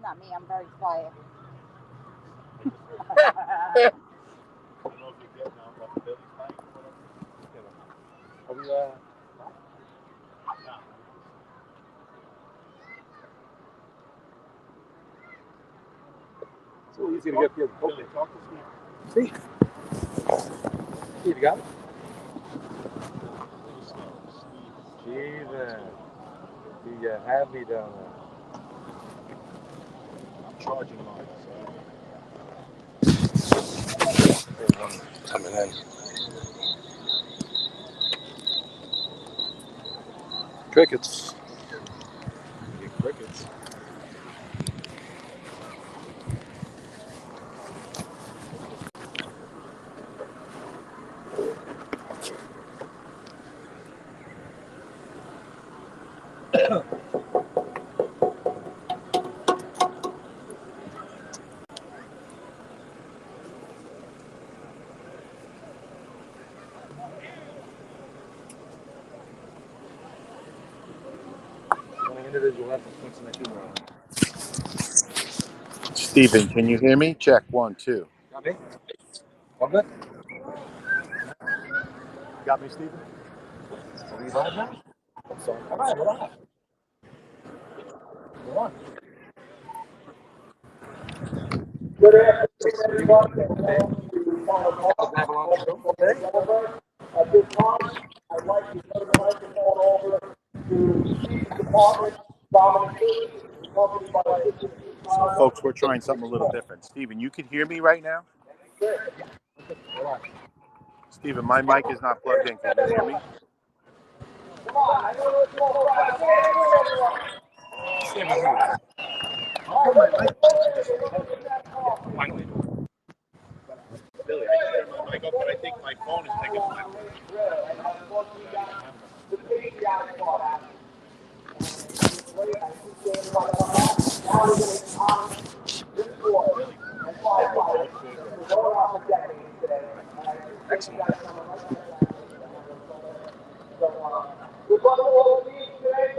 Not me. I'm very quiet. So easy to get people. Okay, talk to Steve. Steve, you got it? Steven, do you have me down there? I'm charging mine. Coming in. Crickets. Crickets. Steven, can you hear me? Check 1, 2. Got me? One bit? Got me, Steven? Are we live now? So, all right, we're live. We're on. Good afternoon, everybody. At this time, I'd like to turn the microphone over to Chief Department Dominic Curtis, accompanied by So, folks, we're trying something a little different. Steven, you can hear me right now? Steven, my mic is not plugged in. Can you hear me? Come on, I know it's all right. Billy, I just turned my mic up, but I think my phone is picking up. Excellent. Good luck to all the teams today.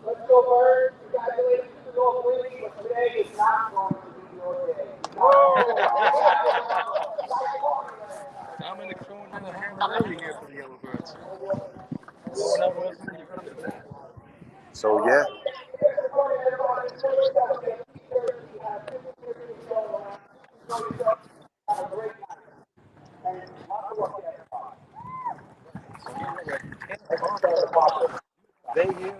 Let's go, Birds. Congratulations to those winning, but today is not going to be your day. I'm in the cone and the hammer early here for the Yellow Birds. So, yeah. They here.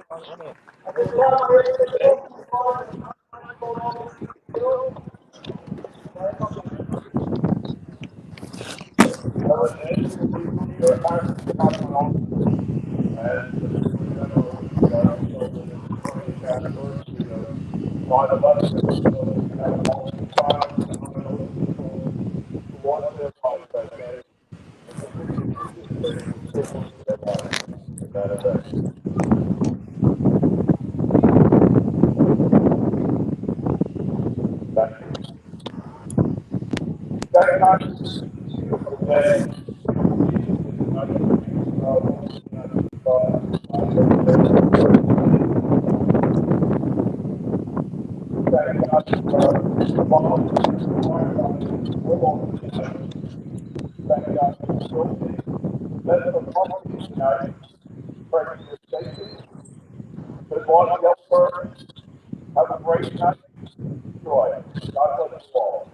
Have a great night. Enjoy. God bless you all.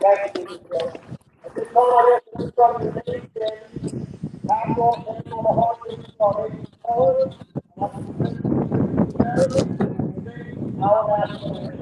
Thank you, Mr. At this time, I have to instruct the meeting in National and on the Harvard Foundation College. Our national anthem.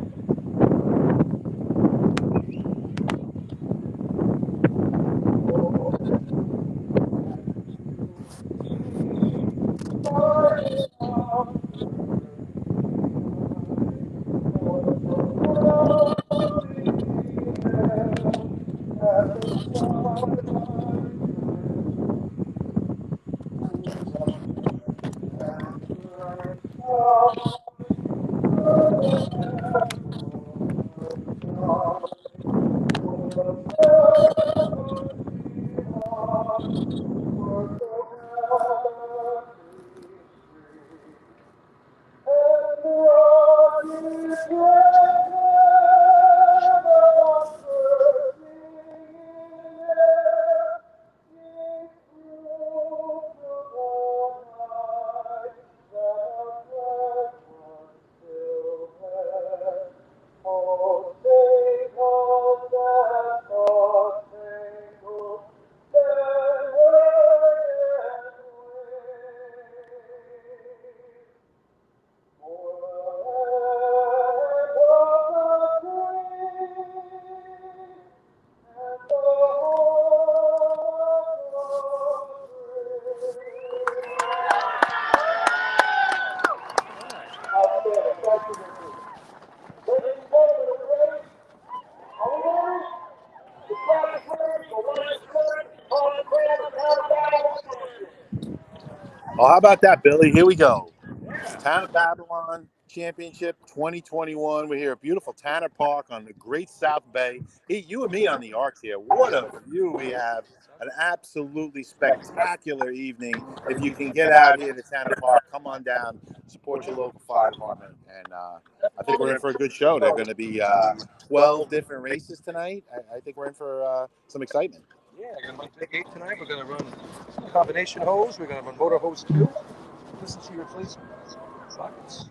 Well, how about that, Billy? Here we go. Town of Babylon Championship 2021. We're here at beautiful Tanner Park on the Great South Bay. Hey, you and me on the arcs here. What a view we have. An absolutely spectacular evening. If you can get out here to Tanner Park, come on down, support your local fire department. And I think we're in for a good show. There are going to be 12 different races tonight. I think we're in for some excitement. Yeah, we're going to run Big 8 tonight. We're going to run combination hose. We're going to run motor hose 2. Listen to your replacement sockets.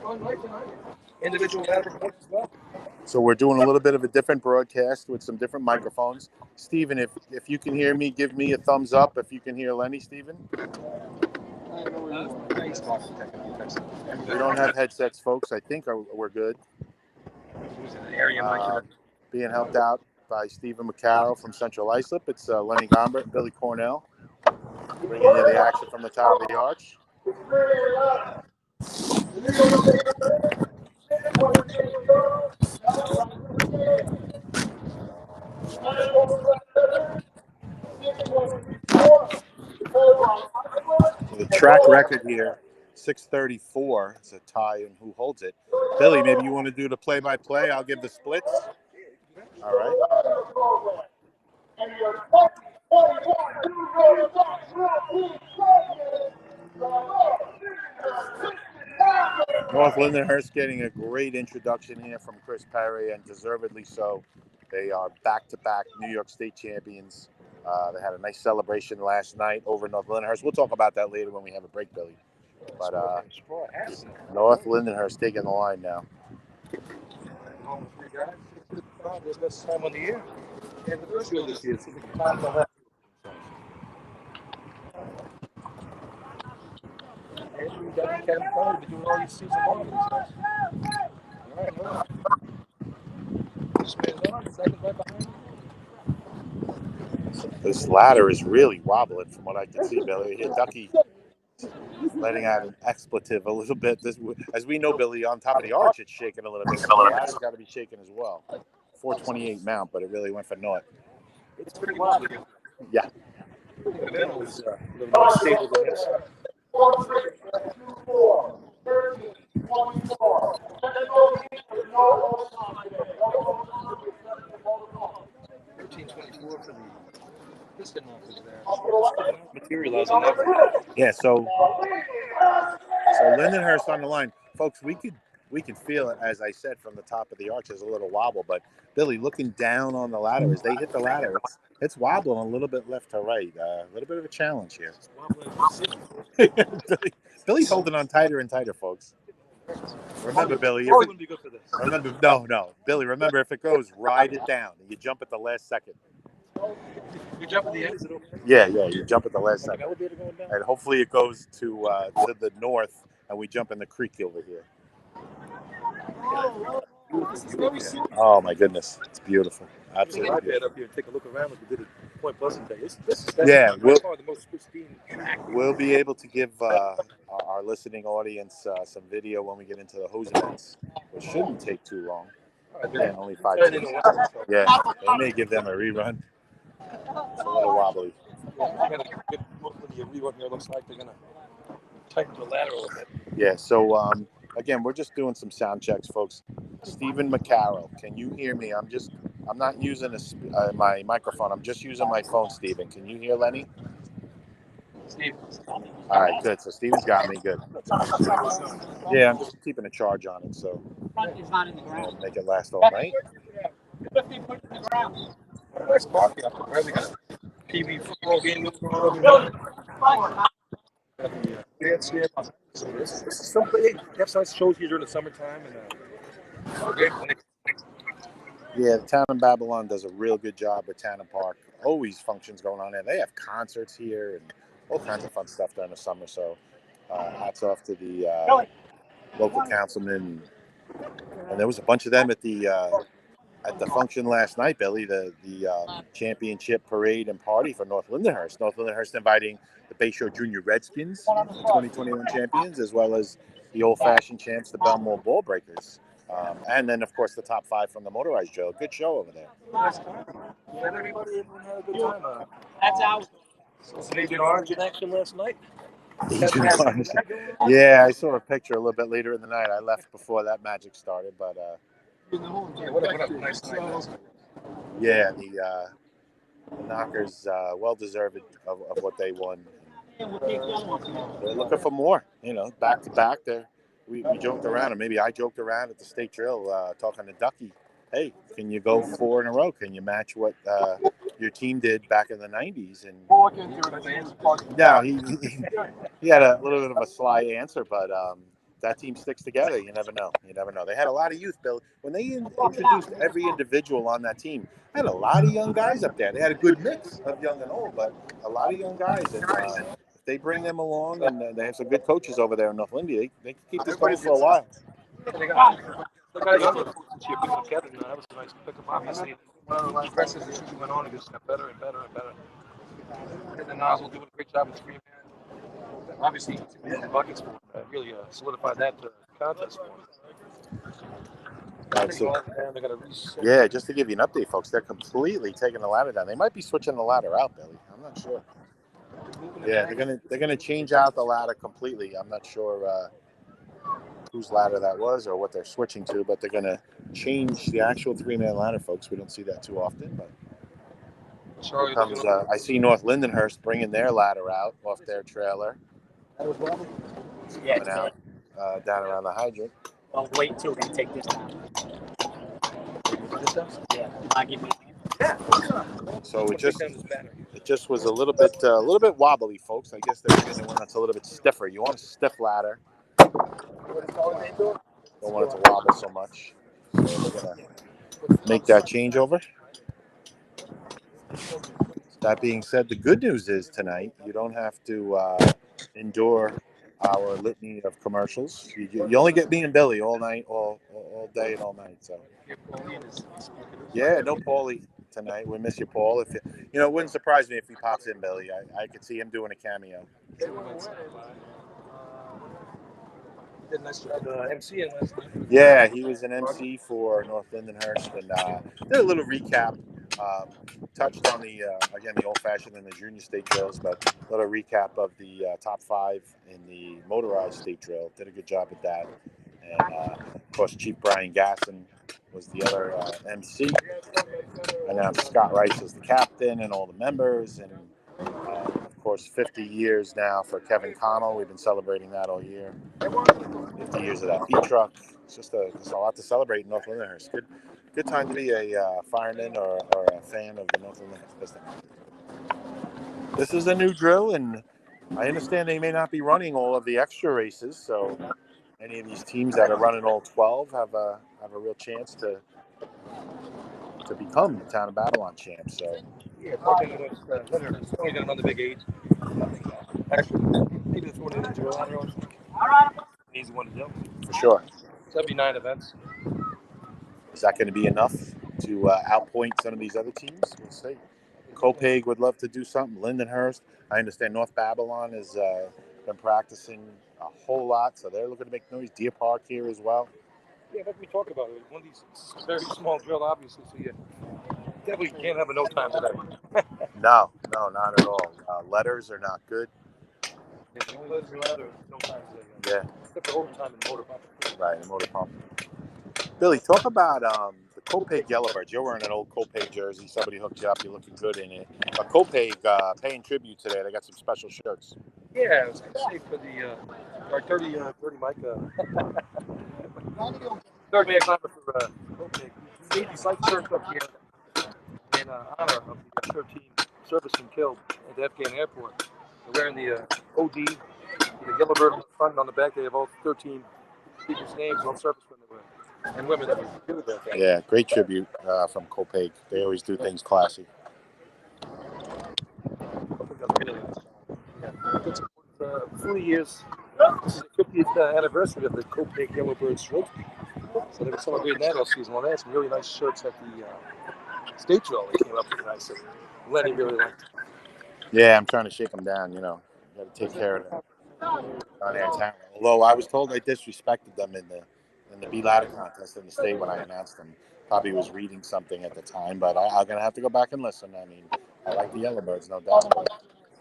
Fun night tonight. Individual battery as well. So we're doing a little bit of a different broadcast with some different microphones. Steven, if you can hear me, give me a thumbs up. If you can hear Lenny, Steven. We don't have headsets, folks. I think we're good. Being helped out by Stephen McCarroll from Central Islip. It's Lenny Gombert and Billy Cornell bringing you the action from the top of the arch. The track record here, 6:34. It's a tie in who holds it. Billy, maybe you want to do the play-by-play. I'll give the splits. All right. North Lindenhurst getting a great introduction here from Chris Perry, and deservedly so. They are back-to-back New York State champions. They had a nice celebration last night over North Lindenhurst. We'll talk about that later when we have a break, Billy. But North Lindenhurst taking the line now. This time of the year. And the first one this year is This ladder is really wobbling from what I can see, Billy. Here, Ducky letting out an expletive a little bit. This, as we know, Billy, on top of the arch, it's shaking a little bit. The ladder's got to be shaking as well. 428 mount, but it really went for naught. It's pretty wobbly. Yeah. The middle is a little more stable than this. 1324 for the piston knockers there. Materializing that. Yeah, so Lindenhurst on the line. Folks, we could feel it, as I said, from the top of the arch. There's a little wobble, but Billy, looking down on the ladder, as they hit the ladder, it's wobbling a little bit left to right. A little bit of a challenge here. Billy's holding on tighter and tighter, folks. Remember, Billy. Billy, remember, if it goes, ride it down. You jump at the last second. You jump at the end, is it okay? Yeah, you jump at the last second. And hopefully it goes to the north, and we jump in the creek over here. Oh my goodness, it's beautiful. Absolutely. I'd head up here and take a look around like we did at Point Pleasant Day. The most pristine track. We'll be able to give our listening audience some video when we get into the hose events, which shouldn't take too long. Yeah, only 5 minutes. Yeah, they may give them a rerun. It's a little wobbly. The rerun here looks like they're gonna tighten the ladder a little bit. Yeah. So again, we're just doing some sound checks, folks. Stephen McCarroll, can you hear me? I'm not using my microphone. I'm just using my phone, Stephen. Can you hear Lenny? Steve. All right, good. So Stephen's got me good. Yeah, I'm just keeping a charge on it, so make it last all night. Nice parking up there. We got a PV football game going on. So this is something they have nice shows here during the summertime and Yeah, the town of Babylon does a real good job with Tanner Park. Always functions going on there. They have concerts here and all kinds of fun stuff during the summer. So hats off to the local councilman. And there was a bunch of them at the function last night, Billy, the championship parade and party for North Lindenhurst. North Lindenhurst inviting the Bayshore Junior Redskins, 2021 champions, as well as the old-fashioned champs, the Belmore Ball Breakers. And then, of course, the top 5 from the motorized drill. Good show over there. Nice time. And everybody had a good time. That's out. Some Agent Orange in action last night. Yeah, I saw a picture a little bit later in the night. I left before that magic started, but what a nice night. yeah, the Knockers well deserved of what they won. They're looking for more, back to back. We joked around, and maybe I joked around at the state drill talking to Ducky. Hey, can you go 4 in a row? Can you match what your team did back in the 90s? And no, he had a little bit of a sly answer, but that team sticks together. You never know. They had a lot of youth, Bill. When they introduced every individual on that team, they had a lot of young guys up there. They had a good mix of young and old, but a lot of young guys. And if they bring them along, and they have some good coaches over there in North Lindy, they can keep this going for a while. The guys on the court this year picking up Kevin, that was a nice pickup. Obviously, one of the progressive as he went on, it just got better and better and better. And then Nozzle doing a great job with 3-man. Obviously, the buckets for really solidified that contest for him. Right, so, yeah, just to give you an update, folks, they're completely taking the ladder down. They might be switching the ladder out, Billy. I'm not sure. Yeah, they're gonna change out the ladder completely. I'm not sure whose ladder that was or what they're switching to, but they're gonna change the actual 3-man ladder, folks. We don't see that too often, but here comes, I see North Lindenhurst bringing their ladder out off their trailer. Yeah, out down around the hydrant. Well, wait till they take this down. Yeah, I'll give you a hand. So it just was a little bit wobbly, folks. I guess they're getting one that's a little bit stiffer. You want a stiff ladder. Don't want it to wobble so much. So we're gonna make that changeover. That being said, the good news is tonight you don't have to endure our litany of commercials. You only get me and Billy all night, all day and all night. So yeah, no Paulie tonight. We miss you, Paul. If it wouldn't surprise me if he pops in, Billy. I could see him doing a cameo. Did a nice job MCing last night. Yeah, he was an MC for North Lindenhurst, and did a little recap. Touched on the old-fashioned and the junior state drills, but a little recap of the top 5 in the motorized state drill. Did a good job with that. And, of course, Chief Brian Gasson was the other MC. Announced Scott Rice as the captain and all the members. And, of course, 50 years now for Kevin Connell. We've been celebrating that all year. 50 years of that beat truck. It's just a lot to celebrate in North Lindenhurst. Good time to be a fireman or a fan of the North Lindenhurst Pistons. This is a new drill, and I understand they may not be running all of the extra races, so any of these teams that are running all 12 have a real chance to become the Town of Babylon champs. So yeah, Lindenhurst only going to run the big 8. Actually, even throwing it into a ladder, an easy one to do. For sure. 79 events. Is that going to be enough to outpoint some of these other teams? We'll see. Copeg would love to do something. Lindenhurst. I understand North Babylon has been practicing a whole lot, so they're looking to make noise. Deer Park here as well. Yeah, like we talked about it. One of these very small drill, obviously, so you definitely can't have a no time today. No, not at all. Letters are not good. Yeah, the only letters are letter, no time today. Yeah. Except for overtime in the motor pump. Right, the motor pump. Billy, talk about the Copeg Yellowbirds. You're wearing an old Copeg jersey. Somebody hooked you up. You're looking good in it. Copeg paying tribute today. They got some special shirts. Yeah, I was going to say for our 30 Mike, third man climber for Copeg. We made these light shirts up here in honor of the 13 servicemen killed at the Afghan airport. They're wearing the OD, the Yellowbird on the front and on the back. They have all 13 people's names, all servicemen that were. And women that were good at that. Yeah, great tribute from Copeg. They always do things classy. It's 40 years. This is the 50th anniversary of the Copeg Yellowbirds rope. So they were celebrating that all season long. They had some really nice shirts at the state drill. They came up with nice. Lenny really liked. Yeah, I'm trying to shake them down. You got to take care of that. on Air Talent. Although I was told I disrespected them in the B ladder contest in the state when I announced them. Probably was reading something at the time, but I'm gonna have to go back and listen. I mean, I like the Yellowbirds, no doubt. But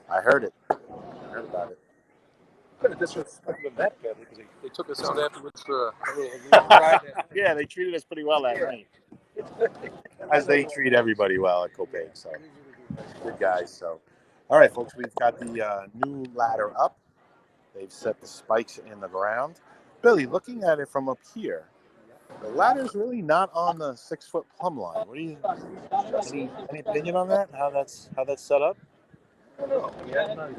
I heard it. I heard about it. Could have disrespected them that badly because they took us out afterwards for a little ride. Yeah, they treated us pretty well that night, as they treat everybody well at Copaig. So good guys. So, all right, folks, we've got the new ladder up. They've set the spikes in the ground. Billy, looking at it from up here, the ladder's really not on the 6-foot plumb line. What do you any opinion on that? How that's set up? I don't know. Yeah,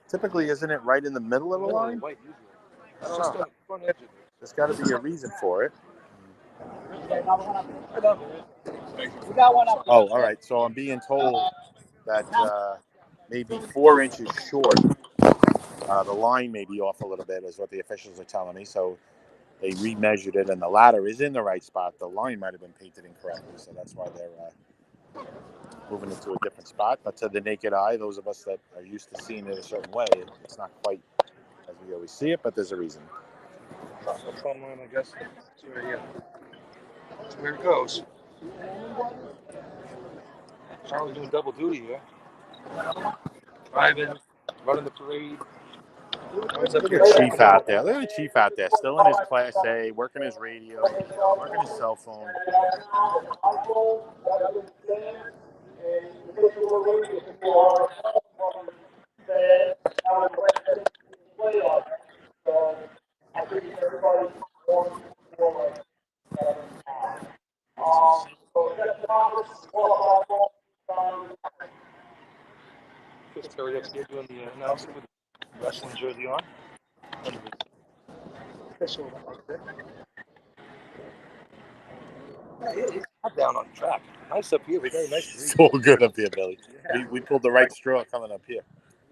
Typically, isn't it right in the middle of the line? White usually. It's just on the front edge of it. There's got to be a reason for it. Oh, all right. So I'm being told that maybe 4 inches short. The line may be off a little bit, is what the officials are telling me. So they remeasured it, and the ladder is in the right spot. The line might have been painted incorrectly, so that's why they're moving it to a different spot. But to the naked eye, those of us that are used to seeing it a certain way, it's not quite as we always see it, but there's a reason. The plumb line, I guess. That's where it goes. Charlie's doing double duty here. Driving, running the parade. Look at Chief out there. Look at Chief out there, still in his Class A, working his radio, working his cell phone. Chris Terry up here doing the announcement with the wrestling jersey on. Official right there. It's hot down on the track. Nice up here. We got a nice breeze. So good up here, Billy. We pulled the right straw coming up here.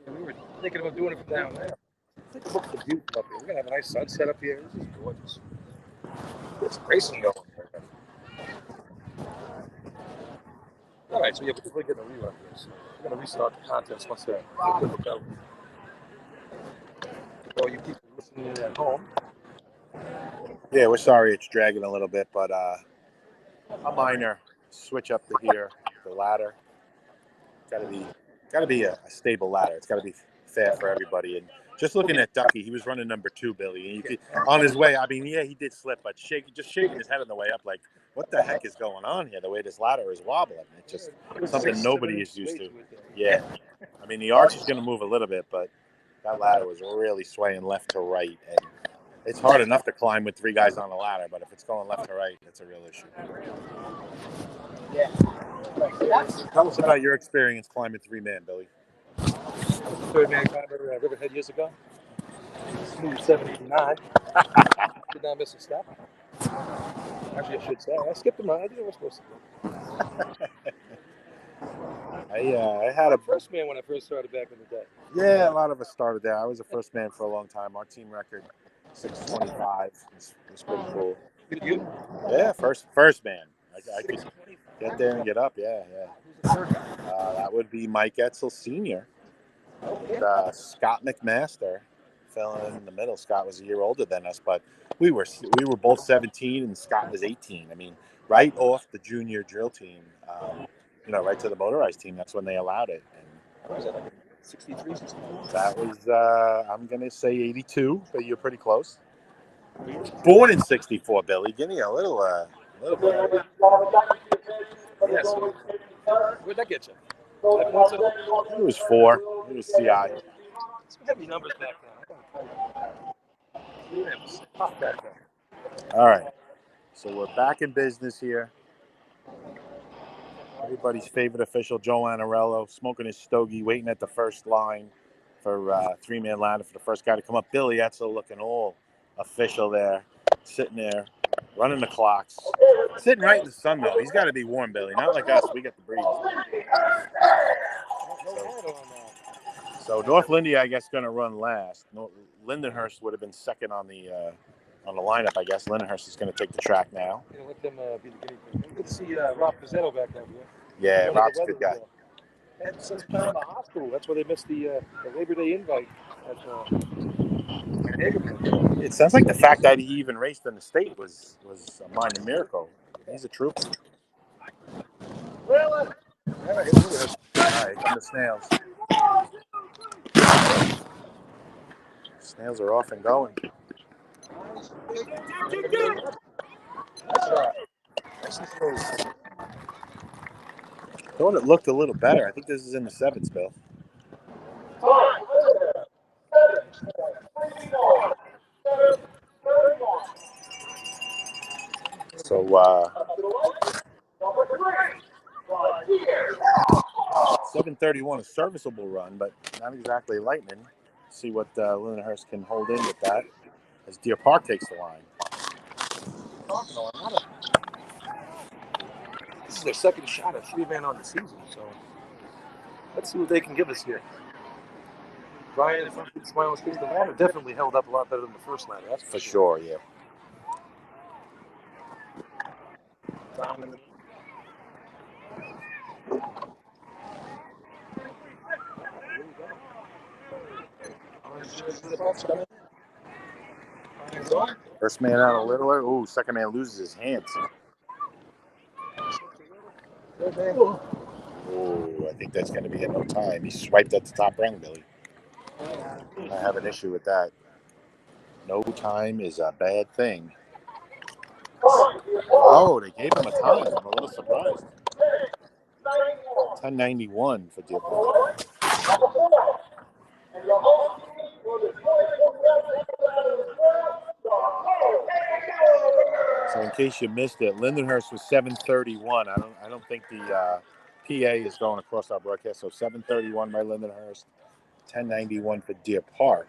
We were thinking about doing it from down there. Think about the view up here. We're gonna have a nice sunset up here. This is gorgeous. It's racing going here. All right, so yeah, we're getting a rerun here. So we're gonna restart the contest once they're good to go. For you people listening at home. Yeah, we're sorry it's dragging a little bit, but a minor switch up to here, the ladder. Got to be a stable ladder. It's got to be fair for everybody. And just looking at Ducky, he was running number 2, Billy. And you could, on his way, I mean, yeah, he did slip, but just shaking his head on the way up, like, what the heck is going on here? The way this ladder is wobbling. It's just something nobody is used to. Yeah. I mean, the arch is going to move a little bit, but that ladder was really swaying left to right. And it's hard enough to climb with 3 guys on the ladder, but if it's going left to right, it's a real issue. Yeah. Tell us about your experience climbing 3-man, Billy. Third man climber Riverhead years ago. Smooth 789. Did not miss a step. Actually, I should say I skipped him. I didn't know what I was supposed to do. I had a first man when I first started back in the day. Yeah, a lot of us started there. I was a first man for a long time. Our team record 625. It's pretty cool. You? Yeah, first man. I could get there and get up. Yeah. That would be Mike Etzel Sr. Scott McMaster fell in the middle. Scott was a year older than us, but we were both 17 and Scott was 18. I mean, right off the junior drill team, right to the motorized team. That's when they allowed it. And what was that, like 63, 64? that was, I'm going to say 82, but you're pretty close. Born in 64, Billy. Give me a little bit. Yes. Where'd that get you? It was 4. It was CI. Some heavy numbers back then. It was tough back then. All right. So we're back in business here. Everybody's favorite official, Joe Anarello, smoking his stogie, waiting at the first line for 3-man ladder for the first guy to come up. Billy Etzel looking all official there, sitting there, running the clocks. Sitting right in the sun, though. He's got to be warm, Billy. Not like us. We get the breeze. So North Lindy, I guess, going to run last. Lindenhurst would have been second on the lineup, I guess. Lindenhurst is going to take the track now. Let them be the guinea pig. Good to see Rob Pizzetto back there. Yeah, Rob's a good guy. And since time in the hospital, that's where they missed the Labor Day invite at Hagerman. It sounds like the fact that he even raced in the state was a minor miracle. He's a trooper. All right, All right, come the snails. Snails are off and going. Thought it looked a little better. I think this is in the seventh, Bill. So, 7:31, a serviceable run, but not exactly lightning. See what Lindenhurst can hold in with that as Deer Park takes the line. This is their second shot at 3-man on the season, so let's see what they can give us here. Brian, if I'm smiling, the ladder definitely held up a lot better than the first ladder. That's For sure, yeah. First man out a littler. Ooh, second man loses his hands. Oh, I think that's going to be at no time. He swiped at the top rung, Billy. I have an issue with that. No time is a bad thing. Oh, they gave him a time. I'm a little surprised. 10:91 for Deer Park. So in case you missed it, Lindenhurst was 7:31. I don't think the PA is going across our broadcast. So 7:31 by Lindenhurst, 10:91 for Deer Park.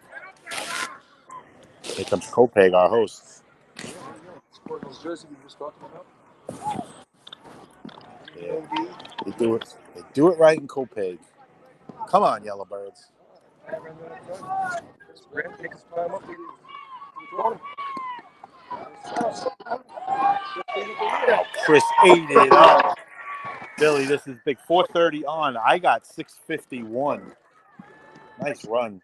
Here comes Kopeg, our host. Yeah, they do it. They do it right in Kopeg. Come on, Yellowbirds. Chris ate it up. Billy, this is big. 4:30 on. I got 6:51. Nice run.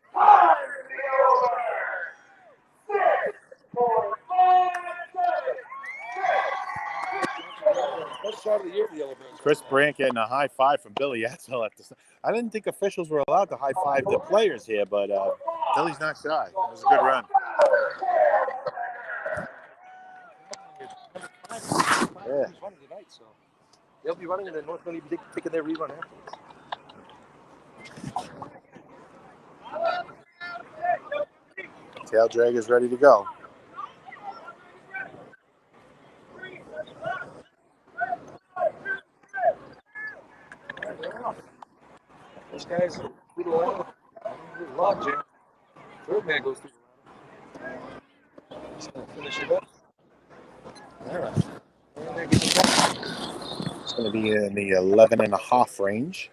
Chris Brandt getting a high five from Billy Etzel at the. I didn't think officials were allowed to high five the players here, but Billy's not shy. It was a good run. Yeah. They'll be running, and then North will be taking their rerun afterwards. Tail drag is ready to go. This guy's a little log jam. Third man goes through the ladder. Just going to finish it up. All right. It's going to be in the 11.5 range.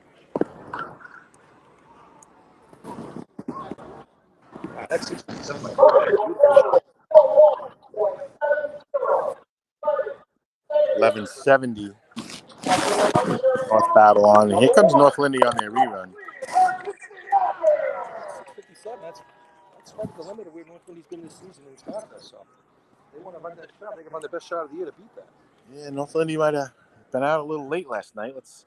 That's 67. 1170. North Babylon. And here comes North Lindy on their rerun. 657. That's right the limit of where North Lindy's been this season in Scotland. So they want to run that shot. They can run the best shot of the year to beat that. Yeah, North Lindy might have been out a little late last night. Let's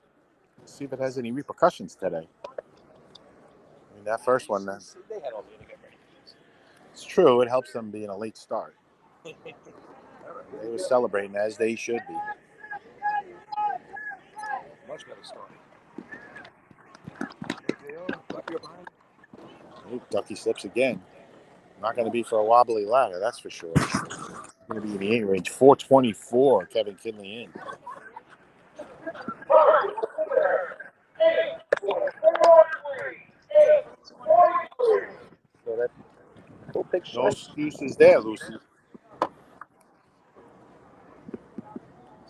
see if it has any repercussions today. I mean, that first one, they had all the other guys. it's true. It helps them being a late start. They were celebrating as they should be. Much better start. Ooh, Ducky slips again. Not going to be for a wobbly ladder, that's for sure. It's going to be in the 8 range. 424, Kevin Kinley in. So that no excuses there, Lucy.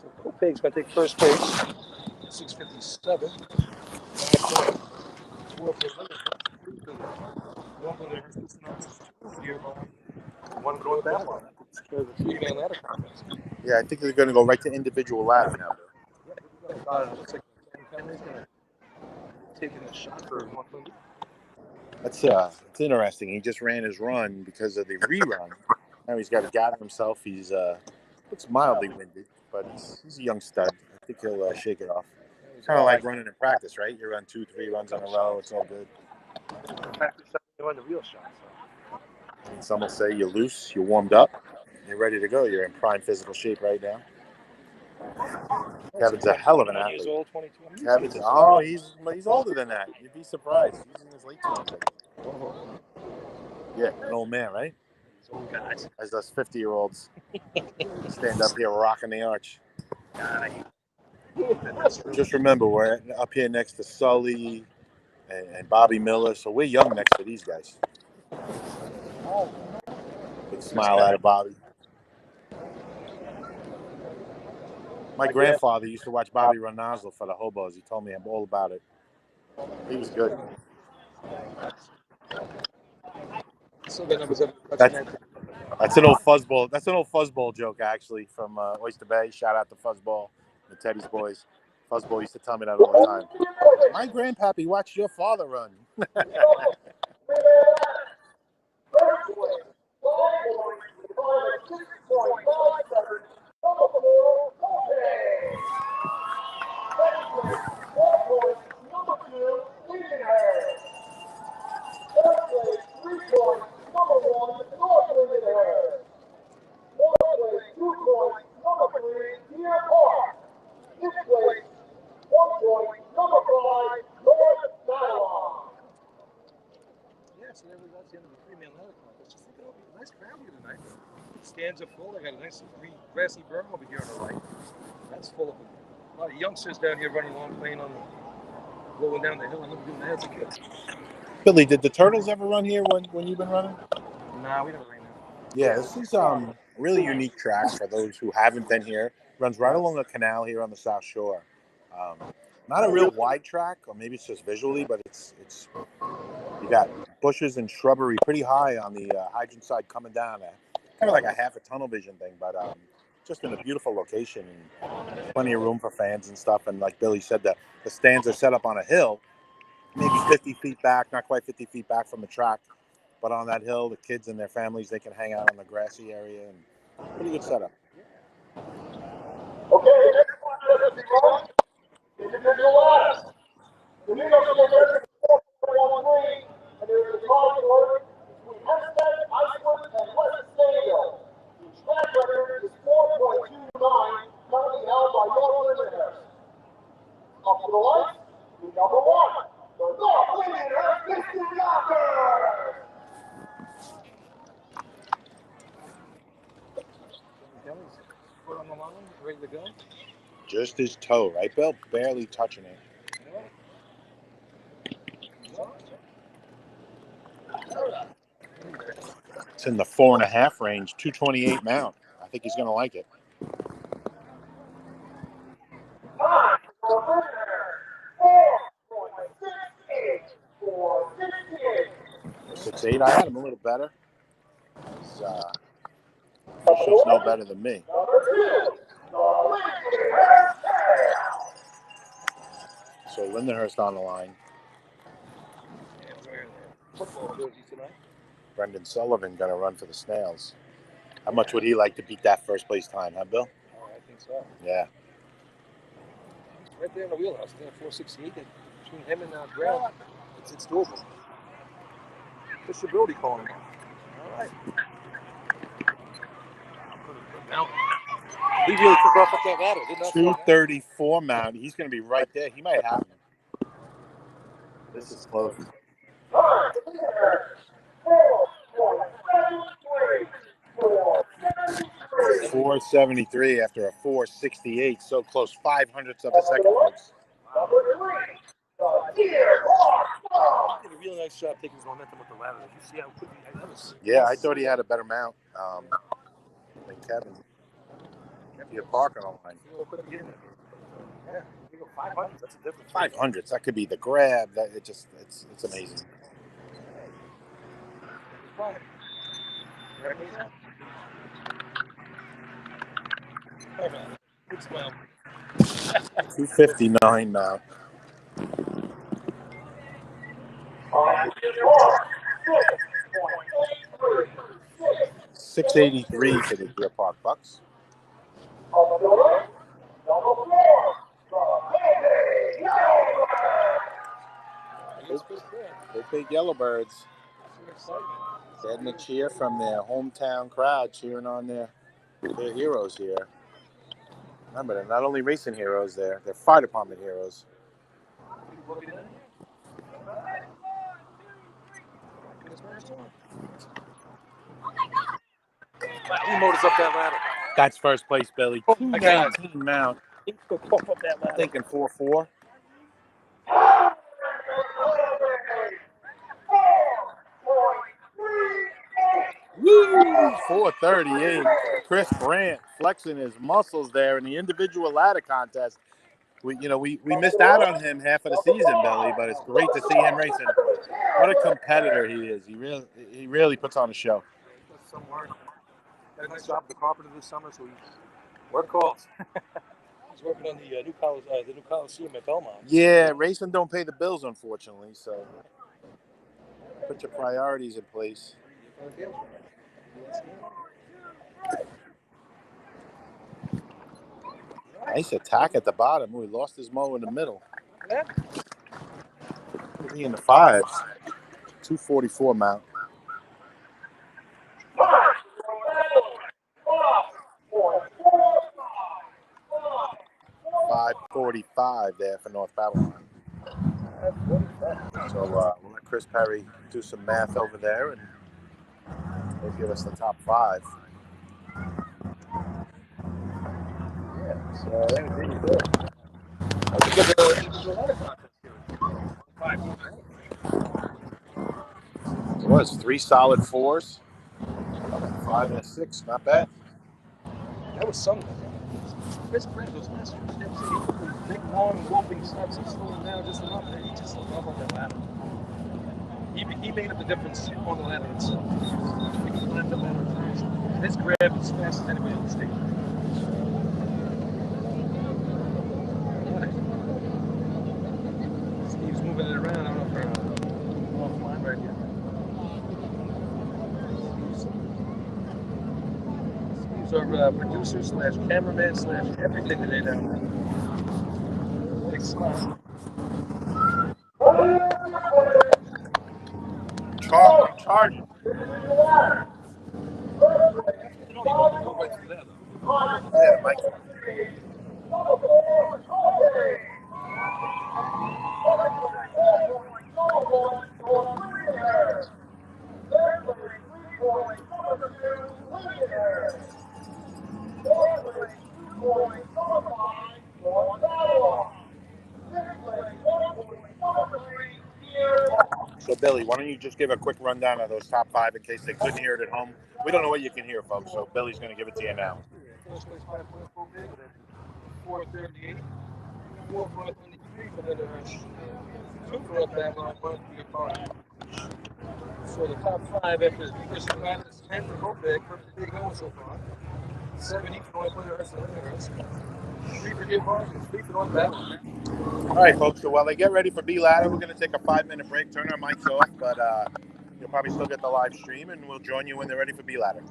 So Kopeg's going to take first place. 657. One going that one. There's a 3-man ladder contest. Yeah, I think they're going to go right to individual ladder now. Looks like Ken Kenley's going to take a shot for North Lindy. It's interesting. He just ran his run because of the rerun. Now he's got to gather himself. He's looks mildly winded, but he's a young stud. I think he'll shake it off. Kind of like running in practice, right? You run 2-3 runs in a row. It's all good. Practice you run the real shot. So. And some will say you're loose, you're warmed up, you're ready to go. You're in prime physical shape right now. Kevin's a hell of an athlete. Years old, 22. He's older than that. You'd be surprised. He's in his late 20s. Yeah, an old man, right? These old guys. As us 50-year-olds stand up here rocking the arch. Just remember, we're up here next to Sully and Bobby Miller, so we're young next to these guys. Big smile out of Bobby. My grandfather used to watch Bobby run nozzle for the Hobos. He told me all about it. He was good. That's an old fuzzball. That's an old fuzzball joke, actually, from Oyster Bay. Shout out to Fuzzball, the Teddy's boys. Fuzzball used to tell me that all the time. My grandpappy watched your father run. Stands are full. I got a nice green grassy berm over here on the right. That's full of a lot of youngsters down here running along, playing on the, rolling down the hill. I remember doing that as a kid. Billy, did the Turtles ever run here when you've been running? Nah, we never ran there. Yeah, this is a really unique track for those who haven't been here. It runs right along a canal here on the South Shore. Not a real wide track, or maybe it's just visually, but it's you got bushes and shrubbery pretty high on the hydrant side coming down there. Kind of like a half a tunnel vision thing, but just in a beautiful location and plenty of room for fans and stuff. And like Billy said, the stands are set up on a hill, maybe 50 feet back, not quite 50 feet back from the track, but on that hill, the kids and their families, they can hang out on the grassy area, and pretty good setup. Okay, everyone, individual last. The New York City 4.13, and there's a call for between Hempstead, Iceland, and West Stanville. The track record is 4.29, currently held by North Lindenhurst. Up to the lights, the number one, the North Lindenhurst Piston Knockers! Foot on the line, ready to go. Just his toe, right, Bill? Barely touching it. It's in the 4.5 range, 228 mount. I think he's going to like it. 6.8. I had him a little better. He's no better than me. So Lindenhurst on the line. Brendan Sullivan going to run for the Snails. How much would he like to beat that first place time, huh, Bill? Oh, I think so. Yeah. Right there in the wheelhouse. There, 468. Between him and Graham, it's doable. What's your ability calling him? All right. Now, he really took off up that ladder, didn't he? 234 mount. He's going to be right there. He might have him. This is close. 473 after a 468. So close. 500ths of a second, folks. He did a really nice job taking his momentum with the ladder. Did you see how quickly that was? Yeah, I thought he had a better mount than Kevin. You're parking on line. Yeah, 500. That's a difference. 500s. That could be the grab. That it's amazing. Good smile. 259 now. $6.83 for the Deer Park Bucks. Those big Yellowbirds getting a cheer from their hometown crowd, cheering on their heroes here. Remember, they're not only racing heroes, they're fire department heroes. He motors up that ladder. That's first place, Billy. Oh my God. 219 mount. He could pop up that I'm ladder. thinking 4-4. Woo! 438. Chris Brandt flexing his muscles there in the individual ladder contest. We missed out on him half of the season, Billy, but it's great to see him racing. What a competitor he is. He really puts on a show. That's some work. Had a nice job with the carpenter this summer, so he work calls. He's working on the new Coliseum at Belmont. Yeah, racing don't pay the bills, unfortunately. So put your priorities in place. Nice attack at the bottom. We lost his mow in the middle. He in the fives. 244 mount. $545 there for North Babylon. So we'll let Chris Perry do some math over there, and he'll give us the top 5. Yeah, so there you go. That's a good individual ladder contest here. It was 3 solid 4s, 5 and a 6. Not bad. That was something. Chris Brent, those last few steps, he took those big, long, whooping steps. He slowed down just enough that he just fell on that ladder. He made up the difference on the ladder itself. He climbed the ladder first. His grab is fast as anybody on the stage. Steve's moving it around. I don't know if they're offline right here. Steve's our producer slash cameraman slash everything today down there. Big smile. Charging. Yeah, Mike. So, Billy, why don't you just give a quick rundown of those top 5 in case they couldn't hear it at home? We don't know what you can hear, folks, so Billy's going to give it to you now. First place 438, 4 for 23, but then 2 for up that line, 1 for your car. So the top 5 after Chris Pattis, 10 for Bobek, pretty going so far. 7 each for North Winter, 3 for Give Bargains, 3 for North Battle. All right, folks, so while they get ready for B-Ladder, we're going to take a 5-minute break, turn our mics off, but you'll probably still get the live stream, and we'll join you when they're ready for B-Ladder.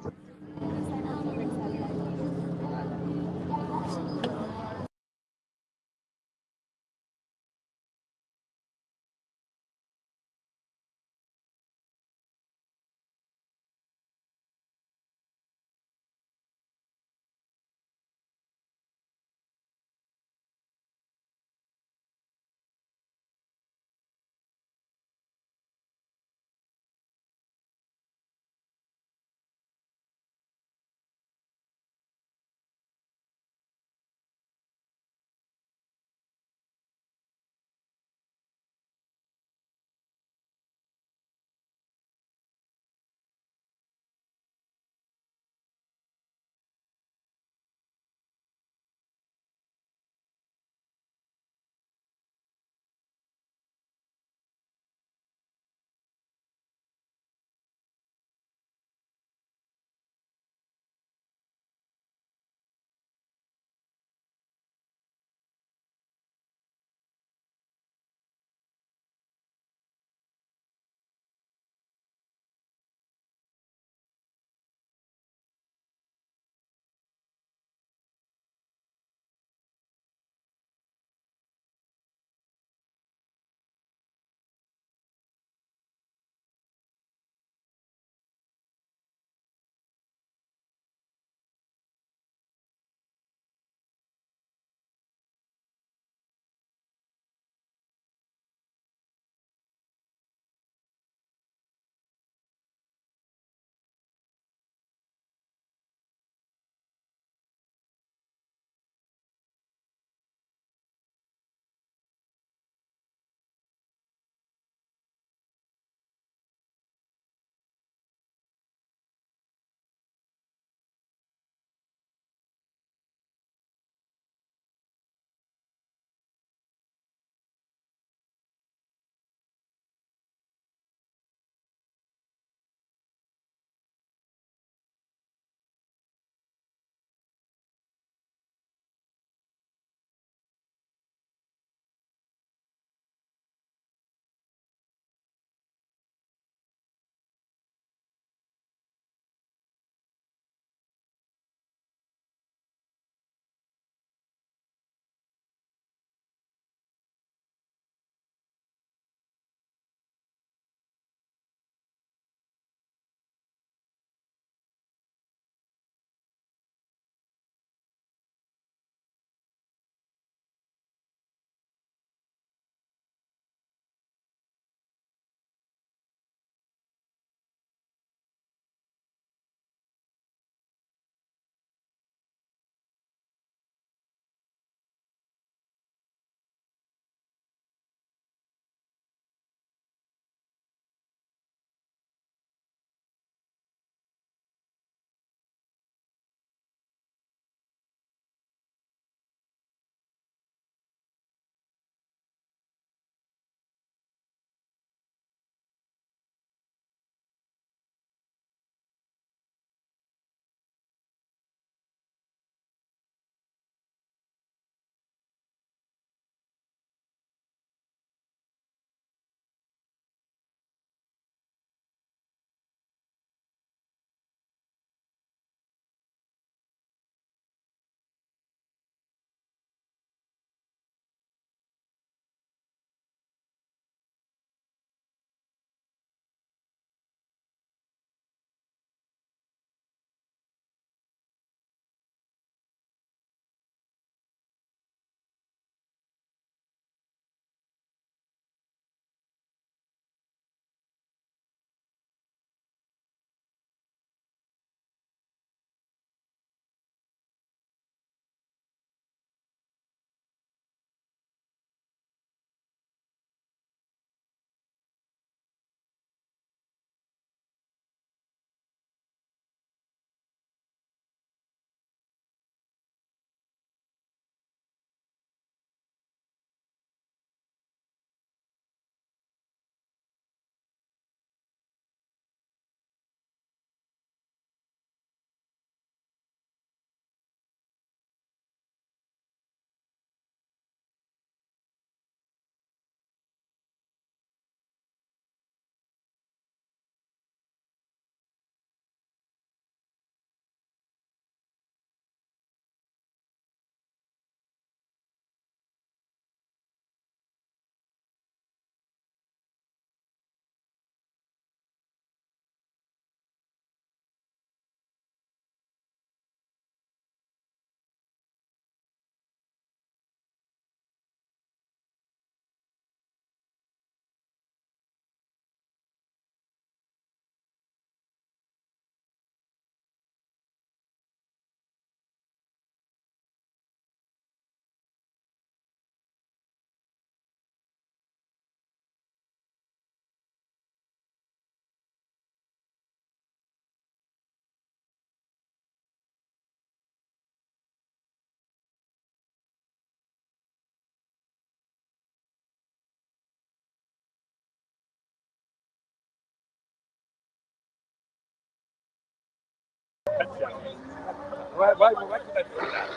Why couldn't I do that?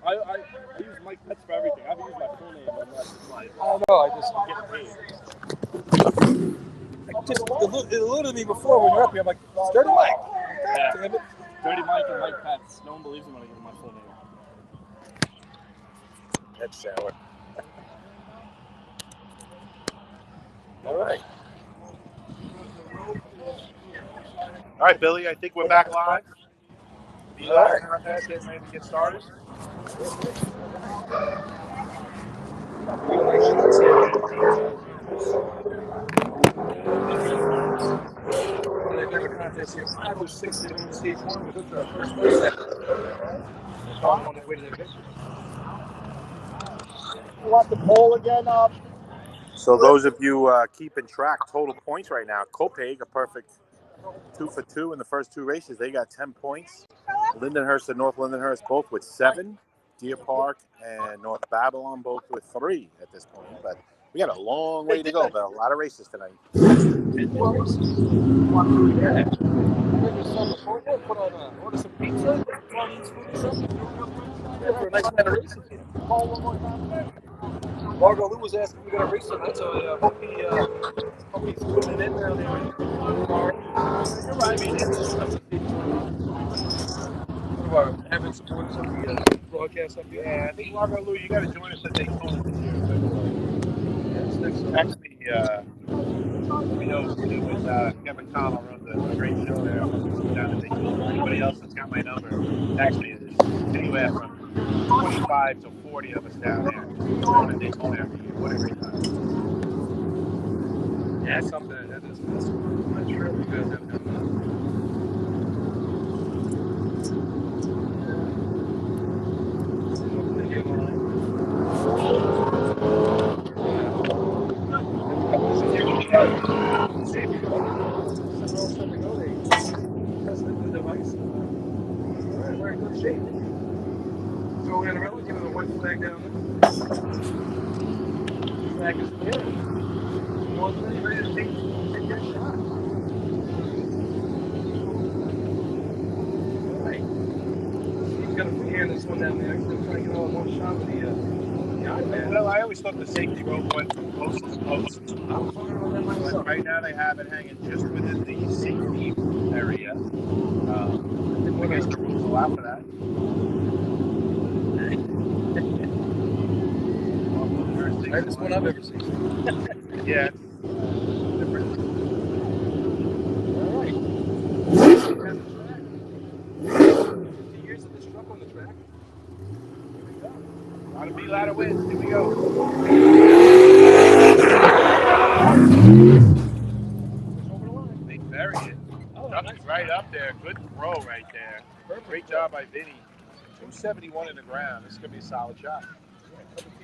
I use Mike Pets for everything. I haven't used my full name on that since life. I don't know. I just get paid. It eluded me before when you're up here. I'm like, it's Dirty Mike. Yeah. Damn it. Dirty Mike and Mike Pets. No one believes him when I give him my full name. That's sour. All right. All right, Billy, I think we're back live. The last contest getting ready to get started. They've never contest here. 5 or 6 they don't stage 1, but it's our first or second. They're probably on their way to their victory. You want the poll again up? So those of you keeping track, total points right now, Copeg, a perfect 2 for 2 in the first 2 races. They got 10 points. Lindenhurst and North Lindenhurst both with 7. Deer Park and North Babylon both with 3 at this point. But we got a long way to go, but a lot of races tonight. Put on order some pizza, Chinese food or something. Yeah, for a nice night of racing here. Margot Lou was asking if we got a race tonight, so I hope he's putting it in there. You're right, I mean, it's just one of our avid supporters of the broadcast up here. Yeah, I think Margot Lou, you got to join us at Daytona this year. Actually, we know with Kevin Connell runs a great show there. Down at Daytona. Anybody else that's got my number, actually, there's anywhere from 25 to 40 of us down there. Down at Daytona every year. What a great time. Yeah, that's something that is. I'm sure we guys have done We're in good shape. So we're going to give it a white flag down there. Flag is clear. Ready to take that shot. All right. He's got a free hand this one down there. He's going to try to get all in one shot with the iPad. Well, I always thought the safety rope went from post to post. I'm wondering about that myself. Right now they have it hanging just within the safety area. I guess the rules allow for that. Greatest one I've ever seen. Yeah. All right. 50 years of this truck on the track. Here we go. Ladder B, ladder wins. Here we go. They bury it. Ducky's right up there. Good throw right there. Great job by Vinny. 271 in the ground. This is going to be a solid shot.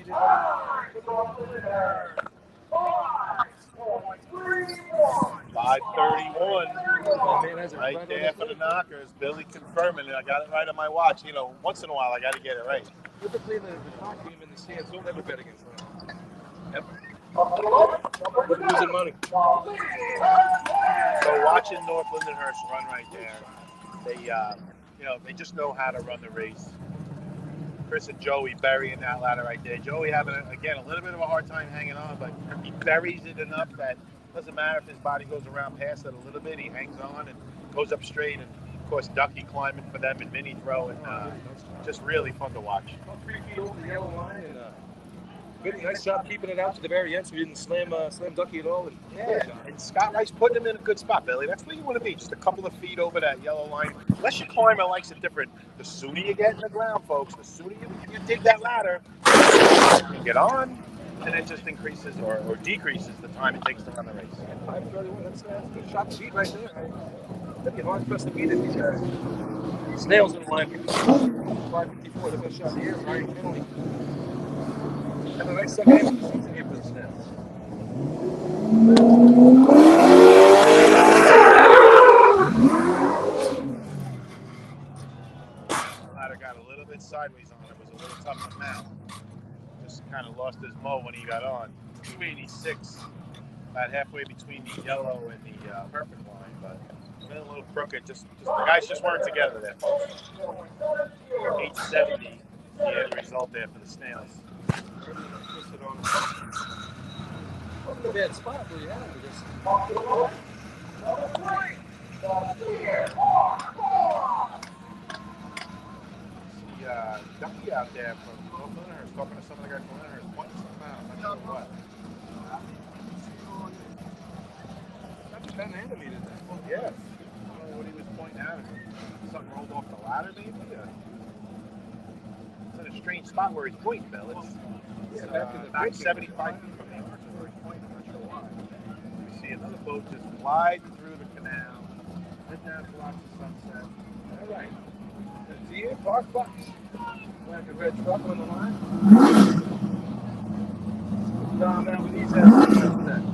531. Right there for the knockers. Billy confirming it. I got it right on my watch. You know, once in a while I got to get it right. Typically, the knock game in the stands don't ever bet against them. Yep. We're losing money. So watching North Lindenhurst run right there, they just know how to run the race. Chris and Joey burying that ladder right there. Joey having, again, a little bit of a hard time hanging on, but he buries it enough that it doesn't matter if his body goes around past it a little bit. He hangs on and goes up straight. And, of course, Ducky climbing for them and Vinny throwing. Just really fun to watch. 3 feet over the yellow line. And Vinny, nice job keeping it out to the very end so we didn't slam Ducky at all. And Scott Rice putting him in a good spot, Billy. That's where you want to be, just a couple of feet over that yellow line. Unless your climber likes it different. The sooner you get in the ground, folks, the sooner you dig that ladder, you get on, and it just increases or decreases the time it takes to run the race. 5:31, that's a shot speed right there. That'd be hard pressed to beat it, these guys. Snails in the line. 5:54, the best shot of the year. Ryan Kennelly. And the next second half of the season here for the Snails. The ladder got a little bit sideways on it. It was a little tough to mount. Just kind of lost his mo when he got on. 286, about halfway between the yellow and the purple line, but been a little crooked. Just the guys just weren't together there, folks. 870, the end result there for the Snails. Wasn't a bad spot where you had him. Ducky out there from North Lyndhurst talking to some of the guys from Lyndhurst, pointing something out. I'm not sure what. That's kind of animated that. Yes. I don't know what he was pointing out. Something rolled off the ladder, maybe? It's in a strange spot where he's pointing, Bill. It's back 75 feet from the arches where he's pointing. I'm not sure why. We see another boat just glide through the canal, head down to watch the sunset. All right. See you, Park Bucks. Like a red truck on the line. Down there with these assets.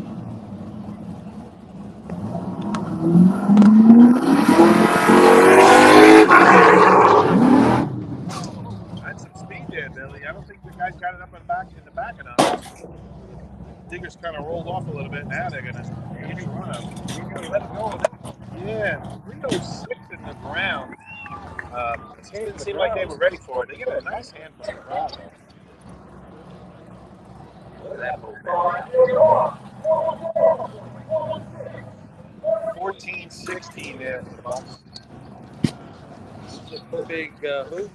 That's some speed there, Billy. I don't think the guys got it up in the back enough. Diggers kind of rolled off a little bit. Now they're gonna run up. You're gonna let it go. Yeah, 306 in the ground. It didn't seem like they were ready for it. They get a nice hand from the crowd. Look at that boat, 14-16 there for the Bucks. Just a big hoop.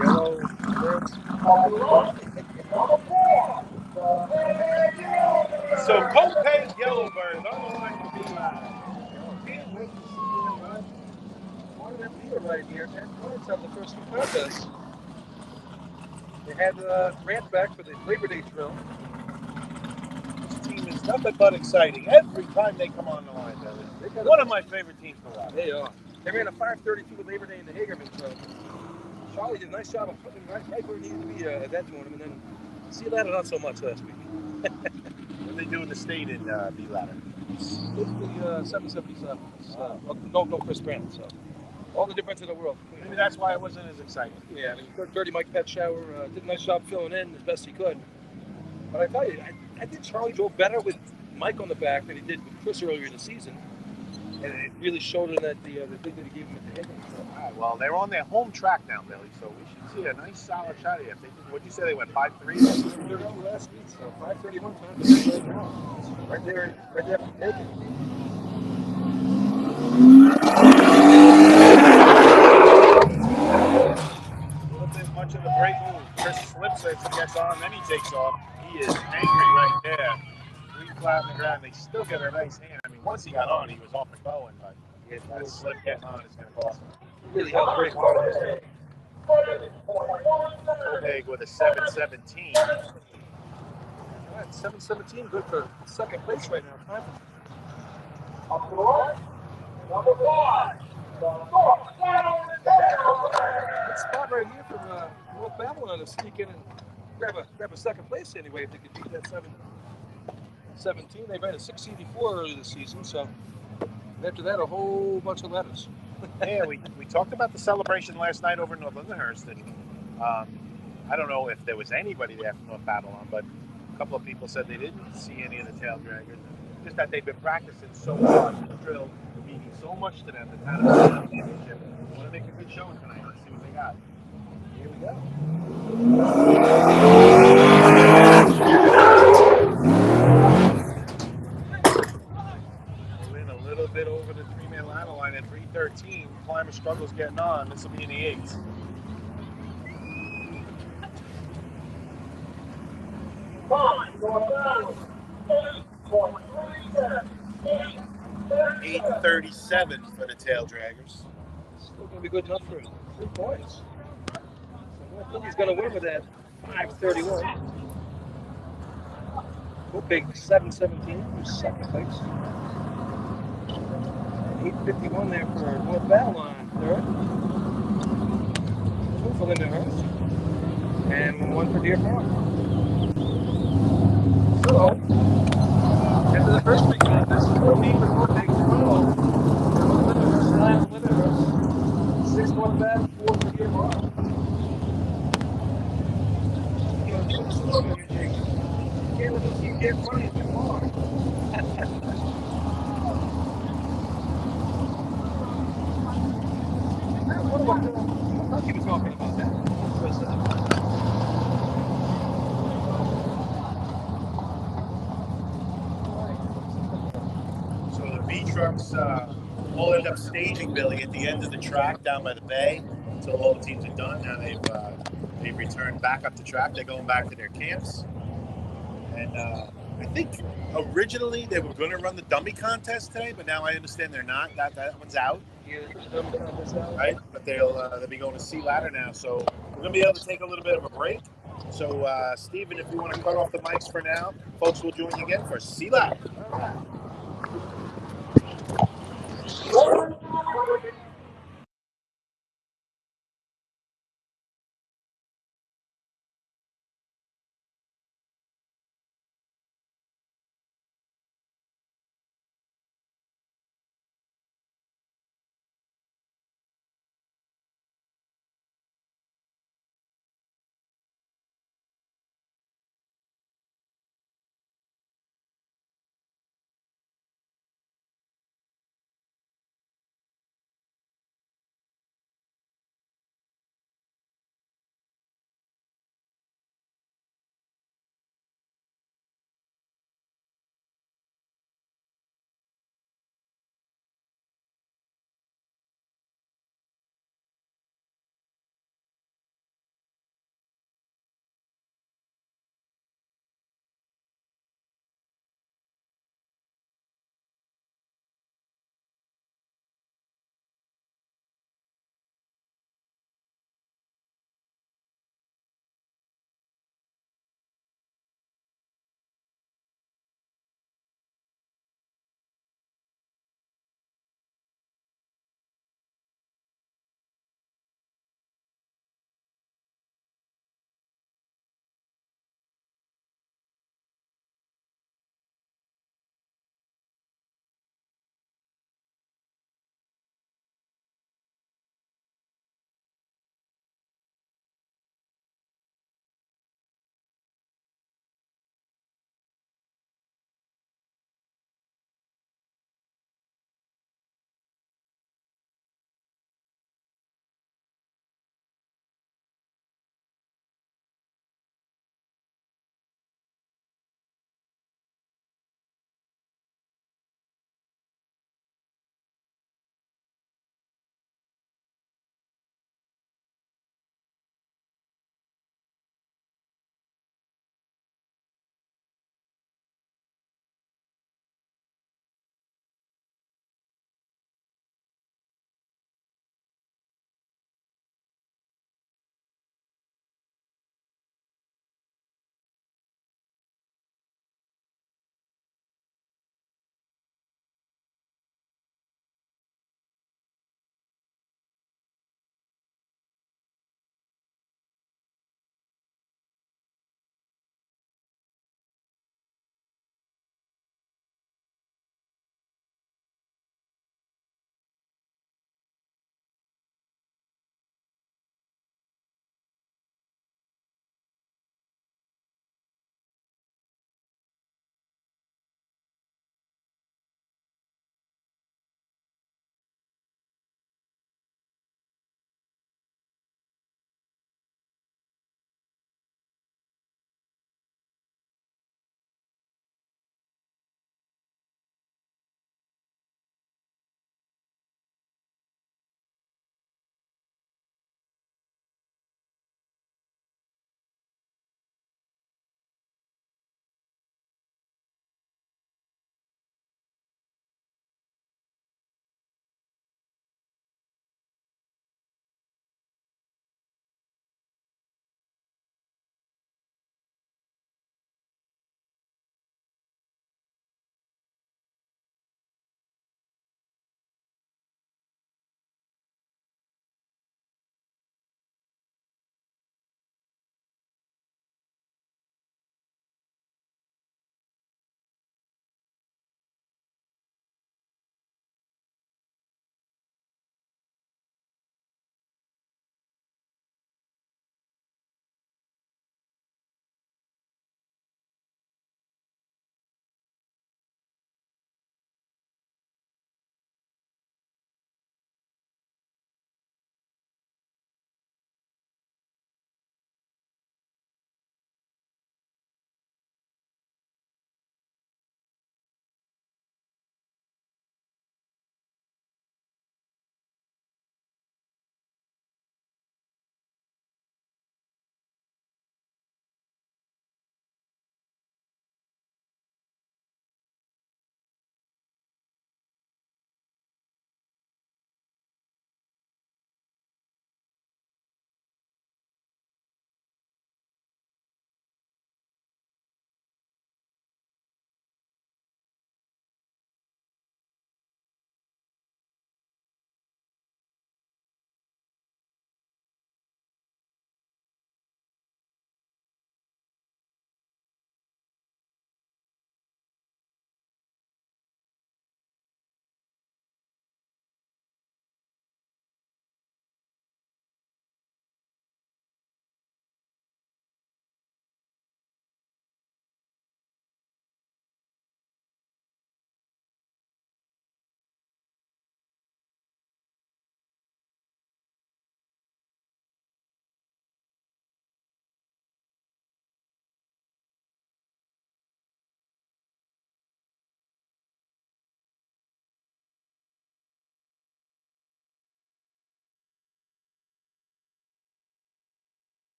Yellow birds. So Copaig Yellowbirds on the line to be live. Can't wait to see them run. One of them here right here. 10 points on the first two contests. They had Grant back for the Labor Day drill. This team is nothing but exciting every time they come on the line, Billy. One of my favorite teams to watch. They are. They ran a 5:32 with Labor Day in the Hagerman drill. Charlie did a nice job of putting him right where he needed to be at that tournament. And then see that not so much last week. What did they do in the state in B-Ladder? Basically 777. No Chris Brand. So all the difference in the world. Maybe that's why it wasn't as exciting. Yeah, I mean, Dirty Mike Petshower did a nice job filling in as best he could. But I tell you, I think Charlie drove better with Mike on the back than he did with Chris earlier in the season. And it really showed him that the thing that he gave him at the end. So, All right, well, they're on their home track now, Billy, so we should see a nice solid shot here. What'd you say they went 5-3? 5:32 last week, so 5:31 time to right now. Right there for taking. A little bit much of the break move. Chris slips as he gets on, then he takes off. He is angry right there. 3 flat on the ground. They still get a nice hand. I mean, once he got on, he was off and going, but that slip getting on is going to cost him. Really helped break part of this game. Copaig with a 7-17. All right, 7:17, good for second place right now. Time. Up to the right. Number 5. Good spot right here for North Babylon to sneak in and grab a second place anyway if they could beat that 7-17. They ran a 684 earlier this season, so after that, a whole bunch of letters. Yeah, we talked about the celebration last night over in North Lyndhurst, and I don't know if there was anybody there from North Babylon, but a couple of people said they didn't see any of the tail draggers. Just that they've been practicing so much, the drill meaning so much to them, the Town of Babylon Championship. They want to make a good showing tonight. Let's see what they got. Here we go. They win a little bit over the 3-man line at 3:13. Climber struggles getting on. This will be in the 8s. Fine, North Babylon. 8:37 for the tail draggers. Still going to be good enough for 3 points. So I think he's going to win with that 5:31. Go big 7:17 for second place. 8:51 there for North Babylon, third. 2 for Lyndhurst. And 1 for Deer Park. So, after the first week, this is 14 for North Big 12. Lyndhurst, 9 for Lyndhurst. 6 North Bab, 4 for Deer Park. Can't let them keep getting money too hard. trucks all end up staging, Billy, at the end of the track down by the bay until all the teams are done. Now they've returned back up to track. They're going back to their camps. And I think originally they were going to run the dummy contest today, but now I understand they're not. That one's out. Yeah, the dummy contest out. Right? But they'll be going to Sea Ladder now, so we're gonna be able to take a little bit of a break. So, Stephen, if you want to cut off the mics for now, folks will join you again for Sea Ladder.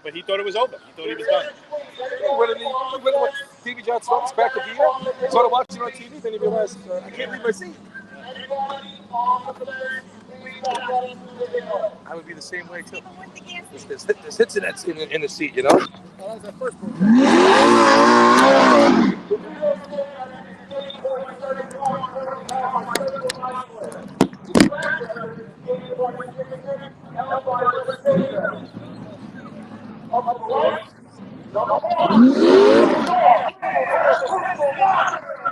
but he thought it was over. He thought he was done. When Stevie John smokes back the beer, started watching on TV, then he realized, I can't leave my seat. I would be the same way too. There's hits in the seat, you know. Well, that was our first one.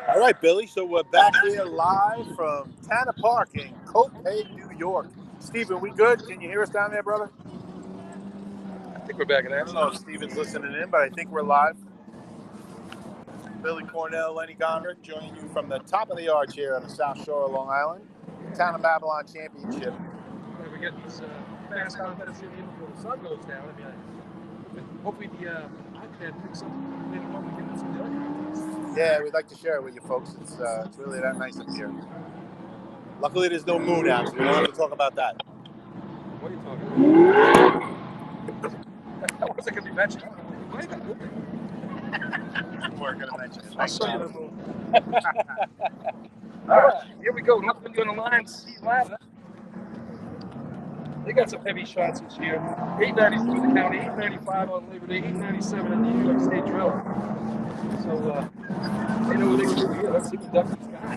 All right, Billy. So we're back here live from Tanner Park in Copiague, New York. Stephen, we good? Can you hear us down there, brother? I think we're back in I don't know if Stephen's listening in, but I think we're live. Billy Cornell, Lenny Gondrick, joining you from the top of the arch here on the South Shore of Long Island. Town of Babylon Championship. We get these fast competitors here before the sun goes down. I mean, hopefully the iPad picks up maybe one we can do some other contests. Yeah, we'd like to share it with you folks. It's really that nice up here. Luckily, there's no moon out, so we don't have to talk about that. What are you talking about? That wasn't going to be mentioned. It might have been a good thing. We weren't going to mention it. I'll show you the moon. All right, here we go. Nothing on the line. See ladder. They got some heavy shots this year. 893 in the county, 895 on Labor Day, 897 in the New York State Drill. So they know what they can do here. Let's see what Duffy's got.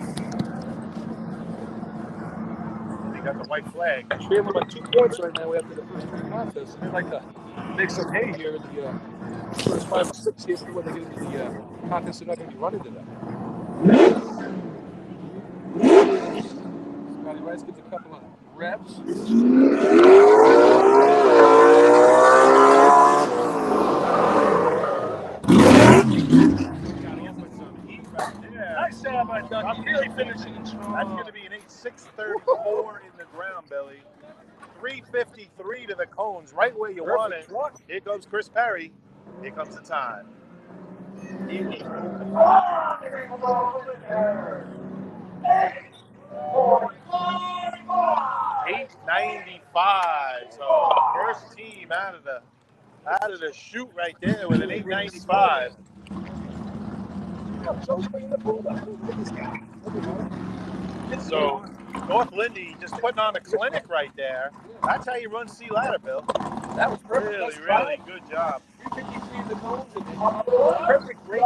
They got the white flag. We have about 2 points right now after the first 3 contests. They'd like to make some hay here in the first 5 or 6 here before they get into the contests. They're not going to be running to them. Scotty Rice gets a couple of reps. Nice job by Duck. I'm really finishing it strong. That's going to be an 8.634 in the ground, Billy. 353 to the cones, right where you want it. Here comes Chris Perry. Here comes the time. 895. So first team out of the chute right there with an 895. So North Lindy just putting on a clinic right there. That's how you run C ladder, Bill. That was perfect. Really good job. 353 in the cones and perfect break.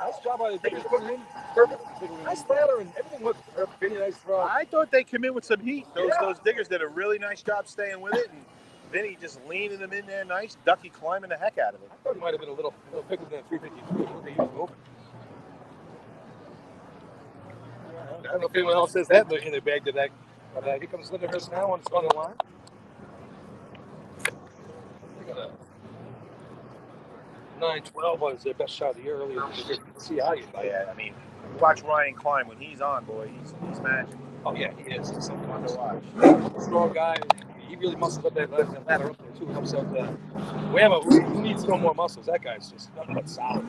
Nice job by the diggers putting in. Perfect. Nice ladder and everything looked pretty nice draw. I thought they come in with some heat. Those diggers did a really nice job staying with it, and Vinny just leaning them in there nice. Ducky climbing the heck out of it. I thought it might have been a little bigger than 353. What they used moving. I don't know if anyone else says that in their bag today. But here comes Lindenhurst now on the line. They got a 9-12 was their best shot of the year earlier. See how you play. Yeah, I mean, watch Ryan climb when he's on, boy. He's magic. Oh yeah, he is. He's something Fun to watch. strong guy. He really muscles up that ladder up there too. Helps out Whammo, who needs no more muscles? That guy's just nothing but solid.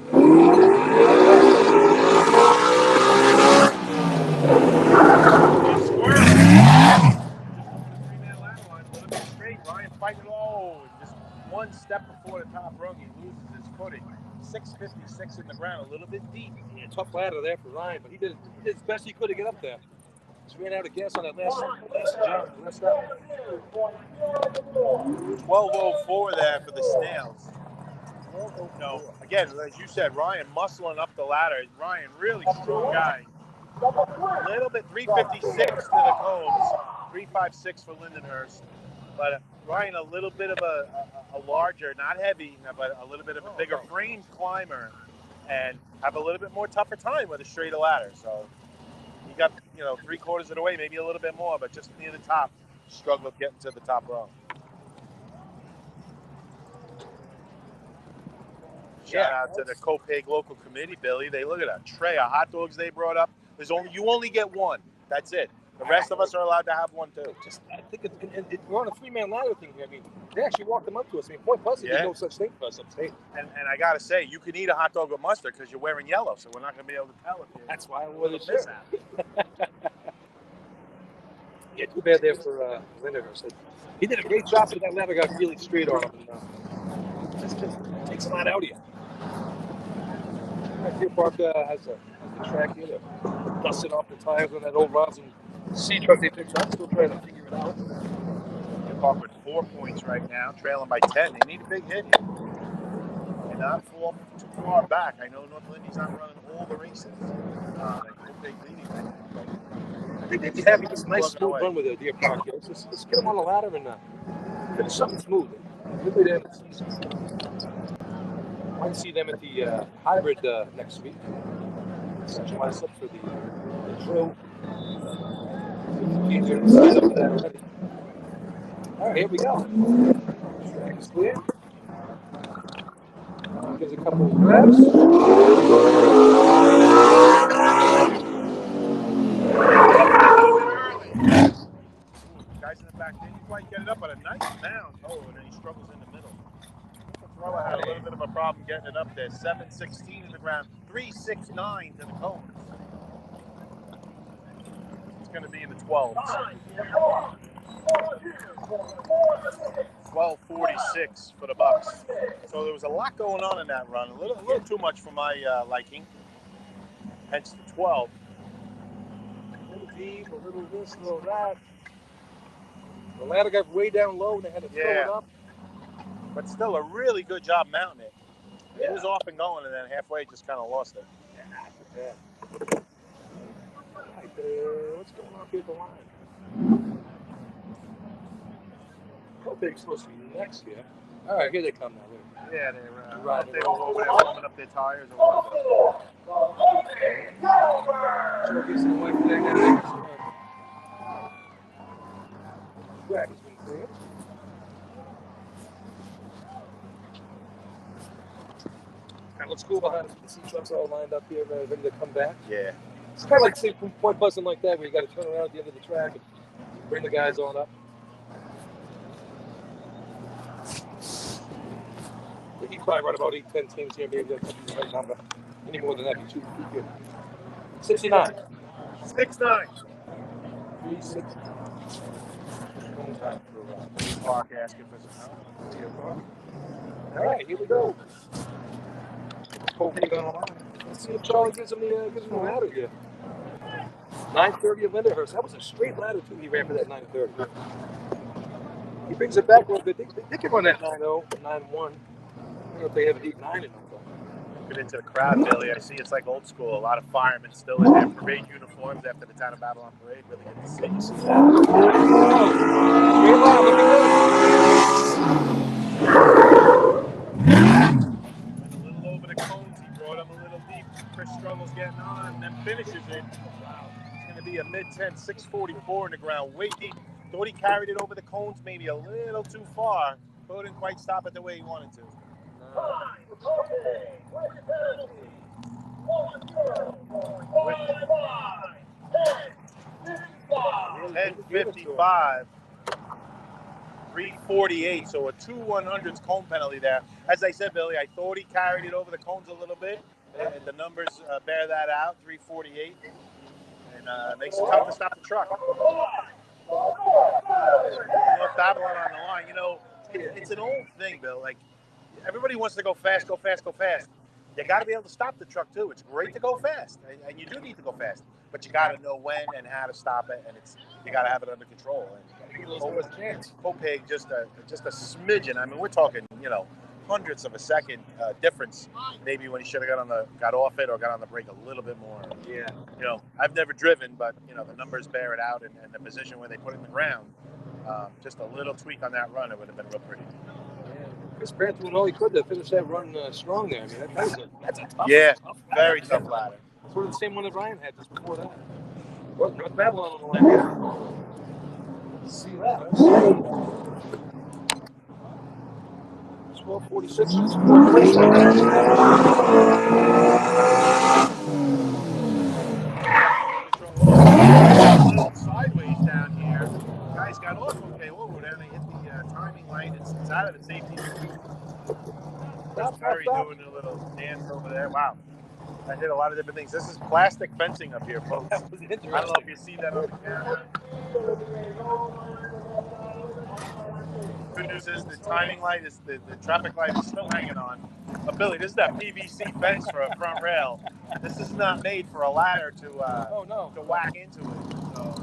Ryan fighting low, just one step before the top rung, he loses his footing. 656 in the ground, a little bit deep. Yeah, tough ladder there for Ryan, but he did his best he could to get up there. Just ran out of gas on that last jump. 1204 there for the Snails. No, again, as you said, Ryan muscling up the ladder. Ryan, really strong guy. A little bit 356 to the cones, 356 for Lindenhurst. But Ryan, a little bit of a larger, not heavy, but a little bit of a bigger frame climber, and have a little bit more tougher time with a straighter ladder. So he got 3/4 of the way, maybe a little bit more, but just near the top, struggled getting to the top row. Shout out to the Copiague local committee, Billy. They look at a tray of hot dogs they brought up. You only get one. That's it. The rest of us are allowed to have one too. I think we're on a 3-man ladder thing here. I mean, they actually walked them up to us. I mean, Point Pleasant, there's no such thing for us upstate. And I gotta say, you can eat a hot dog with mustard because you're wearing yellow, so we're not gonna be able to tell if you're. That's why I wore the shirt. Yeah, too bad there for Lindenhurst. He did a great job, but that ladder got really straight on him. And, just takes a lot out of you. Deer Park has the track here. They're dusting off the tires on that old rosin C truck they picked up. Still trying to figure it out. Deer Park with 4 points right now, trailing by 10. They need a big hit here. And not fall too far back. I know North Lindy's not running all the races. They're leading right now. I think they'd be having this nice smooth run with the Deer Park here. Let's get them on the ladder and finish something smooth. Midway down the season. Might see them at the hybrid next week. Such a nice up for the drill. Sign up for that already. All right, here we go. Track is clear. Gives a couple of grabs. Guys in the back didn't quite get it up, but a nice mound. Oh, and then he struggles in the middle. The thrower had a little bit of a problem getting it up there. 7.16 in the ground, 3.69 to the cones. It's going to be in the 12s. 12.46 for the Bucks. So there was a lot going on in that run. A little too much for my liking. Hence the 12. A little deep, a little this, a little that. The ladder got way down low and they had to throw it up. But still a really good job mounting it. Yeah. It was off and going, and then halfway just kind of lost it. Yeah. All right, what's going on here at the line? Propig's supposed to be next here. All right, here they come now. Yeah, they were over there warming up their tires or whatever. Sure gets some white flag out there. Track has been cleared. Looks cool behind us. The C trucks all lined up here, ready to come back. Yeah. It's kind of like say point busting like that, where you got to turn around at the end of the track and bring the guys on up. He'd probably run about 8-10 teams here, maybe that's the right number. Any more than that, he's too good. 69. 6'9". 3-6. Park asking for some help. All right, here we go. Hopefully on the line. Let's see if Charlie gives him the ladder here. 9:30 at Lindenhurst. That was a straight ladder too. He ran for that 9:30. He brings it back a little bit. They can run that 9-0, 9-1. I don't know if they have an 8-9 in them. Get into the crowd, Billy. I see it's like old school. A lot of firemen still in their parade uniforms after the Town of Babylon parade. Really good to see. Straight ladder, looking A little over the cones. He brought him a little deep. Chris struggles getting on and then finishes it. It's going to be a mid-10, 6:44 in the ground. Way deep. Thought he carried it over the cones maybe a little too far. But didn't quite stop it the way he wanted to. 10:55. 3:48, so a 2 100s cone penalty there. As I said, Billy, I thought he carried it over the cones a little bit, and the numbers bear that out. 3:48, and makes it tough to stop the truck. North Babylon on the line. You know, it's an old thing, Bill. Like everybody wants to go fast, go fast, go fast. You got to be able to stop the truck too. It's great to go fast, and you do need to go fast, but you got to know when and how to stop it, and you got to have it under control. And Kopig just a smidgen. I mean, we're talking, hundredths of a second difference. Maybe when he should have got off it or got on the brake a little bit more. Yeah. I've never driven, but the numbers bear it out, and the position where they put it in the ground. Just a little tweak on that run, it would have been real pretty. Chris Panther doing all he could to finish that run strong there. I mean, that's a tough, tough very tough ladder. Sort of the same one that Ryan had just before that. Well, North Babylon on the line here. See that? 12:46. Sideways down here. Guys got off okay. Oh, then they hit the timing light. It's out of the safety. Perry doing a little dance over there. Wow. I did a lot of different things. This is plastic fencing up here, folks. That was interesting. I don't know if you see that on the camera. Good news is the timing light is the traffic light is still hanging on. But Billy, this is that PVC fence for a front rail. This is not made for a ladder to Oh no. to whack into it. So,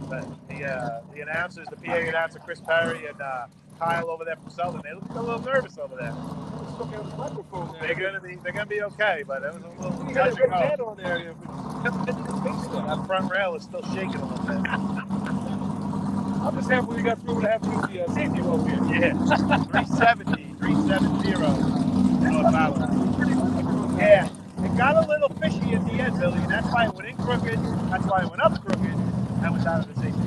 but the announcers, the PA announcer Chris Perry and Kyle over there from Southern, they look a little nervous over there. Let's look at the microphone there. They're gonna be okay, but it was a little We had a touch big and head go. on there. If we kept hitting the face there. That front rail is still shaking a little bit. I'm just happy we got through to have the safety rope here. Yeah, 370 North Babylon. Yeah, it got a little fishy at the end, Billy, and that's why it went in crooked. That's why it went up crooked. And was out of the safety.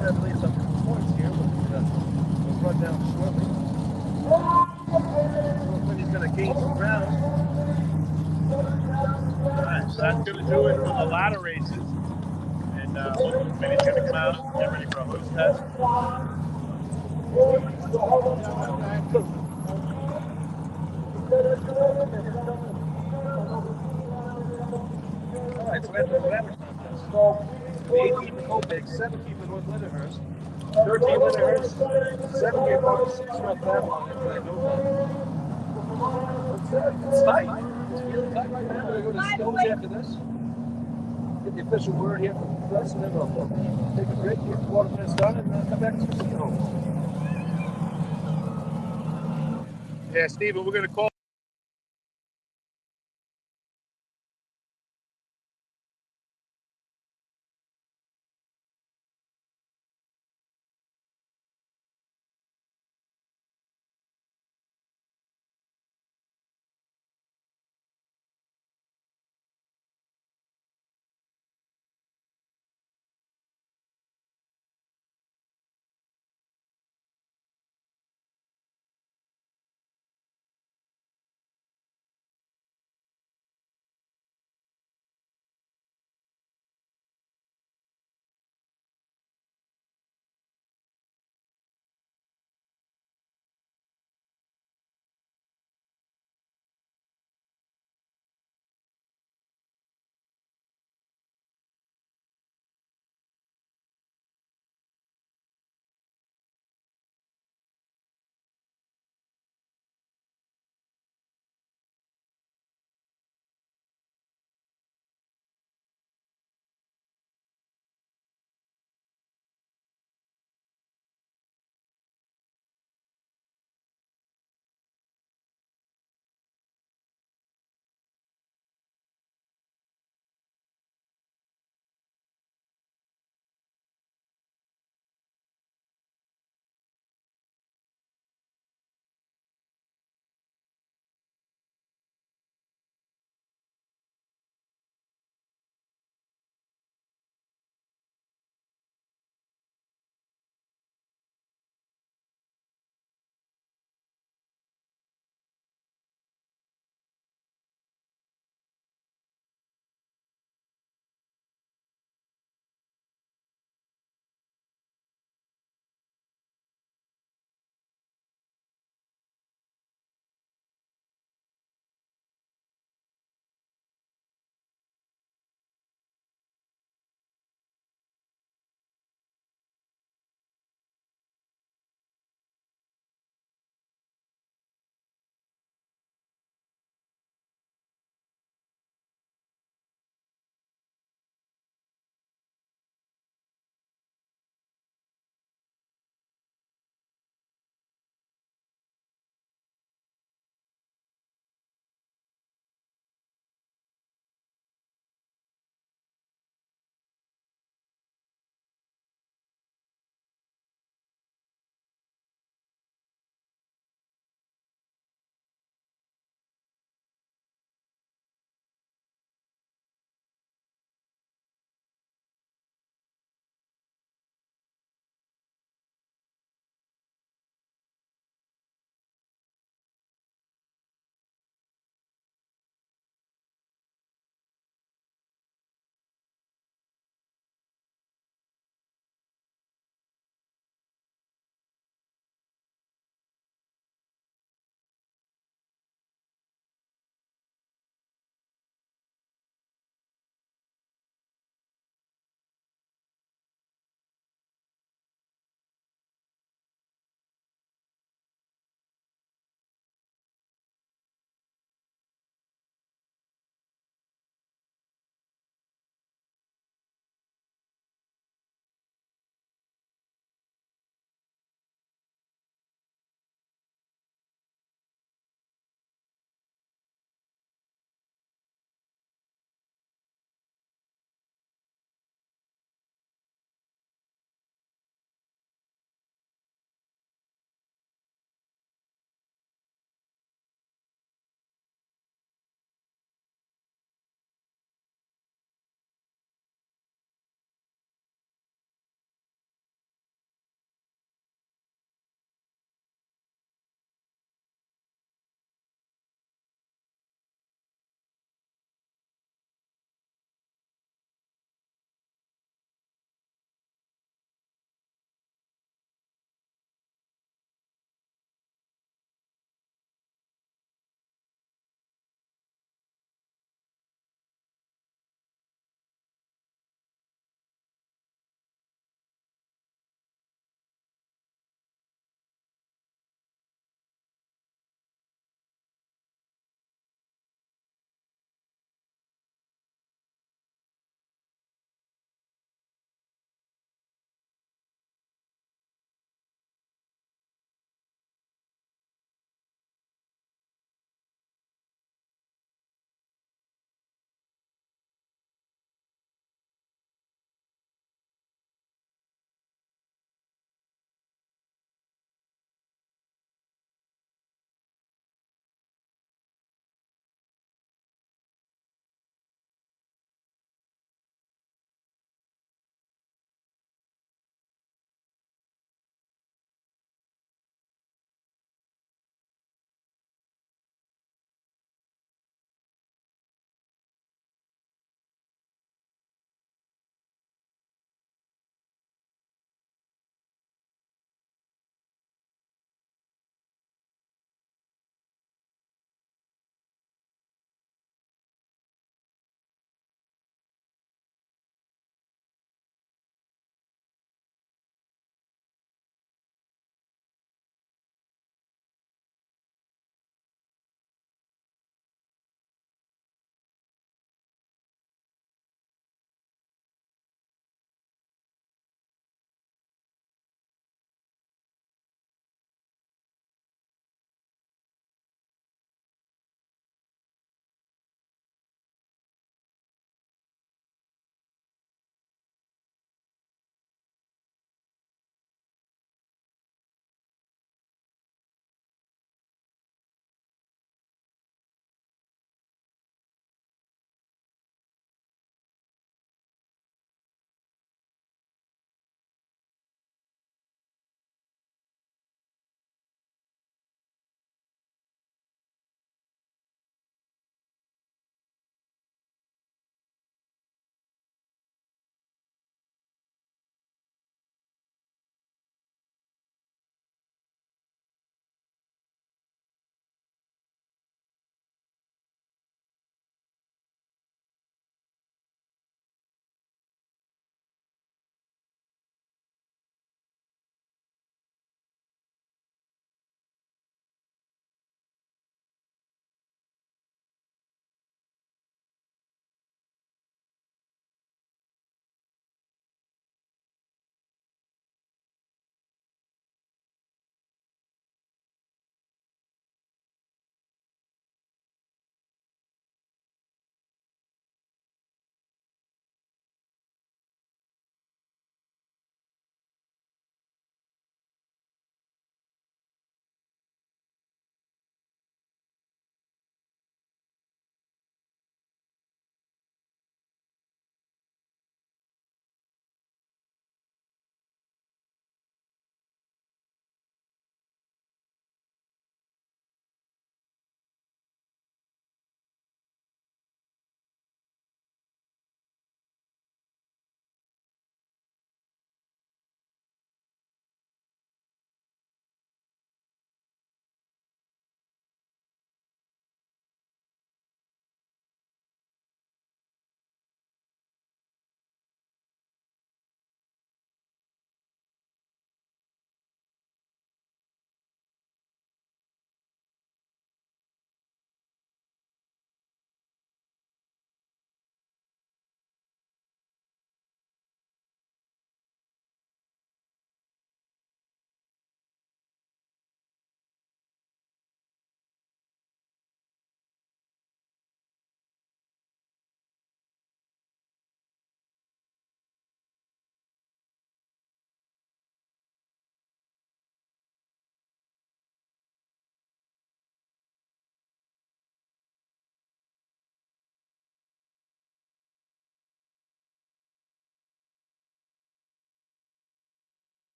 I believe some points here, but we'll run down shortly. He's going to gain some ground. All right, so that's going to do it for the ladder races. And Minnie's going to come out and get ready for a hose test. All right, so that's the ladder contest. The 18 for Copic, 17 for North Lyndhurst, 13 Lyndhurst, 7 Gay Park, 6 North Babylon. It's tight. It's really tight right now. We're going to go to Stones after this. Get the official word here from the press, and then we'll take a break, get 4 minutes done, and come back to the home. Yeah, Steven, we're going to call.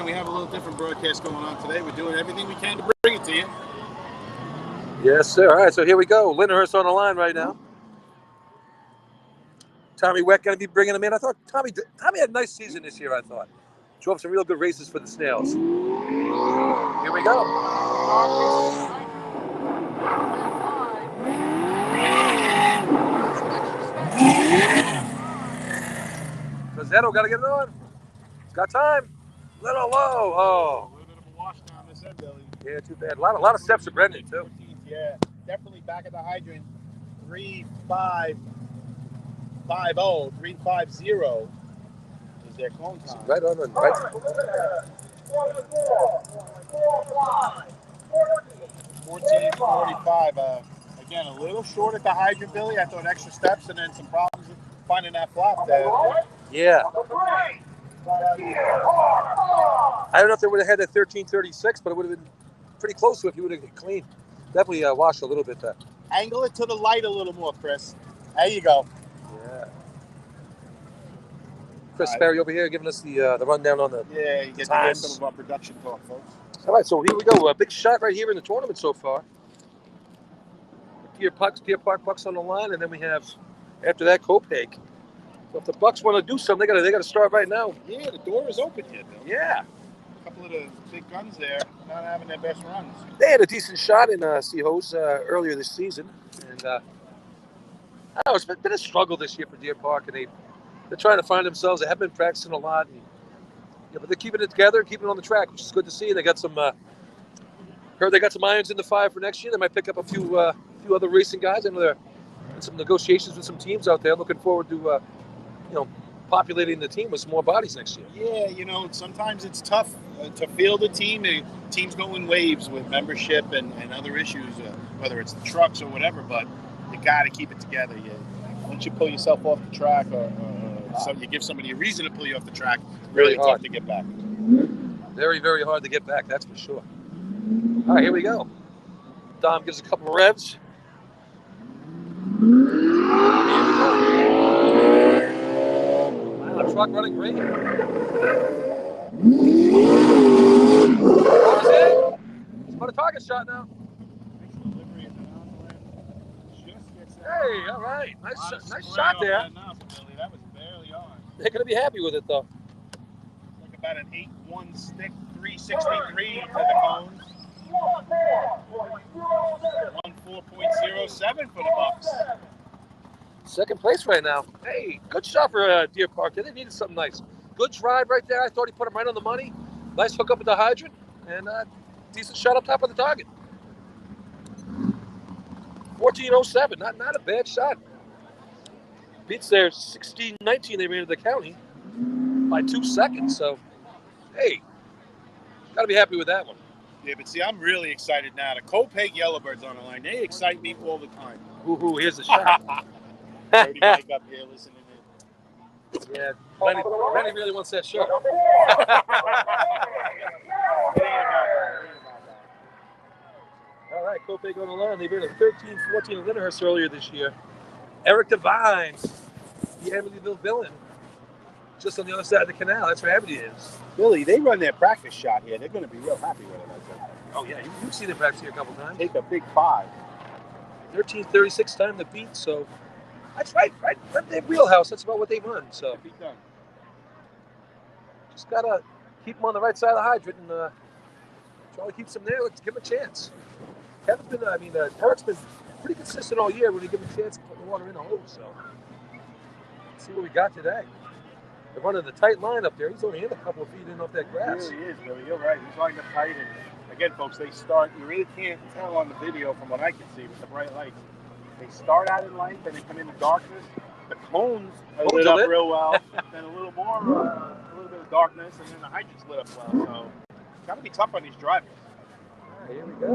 We have a little different broadcast going on today. We're doing everything we can to bring it to you. Yes, sir. All right, so here we go. Lindenhurst on the line right now. Tommy Weck going to be bringing him in. I thought Tommy had a nice season this year, I thought. Drove some real good races for the Snails. Here we go. Gazzetto got to get it on. It's got time. Little low. Oh. A little bit of a wash down this end, Billy. Yeah, too bad. A lot of steps for Brendan, too. Yeah, definitely back at the hydrant. 3.550. 3.50 is their clone time. Right on the right. 14:45. Again, a little short at the hydrant, Billy. I thought extra steps and then some problems finding that flop there. Yeah. Number 3, I don't know if they would have had that 1336, but it would have been pretty close to it if you would have cleaned. Definitely washed a little bit there. Angle it to the light a little more, Chris. There you go. Yeah. Chris Sperry over here giving us the rundown on the. Yeah, you get to hear Times. some of our production talk, folks. All right, so here we go. A big shot right here in the tournament so far. Deer Park Bucks on the line, and then we have after that Copaig. So if the Bucks want to do something, they got to start right now. Yeah, the door is open yet, though. Yeah. A couple of the big guns there not having their best runs. They had a decent shot in Seahose earlier this season, and I don't know, it's been a struggle this year for Deer Park, and they're trying to find themselves. They have been practicing a lot, and, but they're keeping it together, keeping it on the track, which is good to see. They got some. Heard they got some irons in the fire for next year. They might pick up a few other racing guys. I know they're in some negotiations with some teams out there. Looking forward to populating the team with some more bodies next year. Yeah, sometimes it's tough to field a team. Teams go in waves with membership and other issues, whether it's the trucks or whatever, but you got to keep it together. Once you pull yourself off the track or so you give somebody a reason to pull you off the track, really hard tough to get back. Very, very hard to get back, that's for sure. All right, here we go. Dom gives a couple of revs. Wow, truck running great. It's about a target shot now. Hey, all right. Nice shot there. That was barely on. They're going to be happy with it, though. Like about an 8-1 stick, 363 to the cones. 14.07 for the Bucks. Second place right now. Hey, good shot for Deer Park. They needed something nice. Good drive right there. I thought he put him right on the money. Nice hook up with the hydrant. And decent shot up top of the target. 14.07. Not a bad shot. Beats their 16.19 they made in the county by 2 seconds. So, hey, got to be happy with that one. Yeah, but see, I'm really excited now. The Copaig Yellowbirds on the line. They excite me all the time. Ooh, here's the shot. Dirty Mike up here listening in. Yeah, Benny really wants that shot. All right, Copaig on the line. They ran a 13-14 in Lyndhurst earlier this year. Eric Devine, the Amityville villain, just on the other side of the canal. That's where Amity is. Billy, they run their practice shot here. They're going to be real happy with it, I think. Oh, yeah, you've seen them practice here a couple times. Take a big 5. 13:36 time to beat, so that's right their wheelhouse. That's about what they run. So Be done. just got to keep them on the right side of the hydrant and try to keep them there. Let's give them a chance. Eric's been pretty consistent all year when you give him a chance to put the water in the hole. So let's see what we got today. They're running the tight line up there. He's only in a couple of feet in off that grass. He really is, Billy. You're right. He's lined up tight. And again, folks, they start. You really can't tell on the video from what I can see with the bright lights. They start out in light, then they come into darkness. The cones are lit up real well. Then a little more, a little bit of darkness, and then the hydrant's lit up well. So it's got to be tough on these drivers. All right, here we go.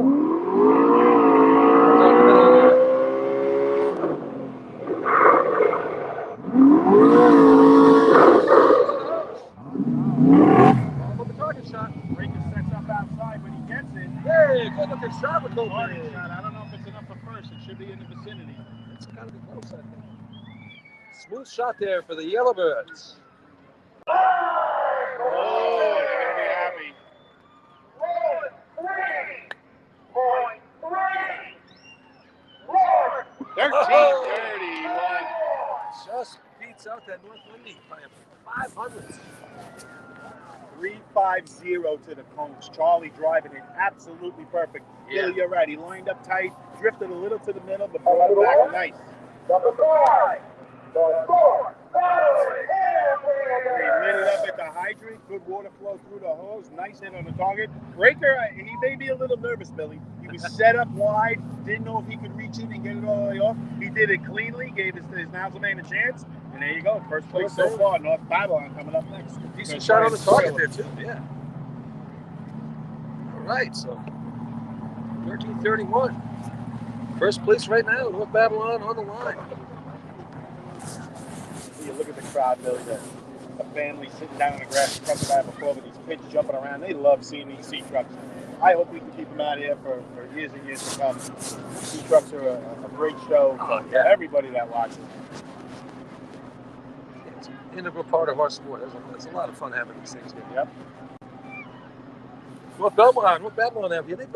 The target shot. Raker sets up outside when he gets it. Hey, good looking shot with Copaig. I don't know if it's enough for first. It should be in the vicinity. It's got to be close, I think. Smooth shot there for the Yellowbirds. Oh, they're going to be happy. 13:31. Just beats out that North Windy by 500. 350 to the cones. Charlie driving it absolutely perfect. Yeah. Billy, you're right. He lined up tight, drifted a little to the middle, but brought it back nice. Number 5, the score. He lit it up at the hydrant. Good water flow through the hose. Nice hit on the target. Raker, he may be a little nervous, Billy. He was set up wide. Didn't know if he could reach in and get it all the way off. He did it cleanly. Gave his Nozzle Man a chance. And there you go. First place so far. North Babylon coming up next. Decent shot on the target there, too. Yeah. All right, so 13:31. First place right now, North Babylon on the line. you look at the crowd, Billy, the family sitting down on the grass, we talked about it before, but these kids jumping around, they love seeing these sea trucks. I hope we can keep them out here for years and years to come. Sea trucks are a great show for everybody that watches. It's an integral part of our sport. It's a lot of fun having these things here. Yep. What Babylon have you? They've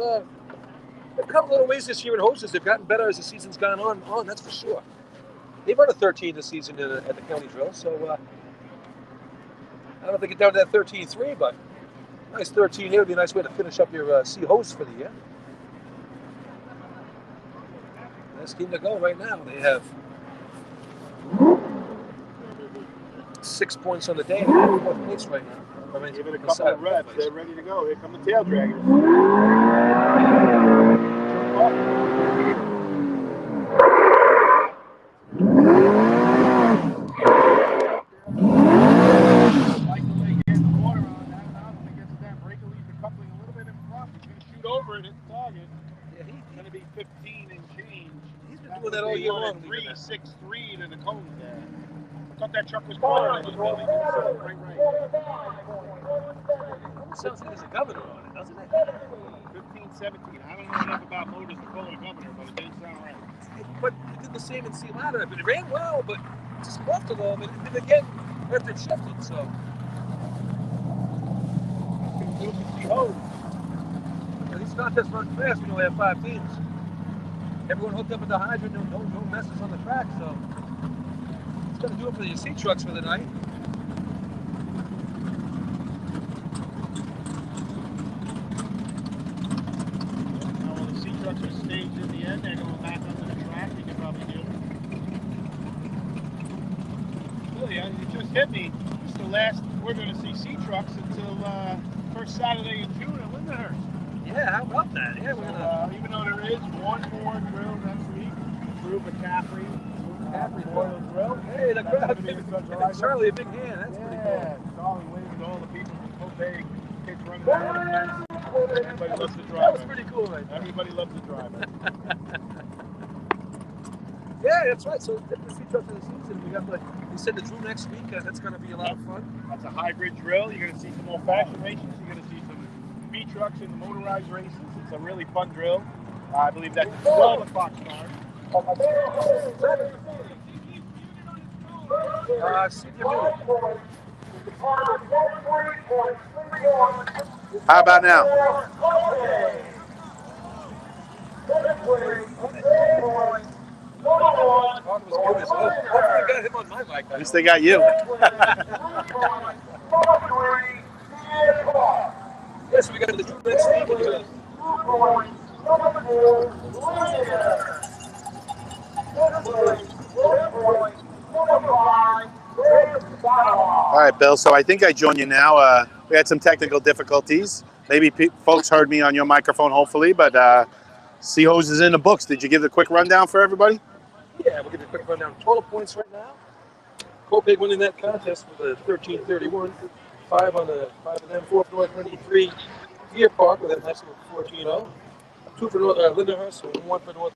come a little ways this year in hoses. They've gotten better as the season's gone on, that's for sure. They've run a 13 this season at the county drill, so I don't know if they get down to that 13-3, but nice 13 here would be a nice way to finish up your sea hose for the year. Nice team to go right now. They have 6 points on the day. They're in fourth place right now. Give it a couple of reps. They're ready to go. Here come the tail draggers. Like the way getting the water on that. Now when it gets to that breaker, leaves the coupling a little bit in front. He's going to shoot over it at the target. Yeah, He's going to be 15 and change. he's been doing that all year long. 3.63 to the cones there. I thought that truck was cornering you, Billy. Right. It sounds like there's a governor on it, doesn't it? 15, 17. I don't know enough about motors to call it a governor, but it didn't sound right. But it did the same in Sea Ladder. But it ran well, but just left a little bit. And again, after it shifted, so. These contests run fast. We only have 5 teams. Everyone hooked up at the hydrant. No messes on the track, so. It's going to do it for the sea trucks for the night. When the sea trucks are staged in the end, they're going back onto the track. You can probably do it. Really, it just hit me. It's the last we're going to see sea trucks until first Saturday in June at Lindenhurst. Yeah, how about that? Yeah, we're gonna. Even though there is one more drill next week, Drew McCaffrey. Royal Drill. Hey, the crowd giving Charlie a big hand. That's pretty cool. Charlie waving to all the people from Copaig. Kids running around. Everybody loves the driver. That was pretty cool, right? Everybody loves the driver. Yeah, that's right. So the sea trucks of the season. We got you said the Drew next week. That's going to be a lot of fun. That's a hybrid drill. You're going to see some old-fashioned races. You're going to see some speed trucks and the motorized races. It's a really fun drill. I believe that's 12 o'clock start. How about now? At least they got you. Yes, we got the Drew next week. All right, Bill. So I think I joined you now. We had some technical difficulties. Maybe folks heard me on your microphone, hopefully, but Sea Hose is in the books. Did you give the quick rundown for everybody? Yeah, we'll give you a quick rundown. Total points right now. Copaig winning that contest with a 13:31. 5 on the 5 of them. 4 for North 93. Deer Park with a nice little 14-0. 2 for Lindenhurst, 1 for North.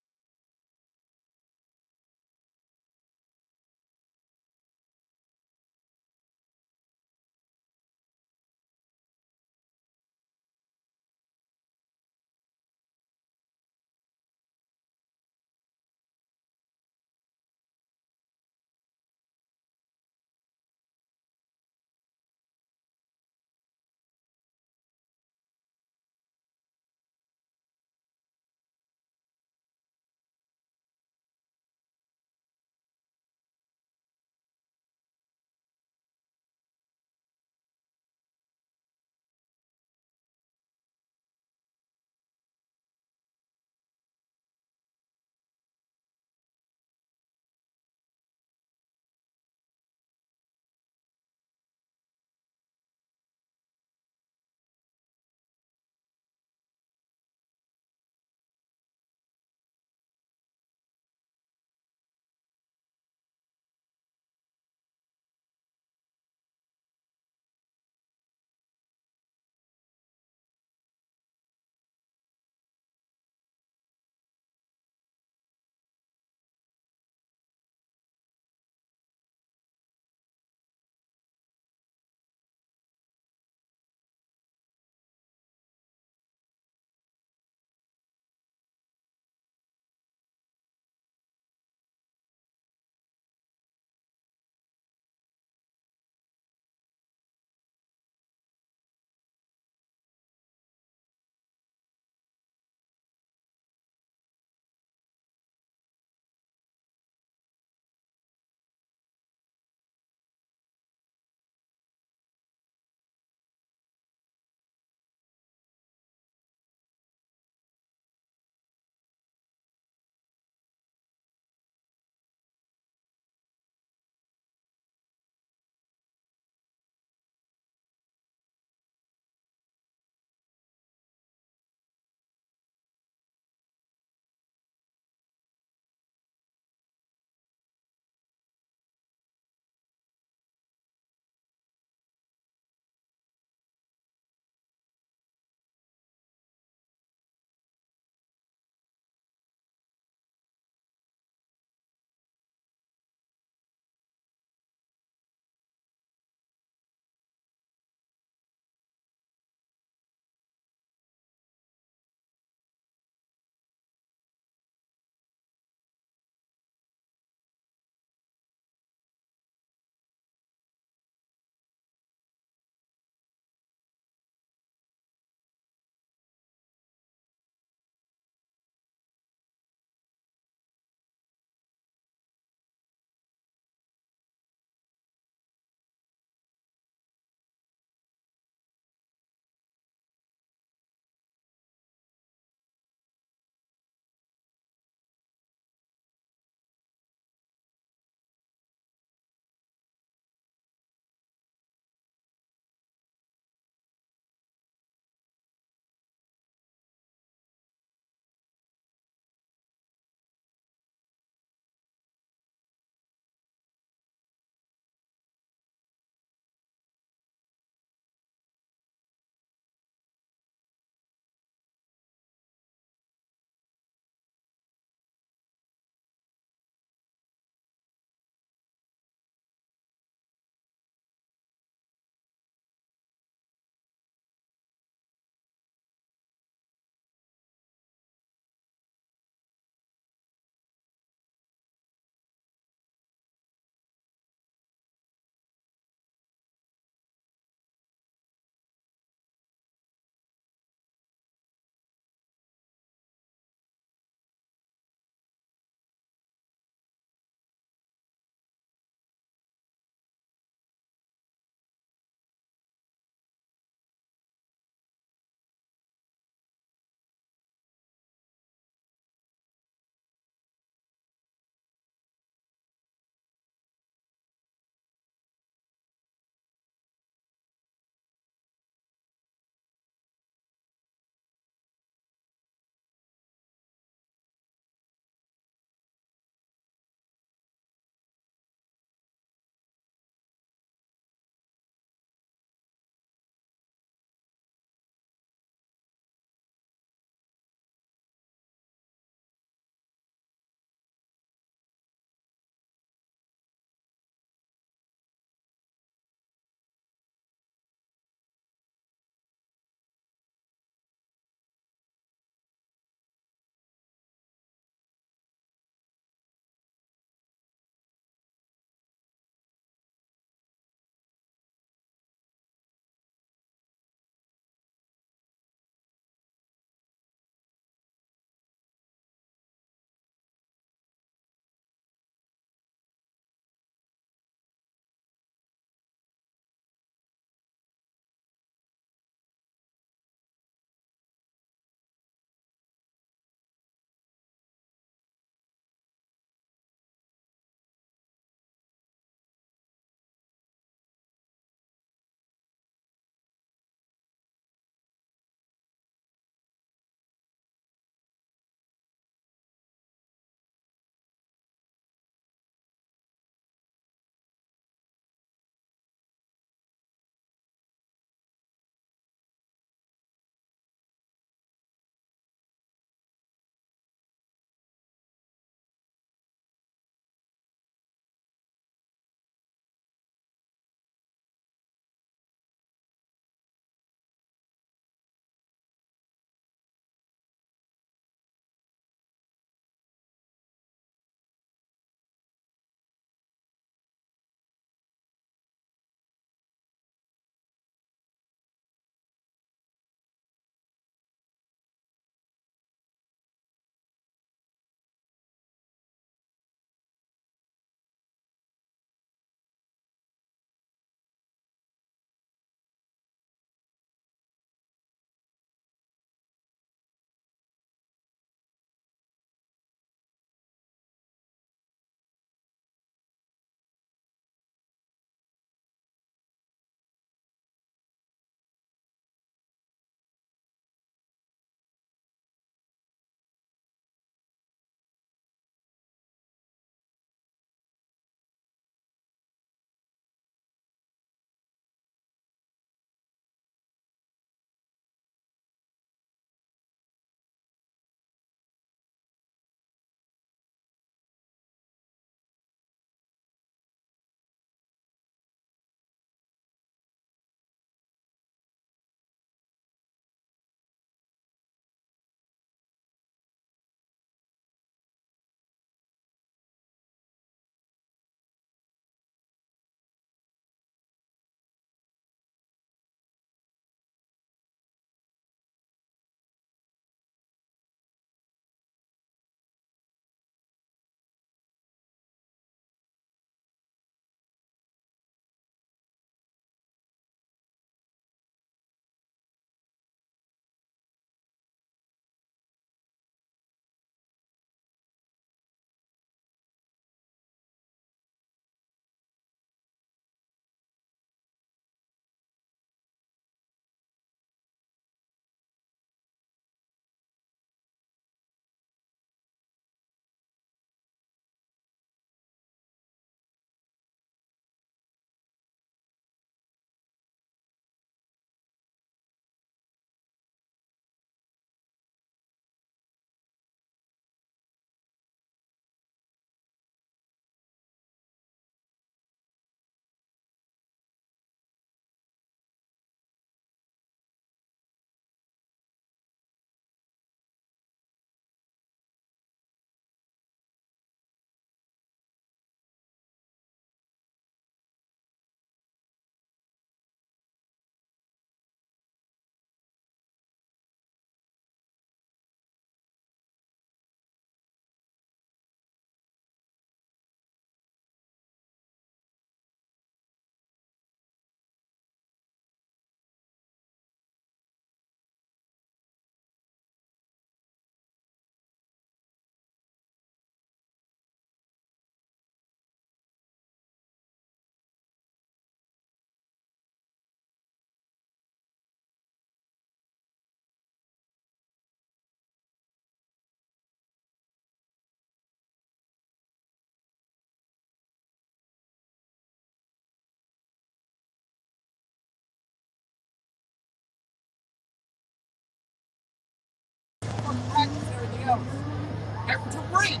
Drake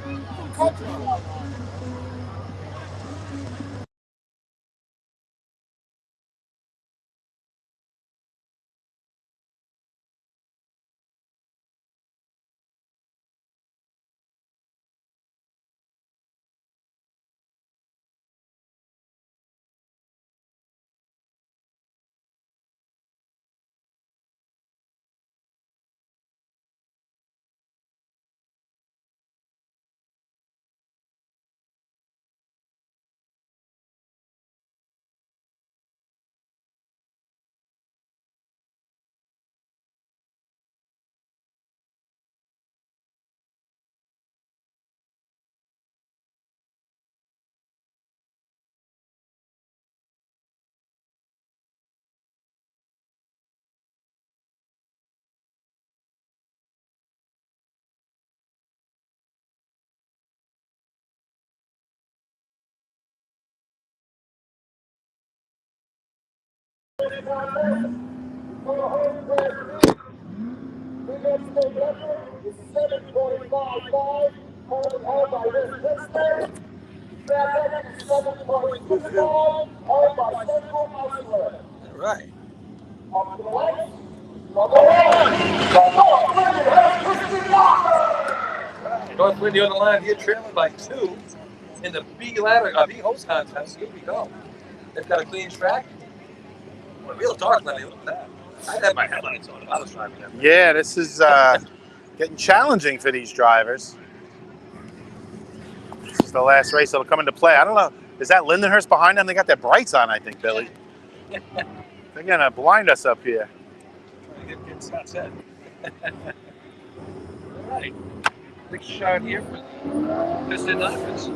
from Country Club. The next state record is 7.55, currently held by West Pittsburgh. Track record is 7.65, held by Central Iceland. All right. Up to the lights, number 1, the North Lindenhurst Christian Locker. North Windy on the line here, trailing by 2 in the B host contest. Here we go. They've got a clean track. Well, real dark, Lenny. Look at that. I had my headlights on if I was driving that. Yeah, this is getting challenging for these drivers. This is the last race that'll come into play. I don't know. Is that Lindenhurst behind them? They got their brights on, I think, Billy. They're going to blind us up here. Trying to get Scott's head. All right. Big shot here for the Piston offense.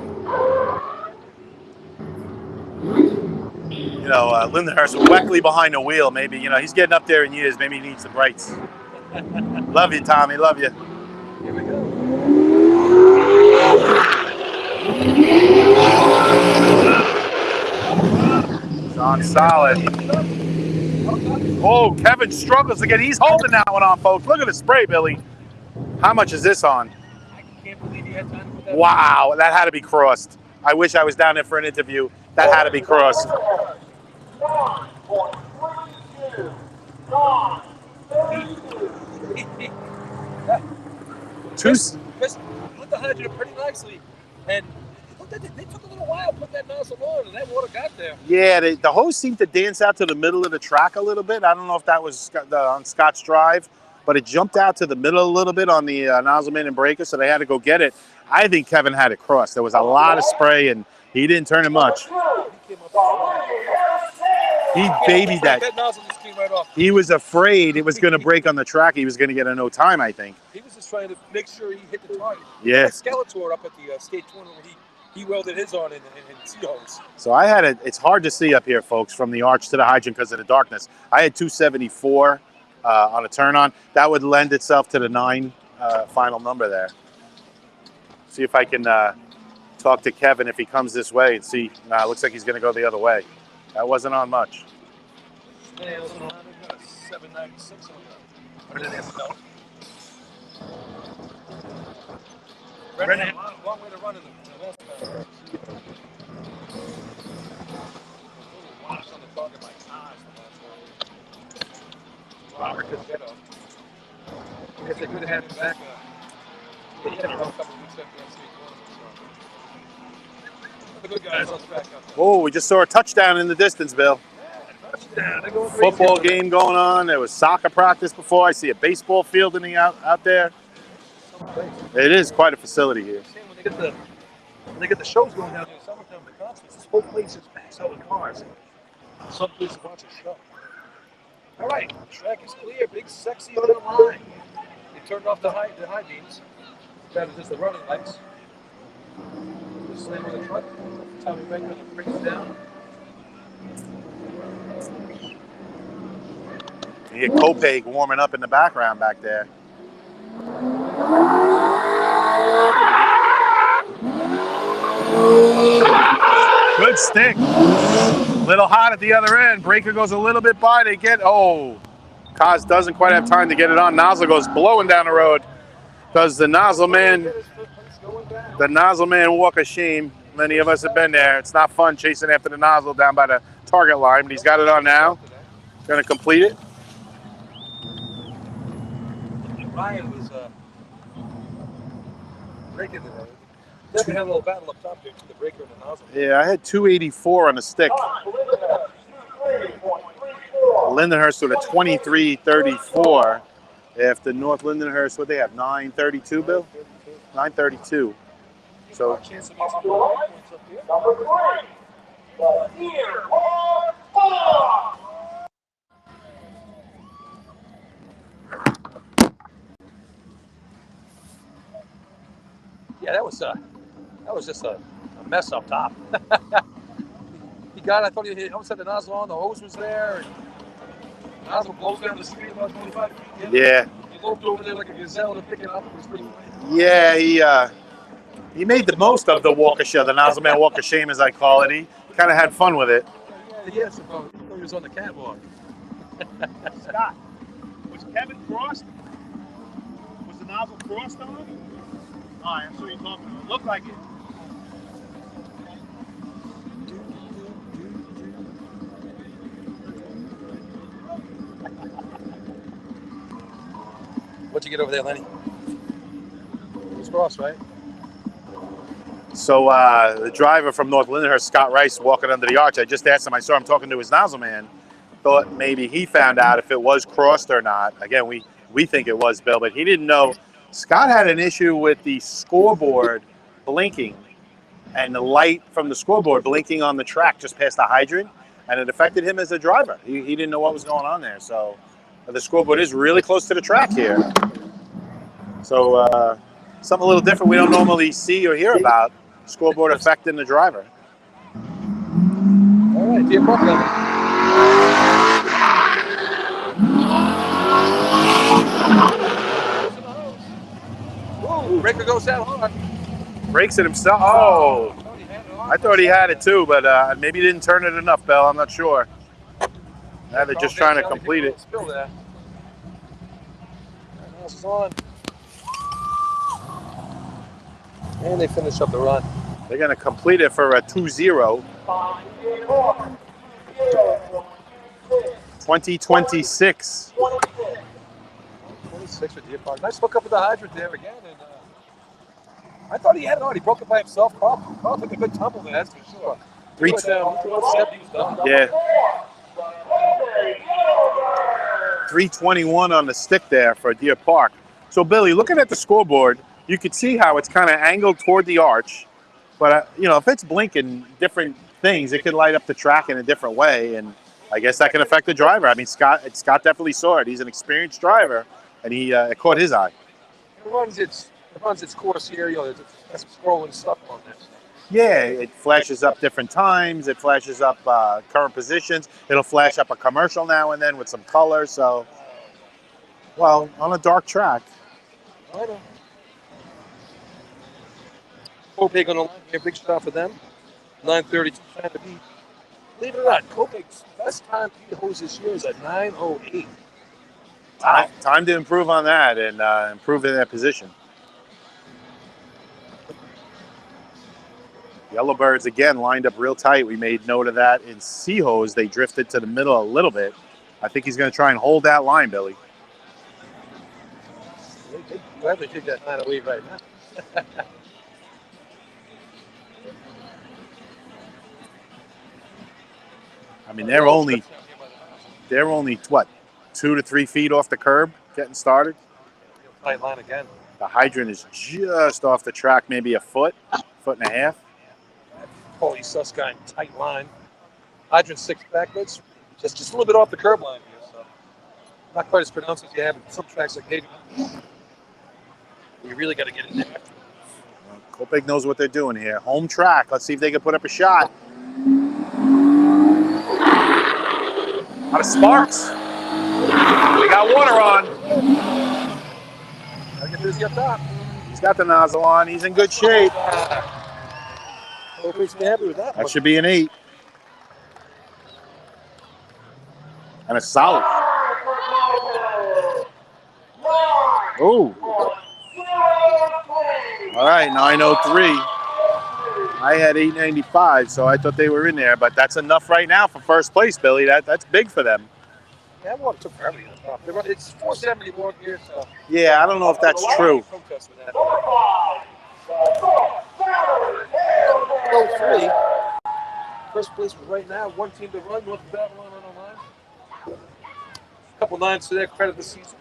You know, Lindenhurst Weckley behind the wheel. Maybe, you know, he's getting up there in years. Maybe he needs the brights. Love you, Tommy. Love you. Here we go. It's on solid. Oh, Kevin struggles again. He's holding that one on, folks. Look at the spray, Billy. How much is this on? I can't believe you had time to put that. Wow, that had to be crossed. I wish I was down there for an interview. That had to be crossed. 9.32. 9.32. Chris put the hydrant pretty nicely, and they took a little while putting that nozzle on, and that water got there. Yeah, the hose seemed to dance out to the middle of the track a little bit. I don't know if that was on Scott's drive, but it jumped out to the middle a little bit on the nozzle main and breaker, so they had to go get it. I think Kevin had it crossed. There was a lot of spray, and he didn't turn it much. He babied that. That nozzle just came right off. He was afraid it was going to break on the track. He was going to get a no time, I think. He was just trying to make sure he hit the target. Yeah. Like Skeletor up at the skate tournament, he welded his on in Seahawks. So I had it's hard to see up here, folks, from the arch to the hydrant because of the darkness. I had 274 on a turn on. That would lend itself to the 9 final number there. See if I can talk to Kevin if he comes this way and see. Looks like he's going to go the other way. That wasn't on much. Yeah, it was on 796 on that. Or did it go? Brendan had a long way to run in the last time. Wash on the target by ties the last time. Robert couldn't get up. I guess they could have had him back. They had him a couple of weeks after that state tournament. The good guys on the back up there. Oh, we just saw a touchdown in the distance, Bill. Yeah, they're going crazy. Football game going on. There was soccer practice before. I see a baseball field out there. It is quite a facility here. When they get the shows going down there in the summertime, the concerts, this whole place is packed out with cars. Some places watch a show. All right, the track is clear, big, sexy on the line. They turned off the high beams. That is just the running lights. Just slam with the truck. Tommy Baker brings it down. You hear Kopeg warming up in the background back there. Good stick. Little hot at the other end. Breaker goes a little bit by. They get, Kaz doesn't quite have time to get it on. Nozzle goes blowing down the road. Does the nozzle man walk of shame? Many of us have been there. It's not fun chasing after the nozzle down by the target line, but he's got it on now. Going to complete it. Ryan was breaking it. Then we had a little battle up top there to the breaker and the nozzle. Yeah, I had 284 on the stick. Lindenhurst with a 23.34. After North Lindenhurst, what they have? 9.32, Bill? 9.32. So Chance to make some points up here. Number 3, the Dearborn Bulldogs. Yeah, that was just a mess up top. He got it. I thought he almost had the nozzle on. The hose was there. And the nozzle blows down the street about 25 feet. yeah, He loped over there like a gazelle to pick it up. It was pretty funny. yeah, he made the most of the walk of shame, the nozzle man walk of shame, as I call it. He kind of had fun with it. Yes, he thought he was on the catwalk. Scott, was Kevin crossed? Was the nozzle crossed on him? All right, that's what you're talking about. It looked like it. What'd you get over there, Lenny? It was cross, right? So the driver from North Lindenhurst, Scott Rice, walking under the arch, I just asked him, I saw him talking to his nozzle man, thought maybe he found out if it was crossed or not. Again, we think it was, Bill, but he didn't know. Scott had an issue with the scoreboard blinking and the light from the scoreboard blinking on the track just past the hydrant, and it affected him as a driver. He didn't know what was going on there. So the scoreboard is really close to the track here. So something a little different we don't normally see or hear about. Scoreboard affecting the driver. All right, Deer Park level. Ooh, breaker goes down hard. Breaks it himself. Oh, I thought he had it too, but maybe he didn't turn it enough, Bell. I'm not sure. Now they're just trying to complete it. Spill there. This is on. And they finish up the run. They're going to complete it for a 2-0. 2026. 26 for Deer Park. Nice hook up with the hydrant there again. And I thought he had it on. He broke it by himself. Carl took a good tumble there, that's for sure. He went down. He was done. Yeah. 321 on the stick there for Deer Park. So, Billy, looking at the scoreboard, you could see how it's kind of angled toward the arch. But, you know, if it's blinking different things, it could light up the track in a different way. And I guess that can affect the driver. I mean, Scott definitely saw it. He's an experienced driver, and it caught his eye. It runs its course here. You know, there's some scrolling stuff on this. Yeah, it flashes up different times. It flashes up current positions. It'll flash up a commercial now and then with some color. So, well, on a dark track. I know. Kopig on the line here, big shot for them. 9:32 time to beat. Believe it or not, Kopig's best time to beat hose this year is at 9:08. Time to improve on that and improve in that position. Yellowbirds, again, lined up real tight. We made note of that in Seahose. They drifted to the middle a little bit. I think he's going to try and hold that line, Billy. They gladly take that 9:08 right now. I mean, they're only what, 2 to 3 feet off the curb getting started. Tight line again. The hydrant is just off the track, maybe a foot and a half. Holy Susskind, tight line. Hydrant 6 backwards, just a little bit off the curb line here, so not quite as pronounced as you have in some tracks like Hagen. You really got to get in there. Kopig knows what they're doing here. Home track. Let's see if they can put up a shot. Out of sparks. They got water on. Gotta get busy up top. He's got the nozzle on. He's in good shape. Kopig's be happy with that. That should be an 8. And a solid. Oh. All right, 903. I had 895, so I thought they were in there, but that's enough right now for first place, Billy. That's big for them. Yeah, well, it took forever to get the top. It's 471 here, so. Yeah, I don't know if that's true. Protest with that. Number 5, 03. First place right now, one team to run, North Babylon on the line. A couple nines to their credit this season.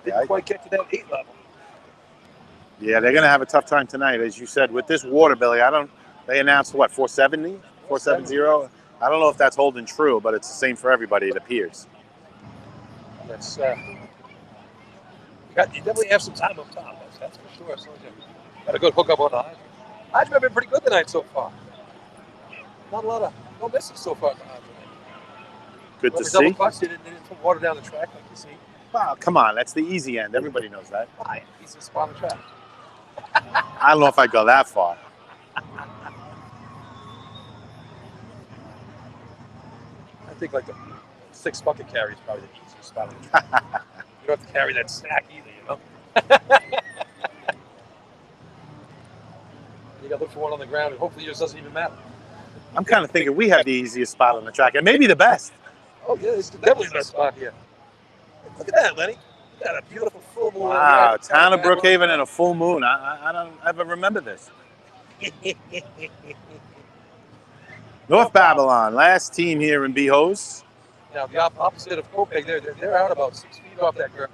Didn't quite get to that 8 level. Yeah, they're gonna have a tough time tonight, as you said, with this water, Billy. They announced what 470, 470. I don't know if that's holding true, but it's the same for everybody. It appears. That's you definitely have some time up top. That's for sure. So got a good hookup on the Hydra. Hydra have been pretty good tonight so far. Not a lot of no misses so far. Good to see. Double clutch, they didn't put water down the track like you see. Wow, come on, that's the easy end. Everybody knows that. Easy spot on the track. I don't know if I'd go that far. I think like the 6 bucket carry is probably the easiest spot on the track. You don't have to carry that stack either, you know. You got to look for one on the ground, and hopefully yours doesn't even matter. I'm kind of thinking we have the easiest spot on the track, and maybe the best. Oh yeah, it's definitely the best spot here. Look at that, Lenny. Look at that, a beautiful full moon. Wow, town of Brookhaven and a full moon. I don't ever remember this. North Babylon, last team here in Behos. Now the opposite of Kopek, they're out about 6 feet off that curve.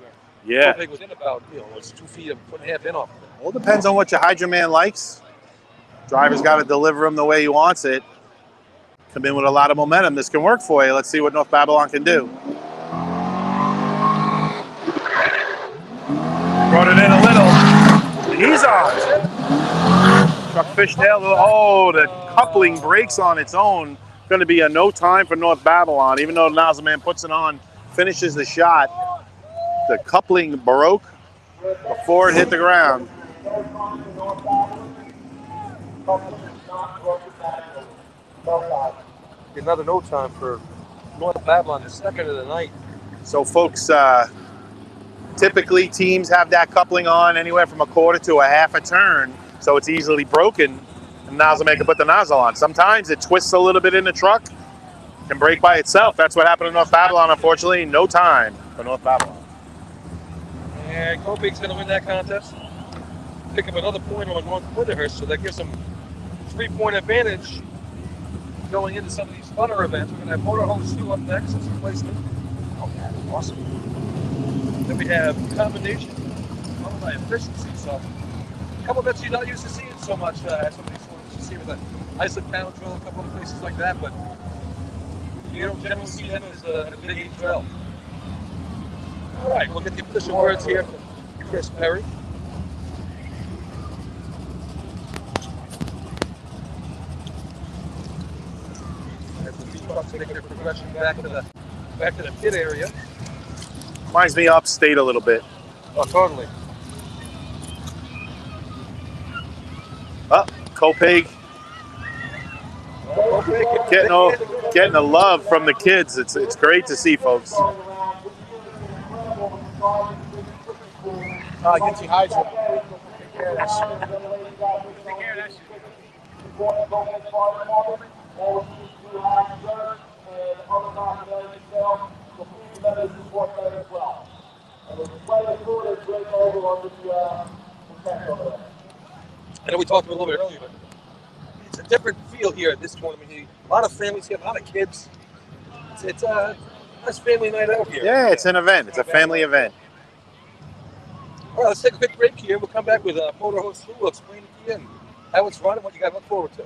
Yeah. Kopek was in about, it's 2 feet, a foot and a half in off of it. All depends on what your Hydra man likes. Driver's got to deliver him the way he wants it. Come in with a lot of momentum. This can work for you. Let's see what North Babylon can do. Brought it in a little. He's on. Chuck Fishtail. Oh, the coupling breaks on its own. Going to be a no time for North Babylon. Even though Nozzle Man puts it on, finishes the shot. The coupling broke before it hit the ground. Another no time for North Babylon, the second of the night. So, folks, typically teams have that coupling on anywhere from a quarter to a half a turn, so it's easily broken. And nozzle man can put the nozzle on. Sometimes it twists a little bit in the truck, can break by itself. That's what happened to North Babylon, unfortunately. No time for North Babylon. And Kopek's going to win that contest. Pick up another point on North Winterhurst, so that gives them 3-point advantage going into some of these funner events. We're going to have Motorhome 2 up next as a replacement. Oh, man, awesome. Then we have combination, followed by efficiency. So, a couple of bets you're not used to seeing so much at some of these ones. You see with the Iceland Panel Drill, a couple of places like that, but you don't generally see them as a big 8 drill. All right, we'll get the official words here from Chris Perry. As the Beachbucks make their progression back to the pit area. Reminds me upstate a little bit. Oh, totally. Kopek getting the love from the kids. It's great to see, folks. Get you Hydra. Take care of that shit. Take care of that shit. I know we talked a little bit earlier, but it's a different feel here at this tournament. A lot of families here, a lot of kids. It's a nice family night out here. Yeah, it's an event. It's a family event. All right, let's take a quick break here. We'll come back with Motorhome 2. We'll explain it to you and how it's run and what you got to look forward to.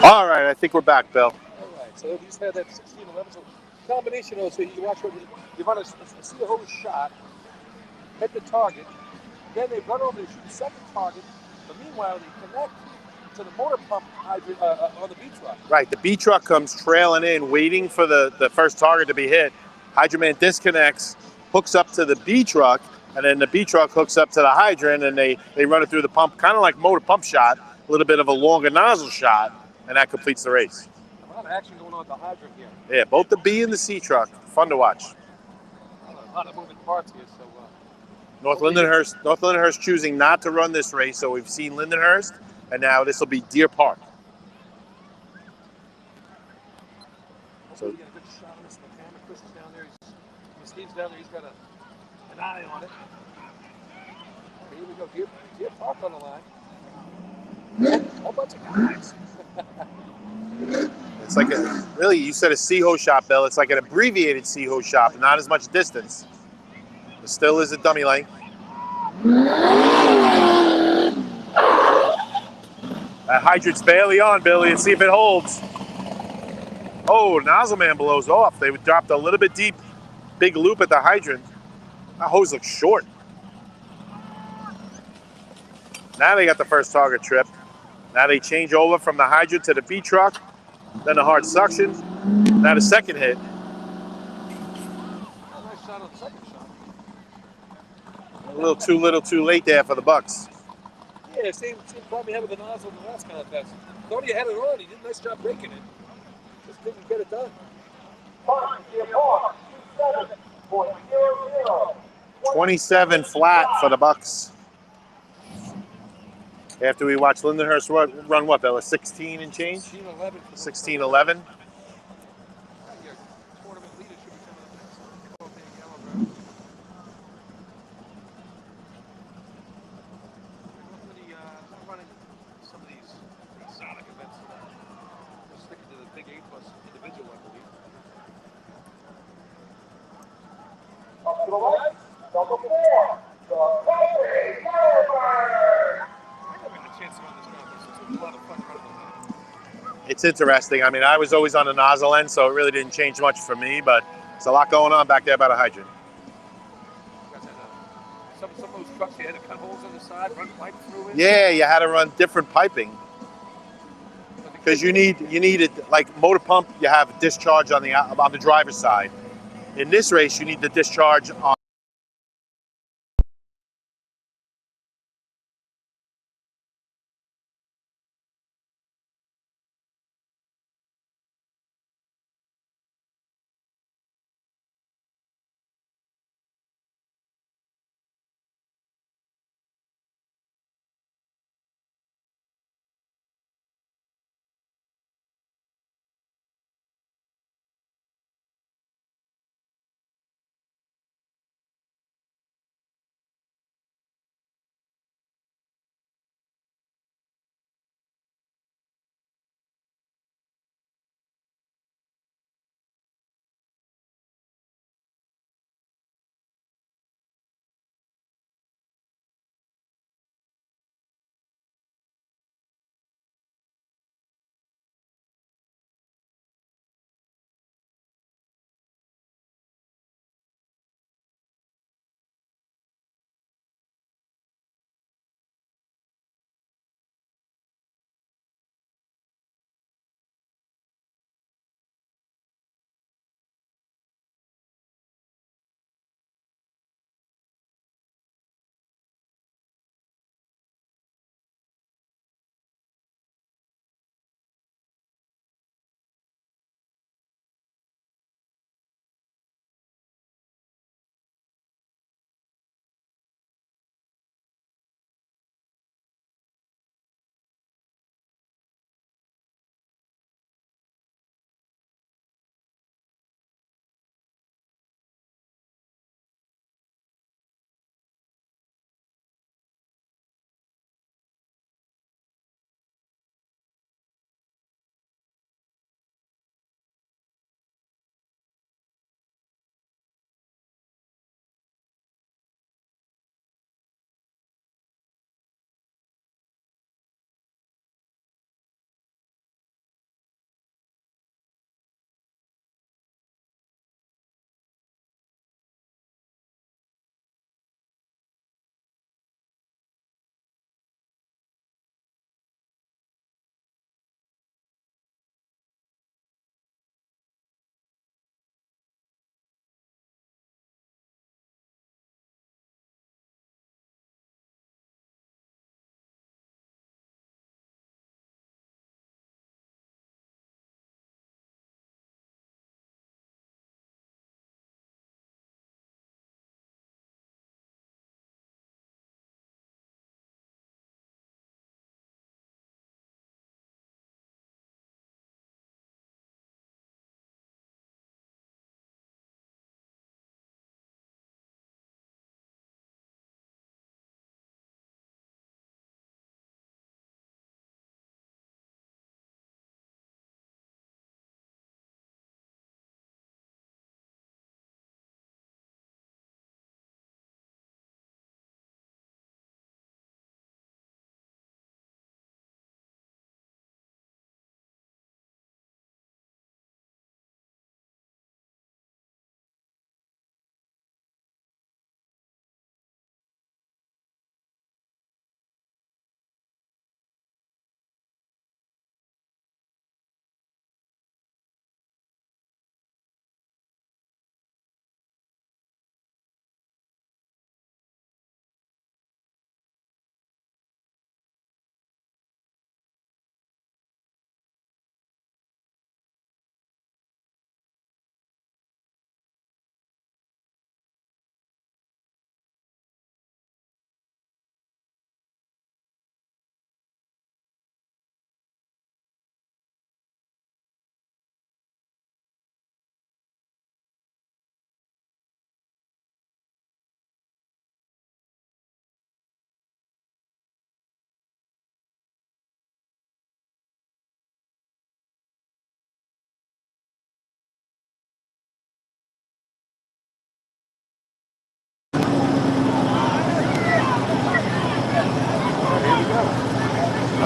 All right, I think we're back, Bill. All right, so you just had that 16-11. So combination of, so you watch what you run a see a hose shot, hit the target, then they run over to shoot the second target, but meanwhile they connect to the motor pump hydrant on the B truck. Right, the B truck comes trailing in, waiting for the first target to be hit. Hydroman disconnects, hooks up to the B truck, and then the B truck hooks up to the hydrant, and they run it through the pump, kind of like motor pump shot, a little bit of a longer nozzle shot, and that completes the race. A lot of action going on at the hydrant here. Yeah, both the B and the C truck, fun to watch. A lot of moving parts here, so. North Lindenhurst choosing not to run this race, so we've seen Lindenhurst, and now this will be Deer Park. So you get a good shot on this. The camera, Chris is down there. Steve's down there. He's got an eye on it. Okay, here we go. Deer Park on the line. A whole bunch of guys. It's like really, you said a C-hose shop, Bill. It's like an abbreviated C-hose shop, not as much distance. It still is a dummy length. That hydrant's barely on, Billy. Let's see if it holds. Oh, nozzle man blows off. They dropped a little bit deep. Big loop at the hydrant. That hose looks short. Now they got the first target trip. Now they change over from the hydrant to the B truck. Then the hard suction. Now the second hit. Nice shot on the second shot. A little too late there for the Bucks. Yeah, same problem he had with the nozzle in the last contest. Thought he had it on. He did a nice job breaking it. Just didn't get it done. 27 flat for the Bucks. After we watch Lindenhurst run what, Bella? 16 and change? 16-11. 16-11. Some of these exotic events. We're sticking to the big 8+ individual, I believe. Up to the right, number 4, the Country Firebird. I never had a chance to run this contest. It was a lot of fun running the It's interesting. I mean, I was always on the nozzle end, so it really didn't change much for me, but there's a lot going on back there by the hydrant. Some of those trucks, you had to cut holes on the side, run pipe through it. Yeah, you had to run different piping because you need it like motor pump. You have discharge on the driver's side. In this race, you need the discharge on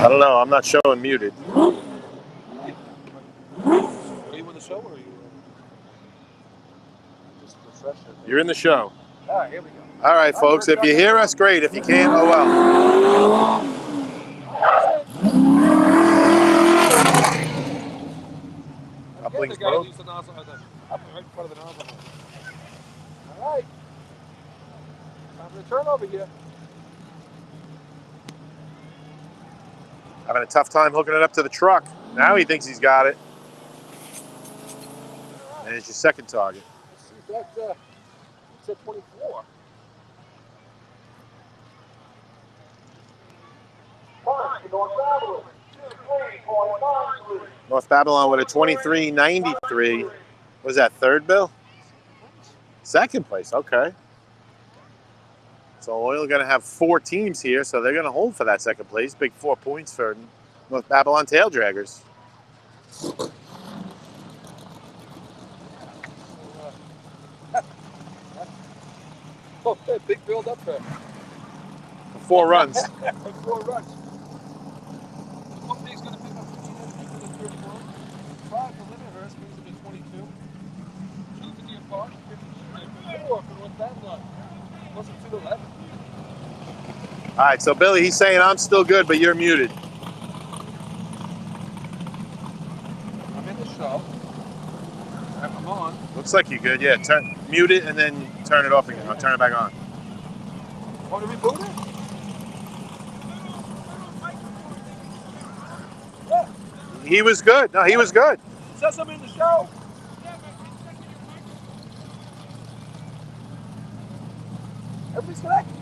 I don't know. I'm not showing muted. Are you in the show or are you just refreshing? You're in the show. All right, here we go. All right, folks. If you hear us, great. If you can't, oh well. Coupling's the guy broke. leaves the nozzle right in front of the nozzle. All right. Time for the turnover here. Having a tough time hooking it up to the truck. Now he thinks he's got it. And it's your second target. Let's see if that's it's at 24. North Babylon with a 23.93. What was that, third, Bill? Second place, okay. So we're only going to have 4 teams here, so they're going to hold for that second place. Big 4 points for North Babylon Tail Draggers. Okay, big build up there. 4 runs. 4 runs. Hope's going to pick up 15 to 31. 5 for Lindenhurst brings him to 22. 2 for Deer Park, 54 for North Babylon. Wasn't 2 to 11. All right, so Billy, he's saying I'm still good, but you're muted. I'm in the show. I'm on. Looks like you're good. Yeah, mute it and then turn it off again. I'll turn it back on. Want to reboot it? Yeah. He was good. No, he was good. It says I'm in the show. Everybody's connected.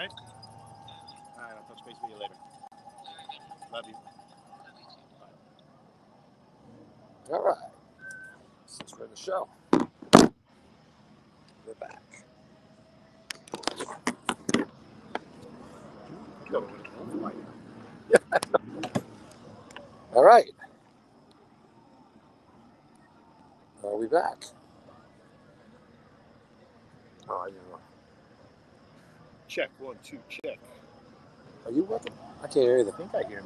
right? All right, I'll touch base with you later. Love you. All right. Since we're in the show, we're back. You got a little wolf fight. All right. Are we back? Oh, I didn't know. Check 1, 2, check. Are you working? I can't hear you. I think I hear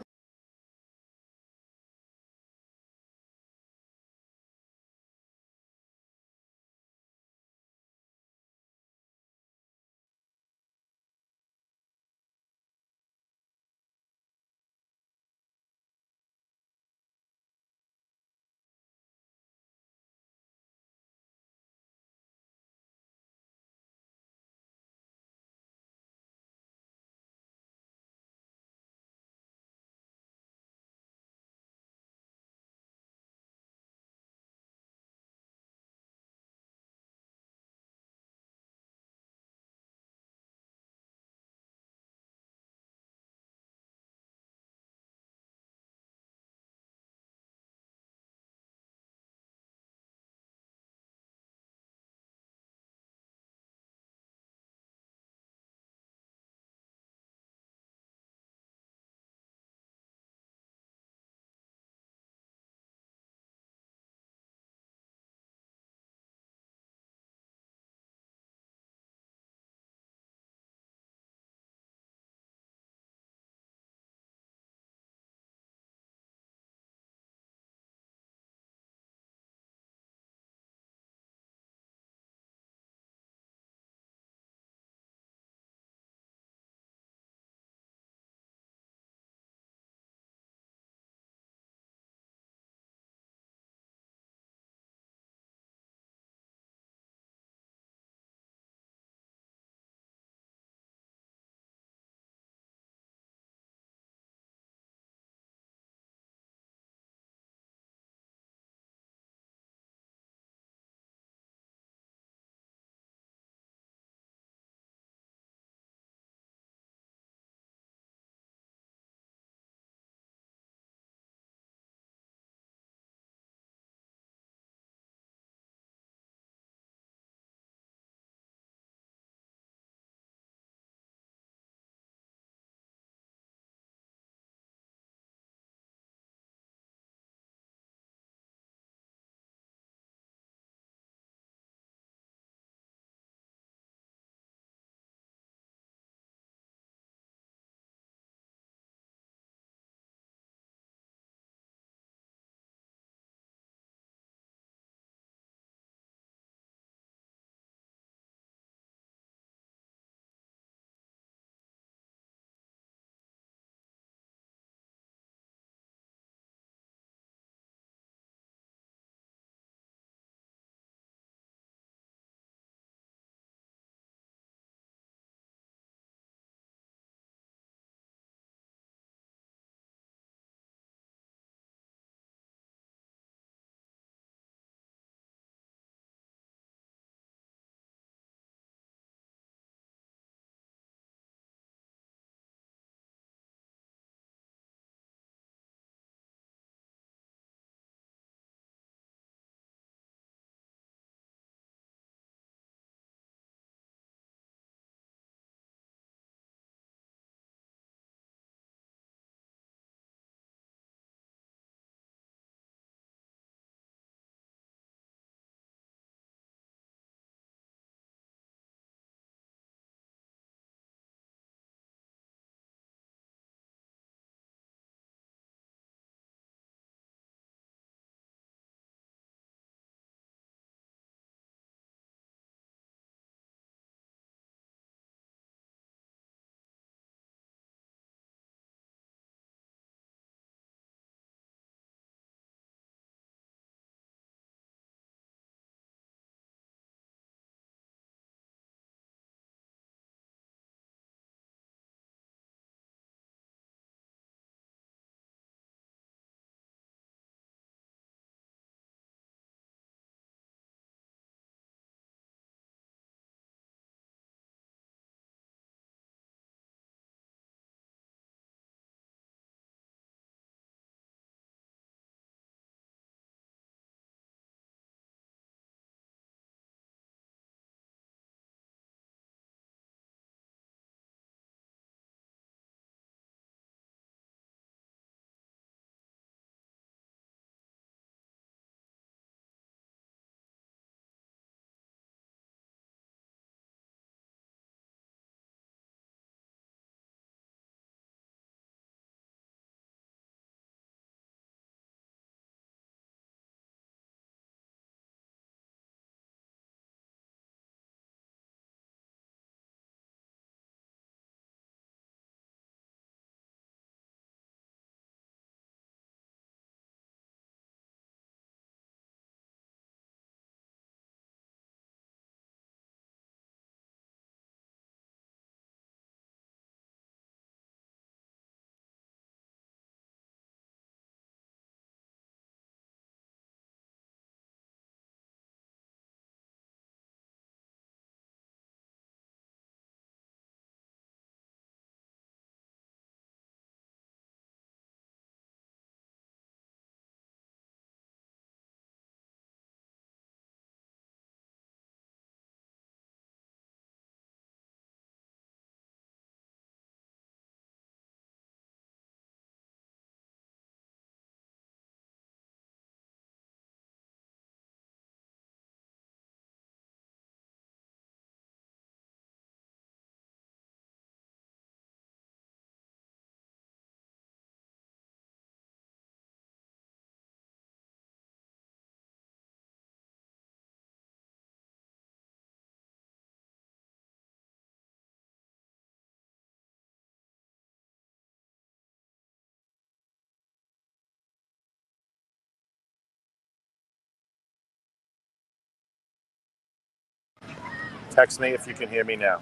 Text me if you can hear me now.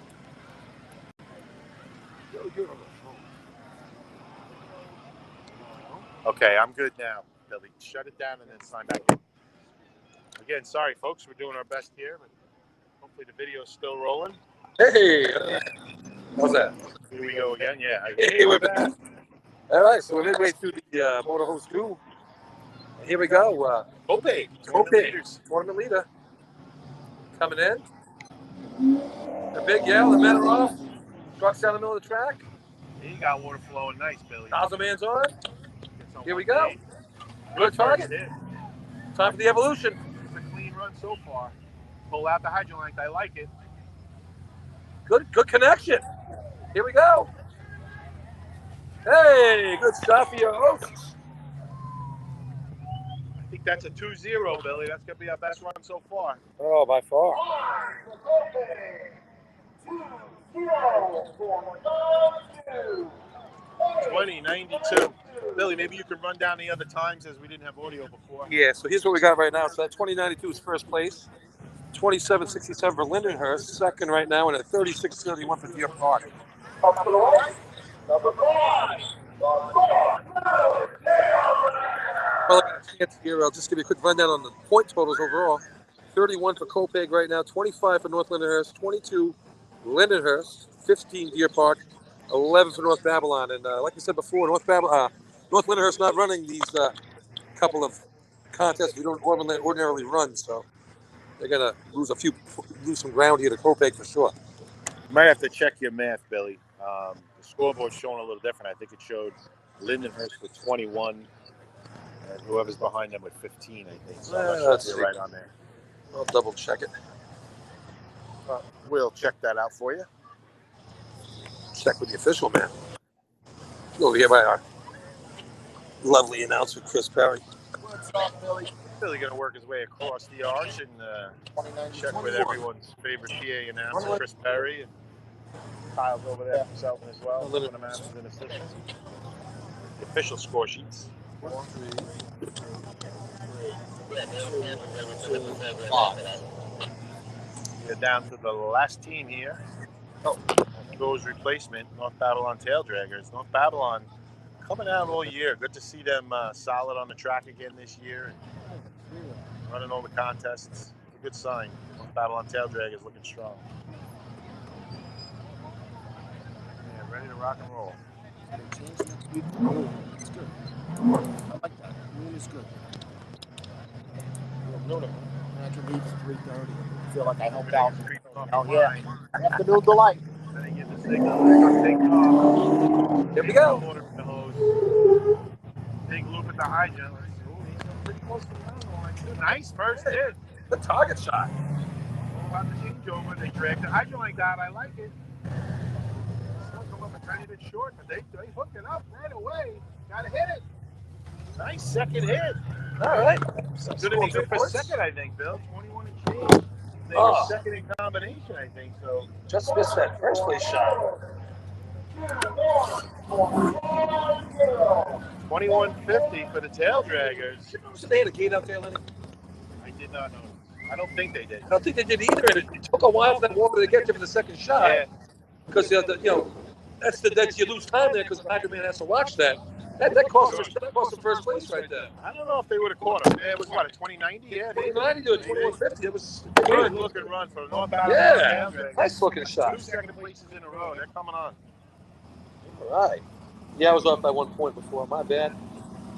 Okay, I'm good now, Billy. Shut it down and then sign back in. Again, sorry, folks. We're doing our best here, but hopefully the video's still rolling. Hey, how's that? Here we go again. Yeah. Hey, we're back. All right, so we're midway through the Motor Hose 2. Here we go. Kopig, Kopig, tournament leader. Coming in. The big yell, the men are off. Trucks down the middle of the track. He got water flowing nice, Billy. 1,000 man's on. Here we go. Good target. Time for the evolution. It's a clean run so far. Pull out the Hydrolank. I like it. Good connection. Here we go. Hey, good stuff for your hosts. I think that's a 2-0, Billy. That's going to be our best run so far. Oh, by far. 20:92. Billy, maybe you can run down the other times as we didn't have audio before. Yeah, so here's what we got right now. So that 2092 is first place. 27.67 for Lindenhurst, second right now, and at 36.31 for Deer Park. Up to the right. Number 5. Well, I got a chance here. I'll just give you a quick rundown on the point totals overall. 31 for Kopig right now, 25 for North Lindenhurst, 22 Lindenhurst, 15 Deer Park, 11 for North Babylon. And like I said before, North Lindenhurst not running these couple of contests we don't ordinarily run, so they're gonna lose some ground here to Kopig for sure. You might have to check your math, Billy. The scoreboard's showing a little different. I think it showed Lindenhurst with 21, and whoever's behind them with 15, I think. So I'm not sure if you're right on there. I'll double check it. We'll check that out for you. Check with the official man. Over here by our lovely announcer, Chris Perry. What's up, Billy? Billy going to work his way across the arch and check with everyone's favorite PA announcer, Chris Perry. And Kyle's over there himself as well. One of the masters and assistants. The official score sheets. We're down to the last team here. Goes replacement, North Babylon Tail Draggers. North Babylon coming out all year. Good to see them solid on the track again this year. And running all the contests. It's a good sign. North Babylon Tail Draggers looking strong. Yeah, ready to rock and roll. It's good. I like that. Noon is good. After 3:30. I feel like I helped out. Oh yeah. Afternoon delight. Then they get the signal. They're going to take off. Here we go. Water from the hose. Big loop at the hydrant. Pretty close to the line. Nice first hit. The target shot. About the changeover, they drag the hydrant out. I like it. Still come up a tiny bit short, but they hook it up right away. Gotta hit it. Nice second hit. All right. Good inning for second, I think, Bill. 21 and change. They were second in combination, I think. So Just missed that first place shot. 21.50 for the Tail Draggers. Was they had a gate out there, Lenny? I did not know. I don't think they did. I don't think they did either. And it took a while for them over to get to for the second shot. Yeah. Because you lose time there because the Hydro Man has to watch that. That cost them first place right there. I don't know if they would have caught him. Yeah, it was what, a 2090? Yeah. 2090 to a 2150. It was Good looking run for North Babylon. Yeah, nice looking shot. 2 second places in a row. They're coming on. All right. Yeah, I was off by 1 point before. My bad.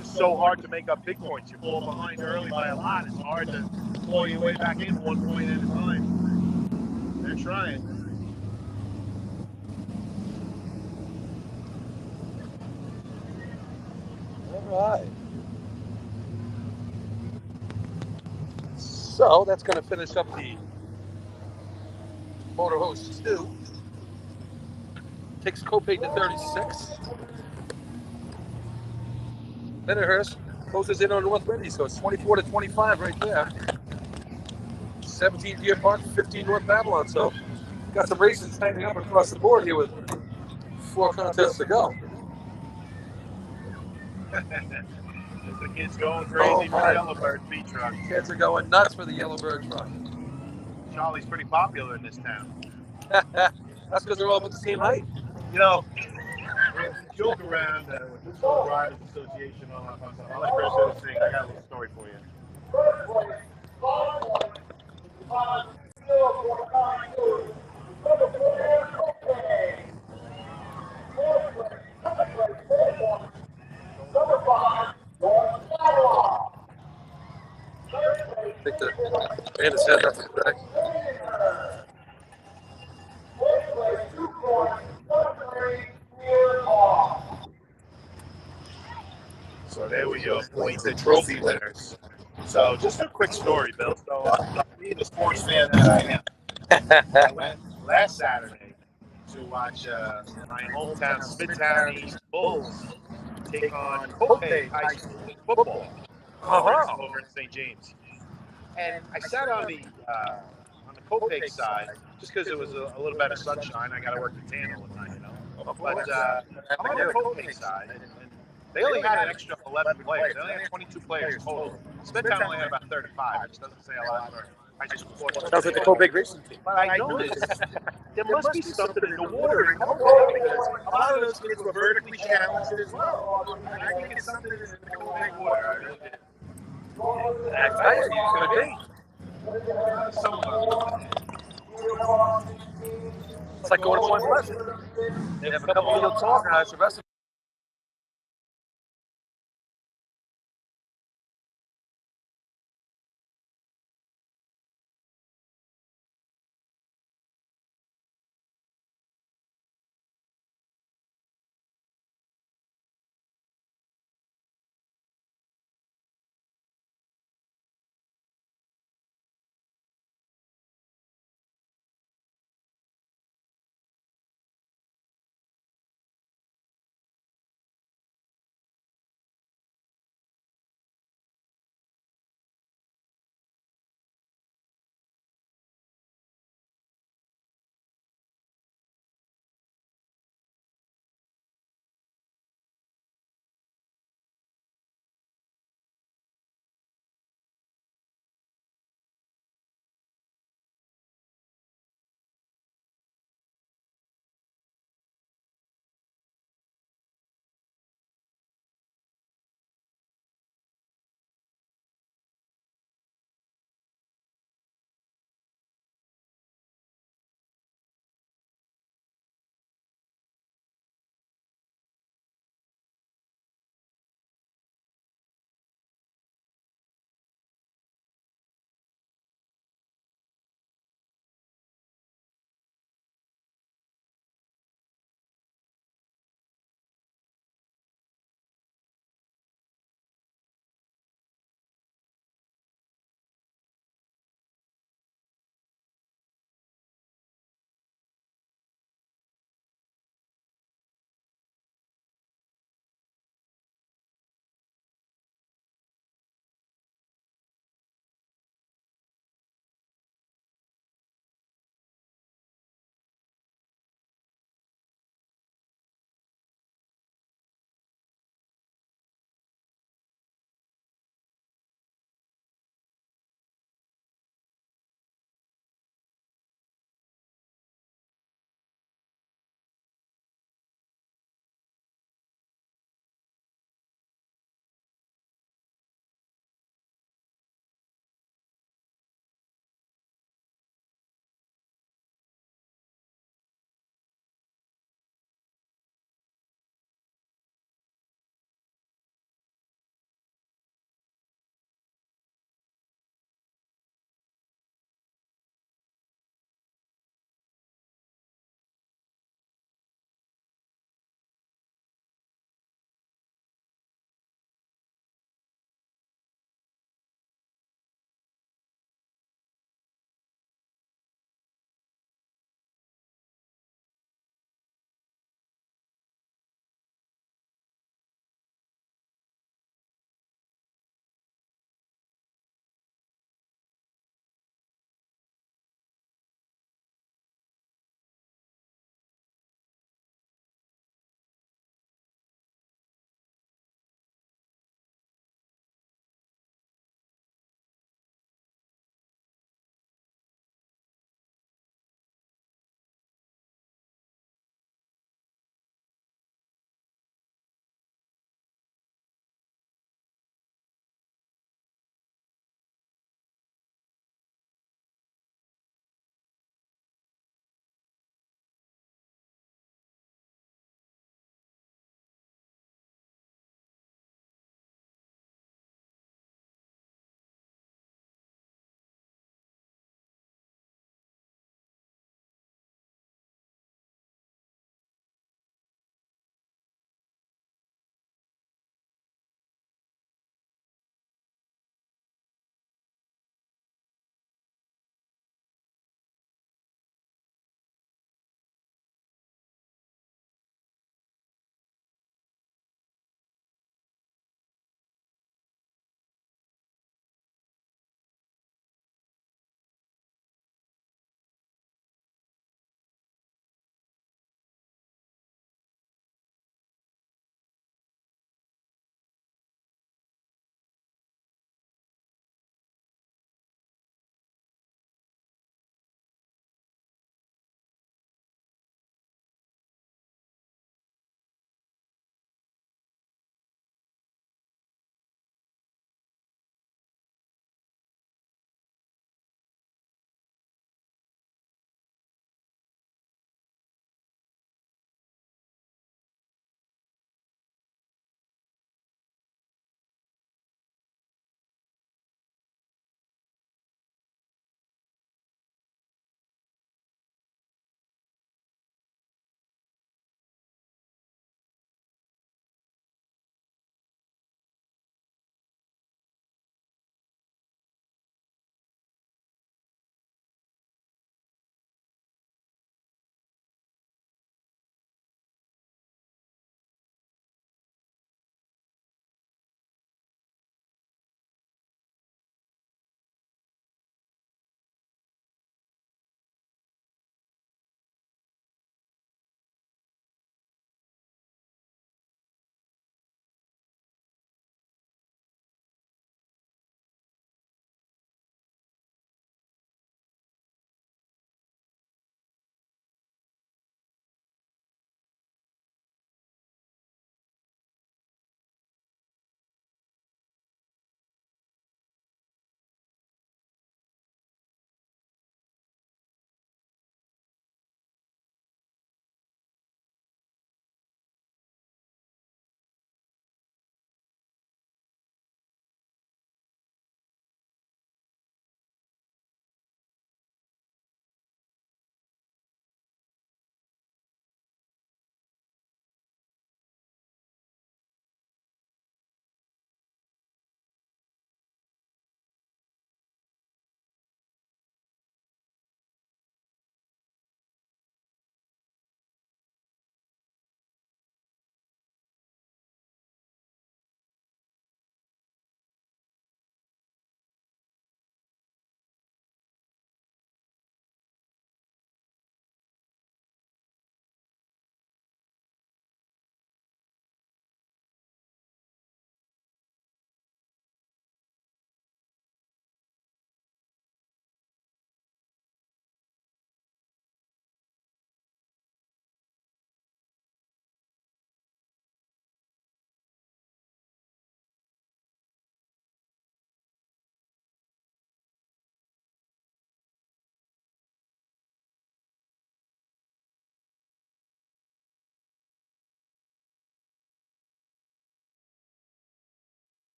It's so hard to make up big points. You fall behind early by a lot. It's hard to claw your way back in 1 point at a time. They're trying. All right. So that's going to finish up the Motor Hose 2. Takes Kopig to 36. Lindenhurst closes in on North Lindy, so it's 24 to 25 right there. 17 Deer Park, 15 North Babylon. So got some races tightening up across the board here with 4 contests to go. The kids going crazy for the Yellowbird feed truck. Kids are going nuts for the Yellowbird truck. Charlie's pretty popular in this town. That's because they're all about the same height. You know, there's a joke around with the Slow Drivers Association and all that fun stuff. I'll let Chris do his thing. I got a little story for you. First place, 5 points. Behind 0.92. Number 4, okay. Fourth place, second place, 4 points. Number 5, North Carolina. Third place, I think the man said that's correct. fourth place, 2 points. Number 3, Deer Park. So there we go, points and trophy winners. So just a quick story, Bill. So being the sports fan that I went last Saturday to watch my hometown Smithtown East Bulls take on Pope High School in football over in St. James. And I sat on the Copaig side just because it was a little better sunshine. I got to work the tan all the time, you know. But I'm on the Copaig side, and they only had an extra 11 players. They only had 22 players total. Smithtown only had about 35, which doesn't say a lot for high school sports. Sounds like the Copaig racing team. But I noticed there must be something in the water in Copaig because a lot of those kids were vertically challenged as well. And I think it's something in the Copaig water. I really did. That's how it's going to be. It's like going to Point Pleasant. They have a couple of little tall guys. The rest of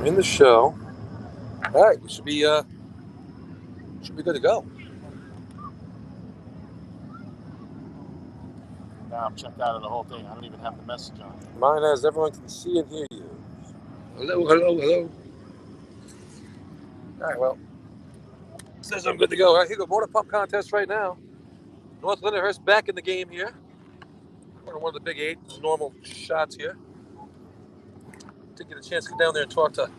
in the show. All right, we should be good to go. Now I'm checked out of the whole thing. I don't even have the message on. Mine has everyone can see and hear you. Hello, hello, hello. All right, well, says I'm good to go. All right, here we go. Motor pump contest right now. North Lindenhurst back in the game here. One of the big 8 normal shots here. Didn't get a chance to get down there and talk to them.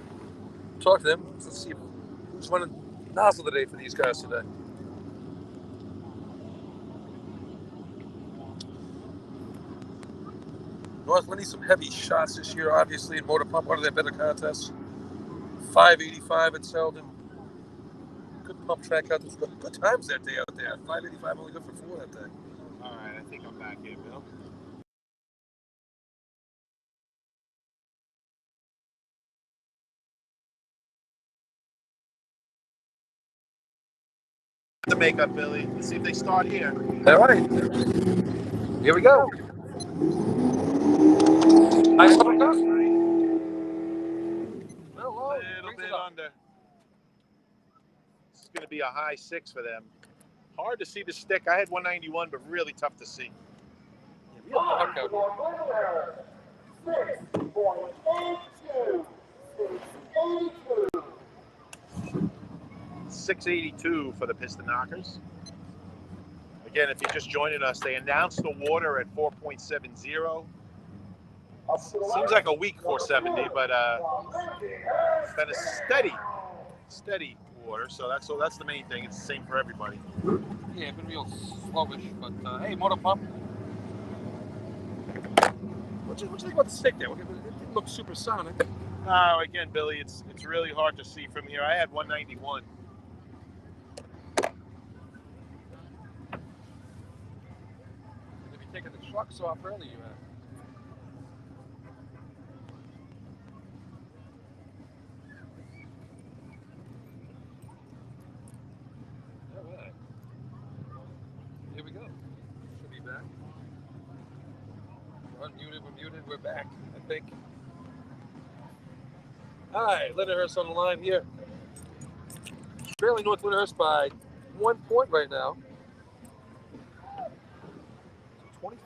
Let's see who's running nozzle today for these guys today. North Lindy, some heavy shots this year, obviously, in motor pump. One of their better contests. 585 at Selden. Good pump track out there. Good times that day out there. 585 only good for 4 that day. All right, I think I'm back here, Bill. The makeup, Billy. Let's see if they start here. All right. Here we go. Nice one. A little bit under. This is going to be a high 6 for them. Hard to see the stick. I had 191, but really tough to see. On for winner, 6.82. 682 for the Piston Knockers. Again, if you're just joining us, they announced the water at 4.70. Seems like a weak 470, but it's been a steady water. So that's the main thing. It's the same for everybody. Yeah, it's been real slowish, but hey, motor pump. What you think about the stick there? It didn't look supersonic. No, again, Billy, it's really hard to see from here. I had 191. If you're taking the trucks off early, you have. All right. Here we go. Should be back. We're unmuted, we're muted, we're back, I think. All right, Lindenhurst on the line here. Trailing North Lindenhurst by 1 point right now.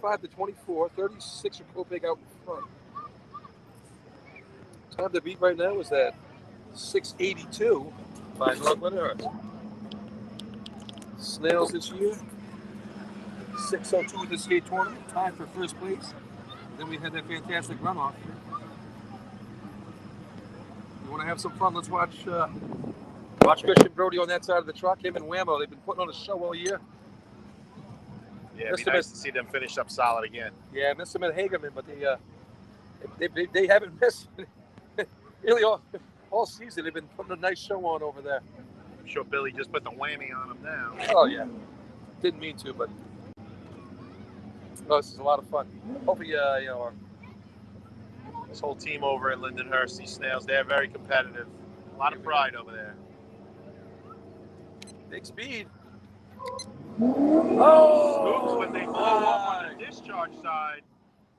25-24, 36 for Copiague out in front. Time to beat right now is that 682 by North Lindenhurst. Snails this year, 602 at the state tournament, tied for first place. Then we had that fantastic runoff. You want to have some fun? Let's watch Christian Brody on that side of the truck. Him and Whammo, they've been putting on a show all year. Yeah, it'd be nice to see them finish up solid again. Yeah, missed them at Hagerman, but they haven't missed really all season. They've been putting a nice show on over there. I'm sure Billy just put the whammy on them now. Oh yeah, didn't mean to, but this is a lot of fun. Hopefully, this whole team over at Lindenhurst, these Snails, they're very competitive. A lot of pride over there. Big speed. Scoops when they blow up on the discharge side.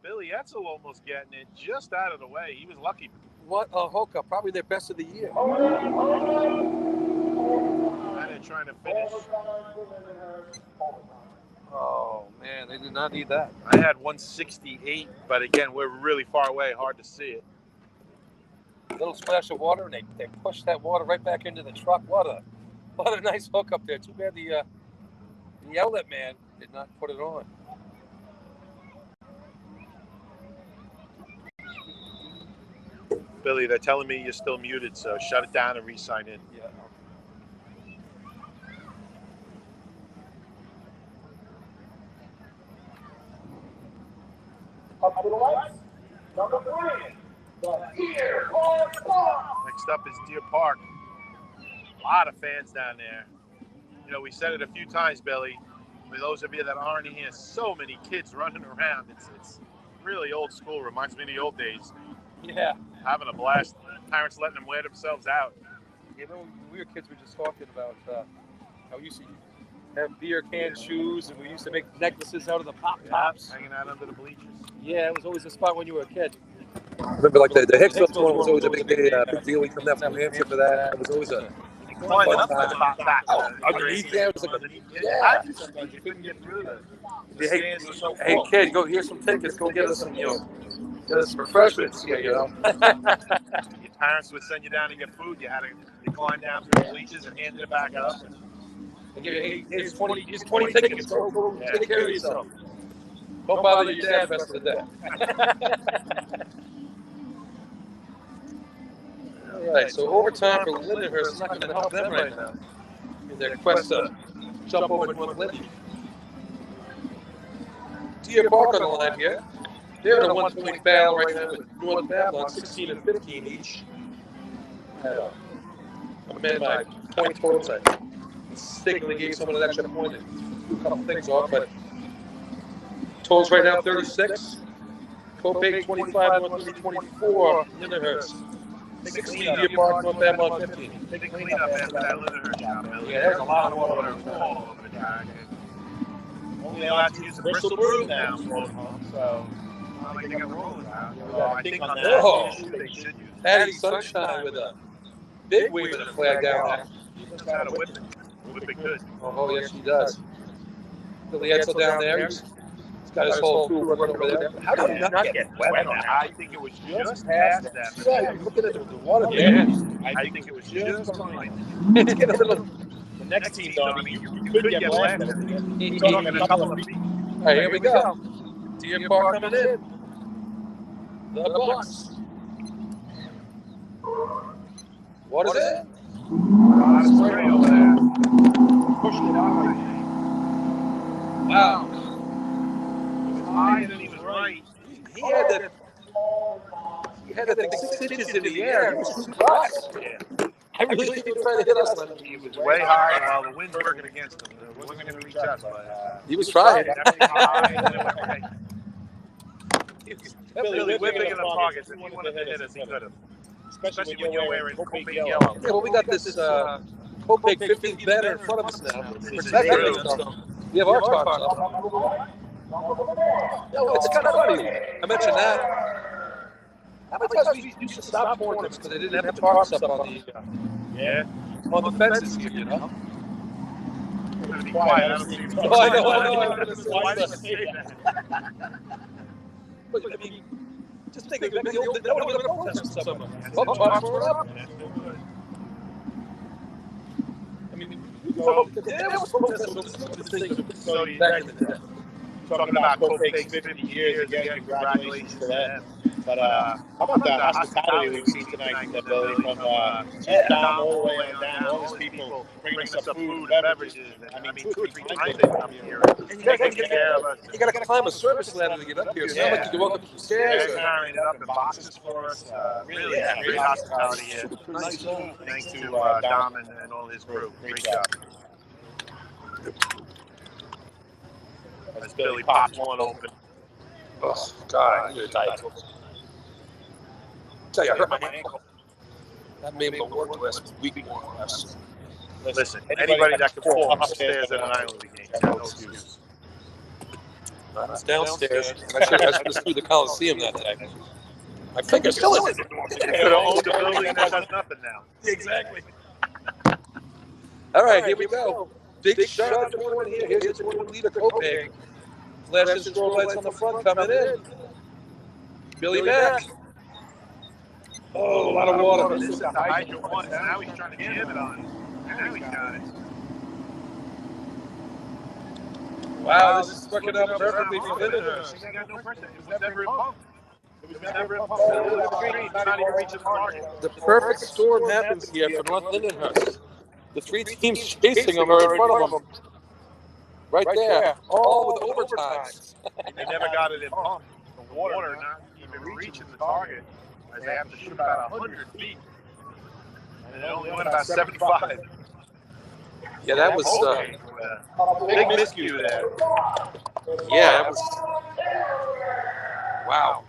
Billy Etzel almost getting it just out of the way. He was lucky. What a hookup. Probably their best of the year. And they're trying to finish. Oh, man, they did not need that. I had 168, but again, we're really far away. Hard to see it. Little splash of water, and they pushed that water right back into the truck. What a nice hookup there. Too bad the outlet man did not put it on. Billy, they're telling me you're still muted, so shut it down and re-sign in. Yeah. Up to the lights, number 3, the Deer Park Fox. Next up is Deer Park. A lot of fans down there. You know, we said it a few times, Billy. For those of you that aren't here, so many kids running around. It's really old school. Reminds me of the old days. Yeah. Having a blast. Parents letting them wear themselves out. You know, when we were kids, we were just talking about how we used to have beer can shoes, and we used to make necklaces out of the pop tops. Hanging out under the bleachers. Yeah, it was always a spot when you were a kid. Remember, like the Hicksville one was always a big deal. We come down from New Hampshire for that. It was always a Climbing up that back. underneath there. It was like Yeah. Sometimes you couldn't get through the hey, stands were so hey full. kid, go here's some tickets. Go get us some, get us some refreshments. Yeah, Your parents would send you down to get food. You had to climb down through the bleachers and hand it back up. Hey, here's 20 tickets. Go take care of yourself. Don't bother your dad the rest of the day. All right, so overtime for Lindenhurst is not going to help them right now in their quest to jump over North Lincoln. Deer Park on the line here. They're in a 1-point battle right now with North Babylon, 16 and 15 each. I'm in my point totals. I mistakenly gave someone an extra point and threw a couple things off, but totals right now 36. Copake 25, North Lincoln 24, Lindenhurst 16, Deer Park, North Babylon 15. Big cleanup after that Lindenhurst job. Yeah, there's a lot of water on all over the track. Only allowed to use the Bristol Brew now, so not like they got rolling now. I think on that they should use Patty Sunshine with a big wave of the flag down there. He knows how to whip it good. Oh, yes, she does. Billy Edsel down there. He's got his whole crew running over there. How did he not get wet on that? I think it was just past that. Yeah, I'm looking at the water. Yeah, I think it was just behind. It's getting a little. The next team, though, I mean, you could get blasted. You're talking a couple of feet. All right, here we go. Deer Park coming in. The Bucks. What is it? Spray over there. Pushing it out. Wow. High and he was right. He had that thing 6 inches in the air. It was surprised. Yeah. I really think he was trying to hit us. He was way high. Well, the wind's working against him. It wasn't going to reach us, but He was trying. definitely high and then it went right. Really whipping in the pockets. If he wanted to hit us, he could have. Especially when you're wearing Copake yellow. Yeah, well, we got this Copake 15 banner in front of us now. Protecting us. We have our talks up. No, it's kind of funny. I mentioned that. How many times we used to stop tournaments because they didn't have the tarps up on the fences here, you know? I'm going to be quiet. I don't see you. Oh, I know. Why did you say that? But, I mean, just think, maybe the old, no one would have protested something. Well, tarps were up. I mean, there was protesting So you back in the day. talking about Copake's 50 years again, congratulations to them. But how about that hospitality we've seen tonight from the ability from Tom all the way on down, all these people bringing us up food, beverages. I mean, 2 or 3 times they come here. And you got to climb a service ladder to get up here. It's not like you can walk up the stairs. They're carrying it up in boxes for us. Really, great hospitality here. Thanks to Dom and all his crew. Great job. As Billy pops one open. Oh, God, I need a Diet Coke. Tell you, I hurt my ankle. That made me work the last week more or less. Listen, anybody that can fall upstairs at an Island League game, no excuse. I was downstairs. I should have just through the Coliseum that day. My finger still isn't. You could have owned the building that does nothing now. Exactly. All right, here we go. Big shot tournament here. Here's the tournament leader, Copake. Flashing strobe lights on the front coming in. Billy Mack. Oh, a lot of water. This is the Hydro one. Now he's trying to get it on. Now he's got it. Wow, this is working out perfectly for Lindenhurst. He got no pressure. It was never a pump. It was never a pump. It was green. Not even reaching the target. The perfect storm happens here for North Lindenhurst. The 3 teams chasing them are in front of them. Right there. All with overtimes. They never got it in pump. The water not even reaching the target. As they have to shoot about 100 feet. And it only went about 75. Yeah, that was... big miscue there. Yeah, that was... Wow.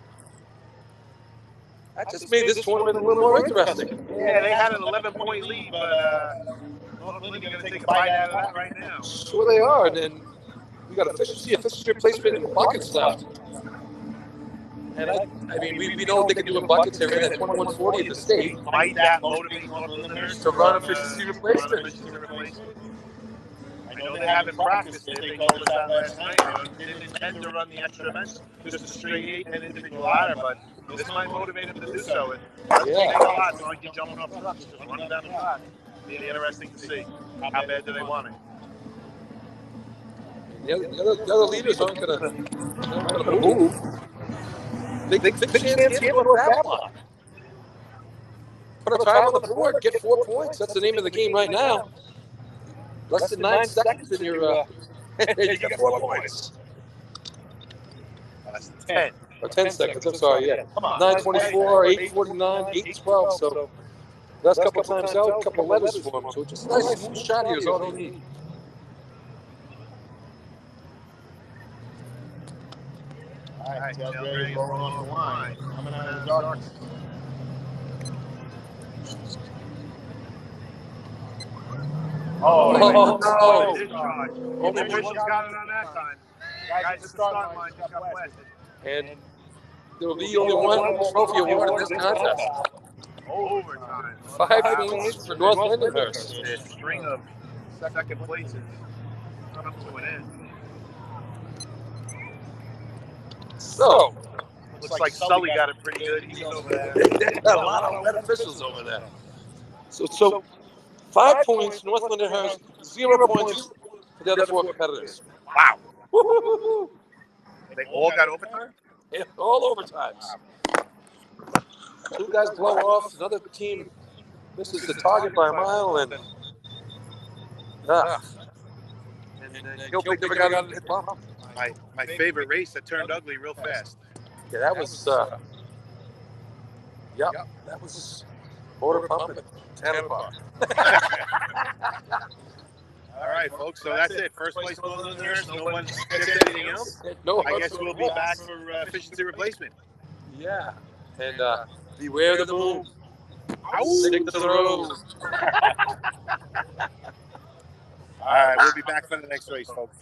That just made this tournament a little more interesting. Yeah, they had an 11-point lead, but North Lincoln going to take a bite out of that right now. Sure they are, and then we got efficiency placement in the buckets left. And I mean, we know what they can do in buckets. They ran at 2140 at the state Might that motivate North Lindenhurst to run efficiency replacement. I know they haven't practiced it. They told us that last night. They didn't intend to run the extra events, just a straight 8 and individual ladder, but this might motivate them to do so. It doesn't take a lot. It's not like you're jumping off trucks, just running down the block. It'll be interesting to see how bad do they want it. The other leaders aren't going to move. Big chance here for Babylon. Put a time on the board, get 4 points. That's the name of the game right now. Less than 9 seconds, and you got 4 points. That's 10. Or 10 seconds, I'm sorry, yeah. 9:24, 8:49, 8:12. So last couple of times out, a couple of letters for him. So just a nice smooth shot here is all they need. All right, tailgate rolling off the line. Coming out of the darkness. Oh, no. Discharge. Only Richard's got it on that time. Guys, the start line just got blasted. And there will be only one trophy award in this contest. Overtime. 5 points for North Lindenhurst. Their string of second places come to an end. So, Looks like Sully got it pretty good. He's over there. they got a lot of red officials over there. So 5 points, North Lindenhurst, 0 points for the other 4 competitors. Wow. Woo-hoo-hoo-hoo. They all got overtime? Yeah, all overtimes. 2 guys blow off, another team misses the target by a mile, and Gil Big got out of the bump. My favorite race that turned ugly real fast. Yeah, that was, that was Motor Pump at Tanner Park. All right, folks. So that's it. First place North Lindenhurst. No one gets anything else. No, I guess we'll be back for efficiency replacement. Yeah, and beware the boom. Stick to the road. All right, we'll be back for the next race, folks.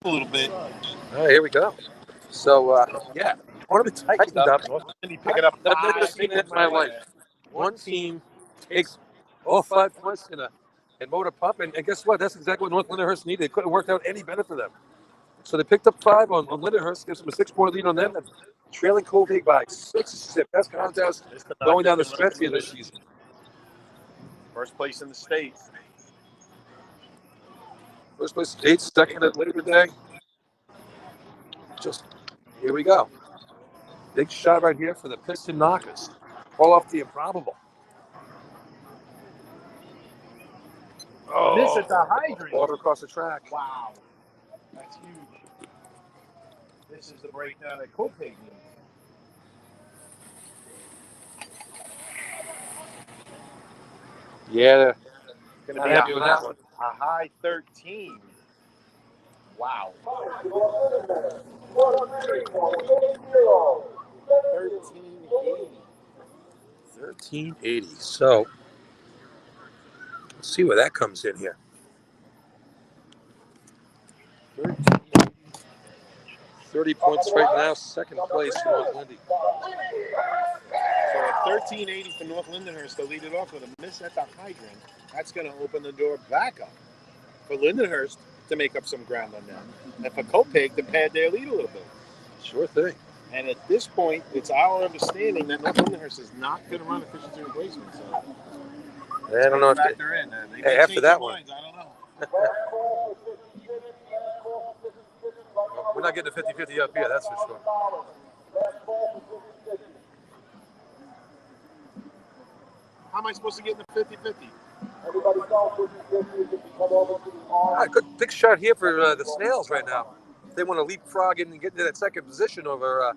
a little bit. All right, here we go. So, yeah, tournament tightened up. Lindy picking up I've never 5. seen it in my life. One team takes all 5 points and motor pump, and guess what? That's exactly what North Lindenhurst needed. It couldn't work out any better for them. So they picked up 5 on Lindenhurst, gives them a 6-point lead on them, and trailing Cold Lake by 6. It's their best contest going down the stretch here this season. First place in the state. First place state, second at Labor Day. Just here we go. Big shot right here for the Piston Knockers. All off the improbable. Oh, Miss at the hydrant. Water across the track. Wow. That's huge. This is the breakdown that Kopig needs. Yeah, Going to not be happy with that one. a high 13. Wow. 1380. 1380. So let's see where that comes in here. 1380. 30 points right now, second place for North Lindy. So at 1380 for North Lindenhurst, they'll lead it off with a miss at the hydrant. That's going to open the door back up for Lindenhurst to make up some ground on them. And for Kopig to pad their lead a little bit. Sure thing. And at this point, it's our understanding that North Lindenhurst is not going to run efficiency replacement. So I don't know if factor in. They hey, may after change that their one. minds. I don't know. we're not getting a 50-50 up here, that's for sure. How am I supposed to get in the 50-50? Good big shot here for the Snails right now. They want to leapfrog in and get into that second position over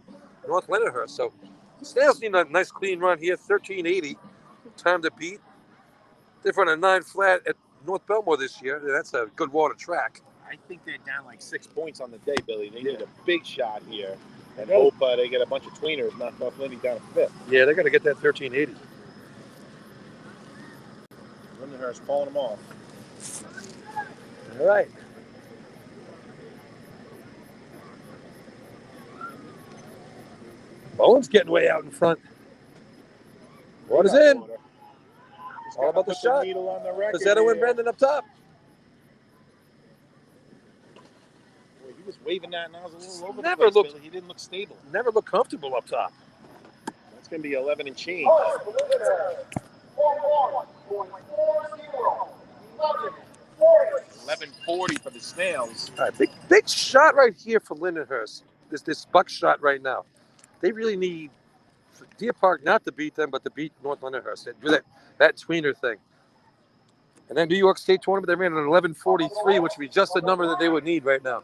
North Lindenhurst. So Snails need a nice clean run here, 1380. Time to beat. They've run a 9 flat at North Belmore this year. That's a good water track. I think they're down like 6 points on the day, Billy. They need a big shot here and hope they get a bunch of tweeners, knock North Lindy down to 5th. Yeah, they're going to get that 1380. Lindenhurst pulling them off. All right. Bowen's getting way out in front. Water's in. All about the shot. Pizzetto and Brendan up top. Boy, he was waving that nozzle all over Never the place, looked- Billy. He didn't look stable. Never looked comfortable up top. That's going to be 11 and change. 1140 for the Snails. All right, big shot right here for Lindenhurst. This buckshot right now. They really need Deer Park not to beat them, but to beat North Lindenhurst. They do that tweener thing. And then New York State tournament, they ran an 1143, which would be just the number that they would need right now.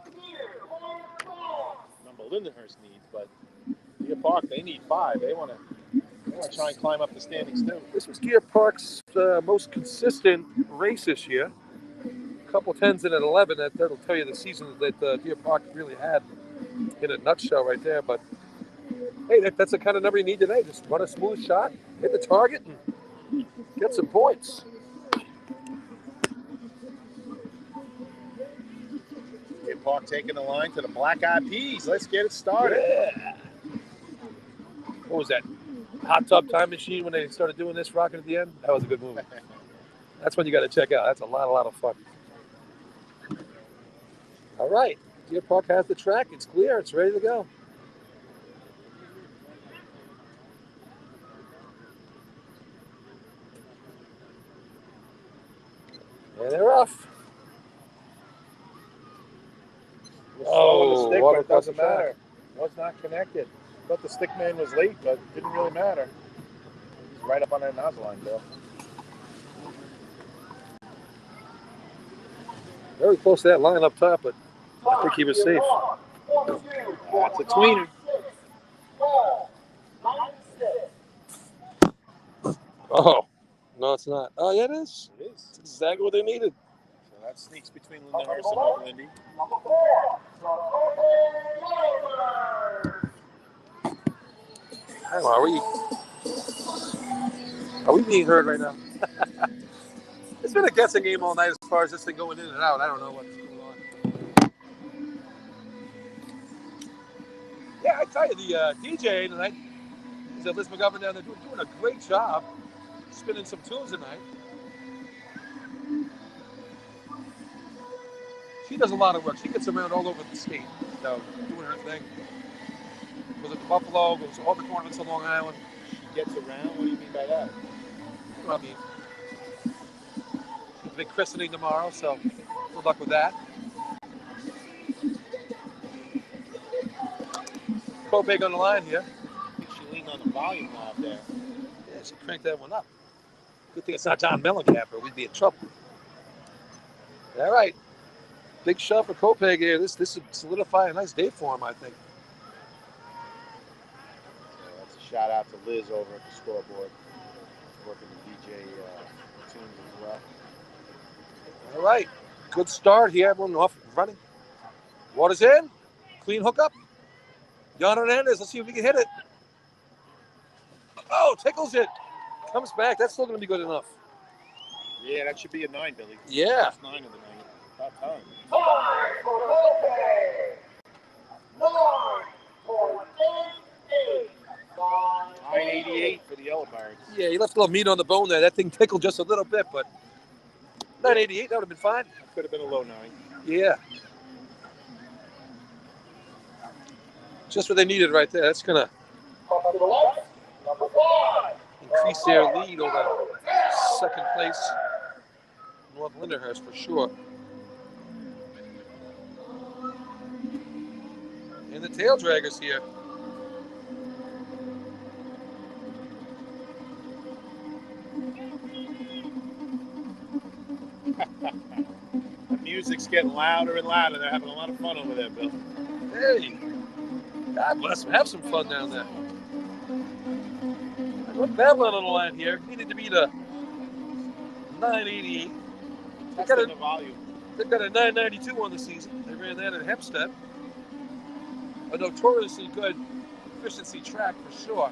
Number Lindenhurst needs, but Deer Park, they need 5. They want to try and climb up the standings too. This was Deer Park's most consistent race this year. A couple 10s and an 11. That'll tell you the season that Deer Park really had in a nutshell right there. But hey, that's the kind of number you need today. Just run a smooth shot, hit the target, and get some points. Deer Park taking the line to the Black Eyed Peas. Let's get it started. Yeah. What was that? Hot Tub Time Machine when they started doing this rocking at the end? That was a good movie. That's one you got to check out. That's a lot of fun. All right. Deer Park has the track. It's clear. It's ready to go. And they're off. Oh, stick, water but it doesn't across the track. matter. Was not connected. Thought the stick man was late, but it didn't really matter. He's right up on that nozzle line, Bill. Very close to that line up top, but I think he was safe. That's a tweener. Oh, no, it's not. Oh, yeah, it is. It is. It's exactly what they needed. So that sneaks between Lindenhurst and North Lindy. Hang on, are we being heard right now? It's been a guessing game all night as far as this thing going in and out. I don't know what's going on. Yeah, I tell you, the DJ tonight is Liz McGovern down there doing a great job spinning some tunes tonight. She does a lot of work. She gets around all over the state, so doing her thing. Goes up to Buffalo, goes to all the tournaments on Long Island. Gets around. What do you mean by that? You know what I mean? Big christening tomorrow, so good luck with that. Kopech on the line here. I think she leaned on the volume knob there. Yeah, she cranked that one up. Good thing it's not John Mellencamp, or we'd be in trouble. All right. Big shot for Kopech here. This would solidify a nice day for him, I think. So that's a shout out to Liz over at the scoreboard, working the DJ tunes as well. All right. Good start here. Everyone off and running. Water's in. Clean hookup. Jan Hernandez. Let's see if we can hit it. Oh, tickles it. Comes back. That's still going to be good enough. Yeah, that should be a 9, Billy. Yeah. That's 9 of the night. About time. 988 for the Yellow Birds. Yeah, he left a little meat on the bone there. That thing tickled just a little bit, but 988, that would have been fine. That could have been a low 9. Yeah. Just what they needed right there. That's going to increase their lead over second place North Lindenhurst for sure. And the tail draggers here. The music's getting louder and louder. They're having a lot of fun over there, Bill. Hey, God bless them. Have some fun down there. Look, Babylon on the line here. Needed to be the 988. Testing the volume. They've got a 992 on the season. They ran that at Hempstead. A notoriously good efficiency track for sure.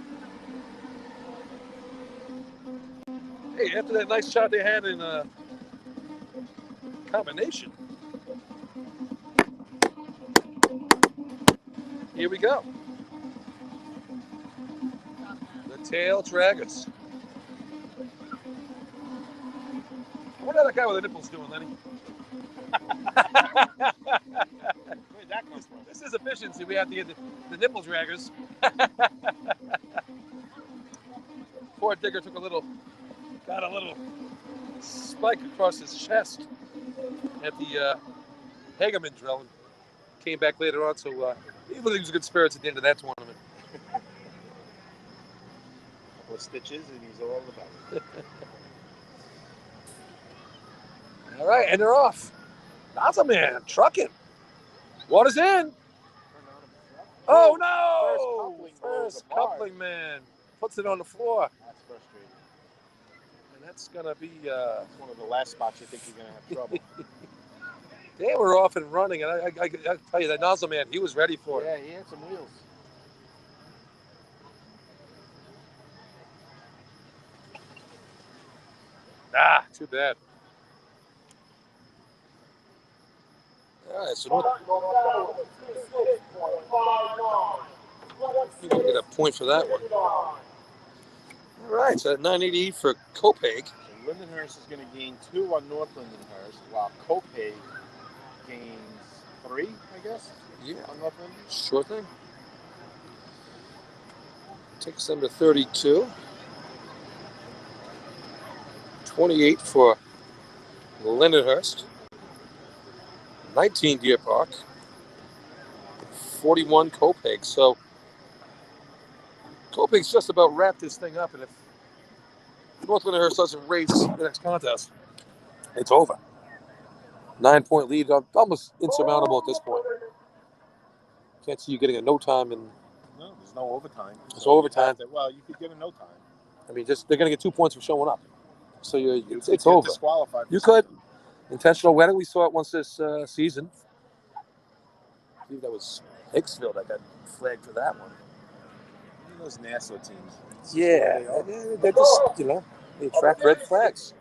Hey, after that nice shot they had in combination. Here we go. The tail draggers. I wonder how that guy with the nipples doing, Lenny. Where'd that come from? This is efficiency. We have to get the nipple draggers. Poor Digger got a little spike across his chest at the Hageman drill and came back later on. So he was good spirits at the end of that tournament. A couple of stitches and he's all about it. All right, and they're off. Man, trucking. Water's in. Oh no! First coupling man puts it on the floor. That's frustrating. And that's gonna be. That's one of the last spots you think you're gonna have trouble. They were off and running, and I tell you that nozzle man, he was ready for it. Yeah, he had some wheels. Ah, too bad. All right, so you're gonna get a point for that one. All right, so 988 for Kopech. So Lindenhurst is going to gain 2 on North Lindenhurst, while Kopech gains 3, I guess, Yeah, on North Lindenhurst. sure thing. Takes them to 32. 28 for Lindenhurst. 19 Deer Park. 41 Kopech. So Kopech's just about wrapped this thing up, and if North Lindenhurst doesn't race the next contest, it's over. 9-point lead, almost insurmountable at this point. Can't see you getting a no time, and No, there's no overtime. There's overtime. Well, you could get a no time. I mean, they're going to get 2 points for showing up. So it's Get over. disqualified. You could. Intentional wedding, we saw it once this season. I believe that was Hicksville that got flagged for that one. Those Nassau teams. Yeah, they're just, they attract red flags.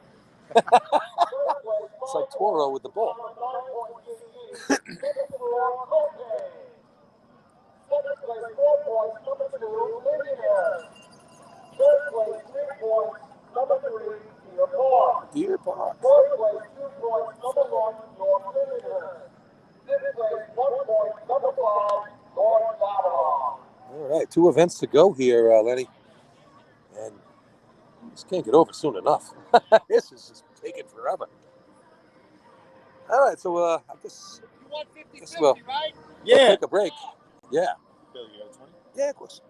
It's like Toro with the ball. points, number 2, Millionaire. Third place, 3 points, number 3, Deer Park. Deer Park. Fourth place, 2 points, number 1, North Millionaire. Fifth place, 1 point, number 5, North Babylon. All right, 2 events to go here, Lenny. And this can't get over soon enough. This is just taking forever. All right, so I guess You want 50-50, we'll right? take a break. Yeah. Bill, you got a 20? Yeah, of course.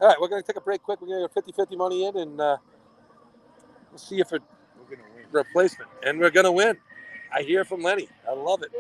All right, we're going to take a break quick. We're going to get 50-50 money in, and we'll see you for We're going to win. replacement. And we're going to win. I hear from Lenny. I love it.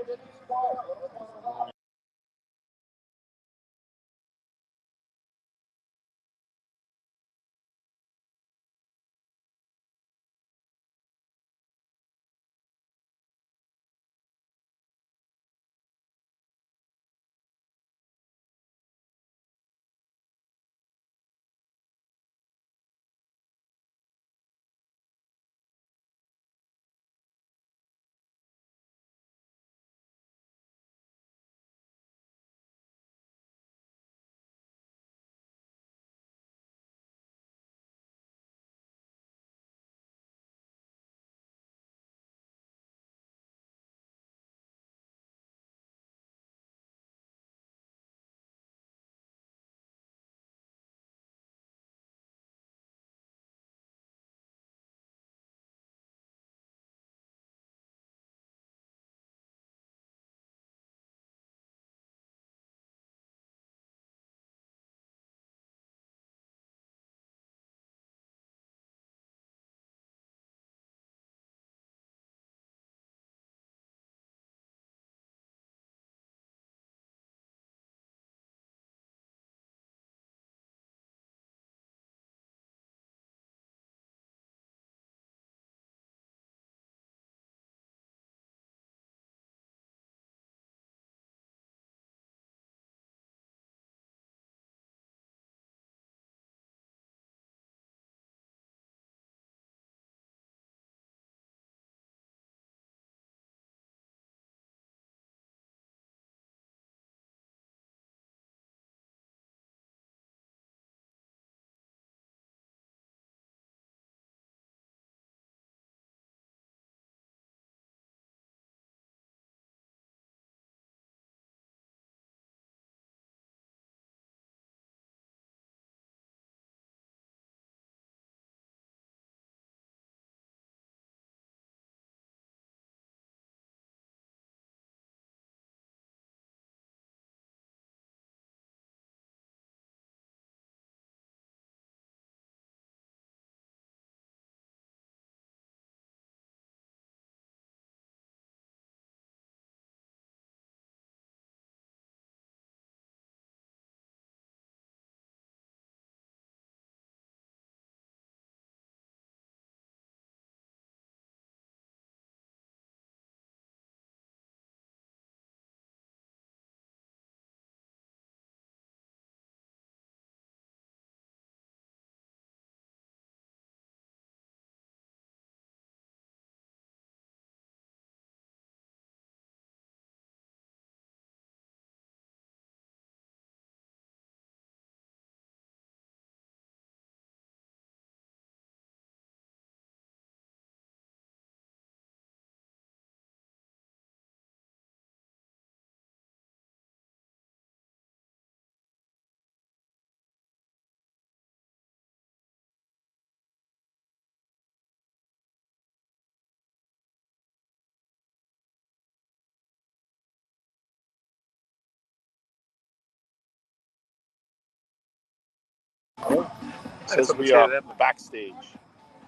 Says we are backstage.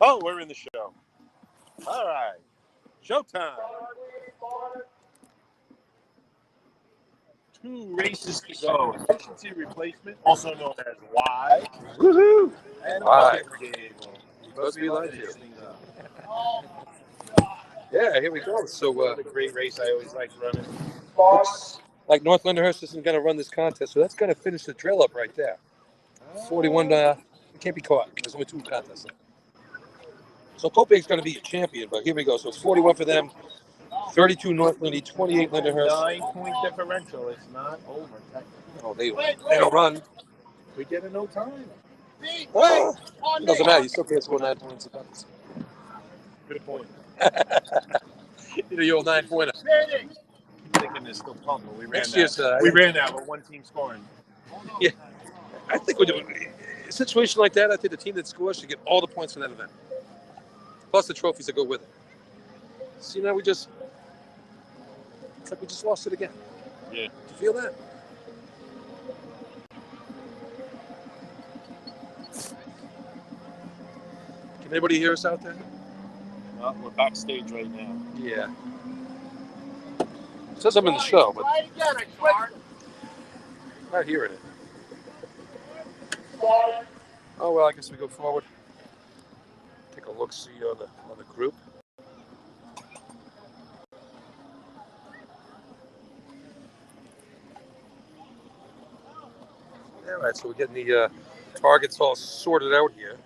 Oh, we're in the show. All right. Showtime. 2 races to go. Efficiency replacement, also known as Y. Woohoo! And Y. Cable. Must be like you. Yeah, here we go. So, What a great race I always like running. looks like North Lindenhurst isn't going to run this contest, so that's going to finish the drill up right there. 41, you can't be caught. There's only 2 contests left. So Copiague's going to be a champion, but here we go. So it's 41 for them, 32 North Lindy, 28 Lindenhurst. 9-point differential. It's not over. Oh, they don't run. We get in no time. Oh, it doesn't matter. You still can't score 9 points. Good point. You know, you're all 9 pointer. Thinking there's still pump, but we ran Next that. year's, We ran that with one team scoring. I think when a situation like that, I think the team that scores should get all the points from that event, plus the trophies that go with it. See, now it's like we just lost it again. Yeah. Do you feel that? Can anybody hear us out there? Well, we're backstage right now. Yeah. It says I'm in the show, but I'm not hearing it. Oh well, I guess we go forward. Take a look, see on the group. All right, so we're getting the targets all sorted out here.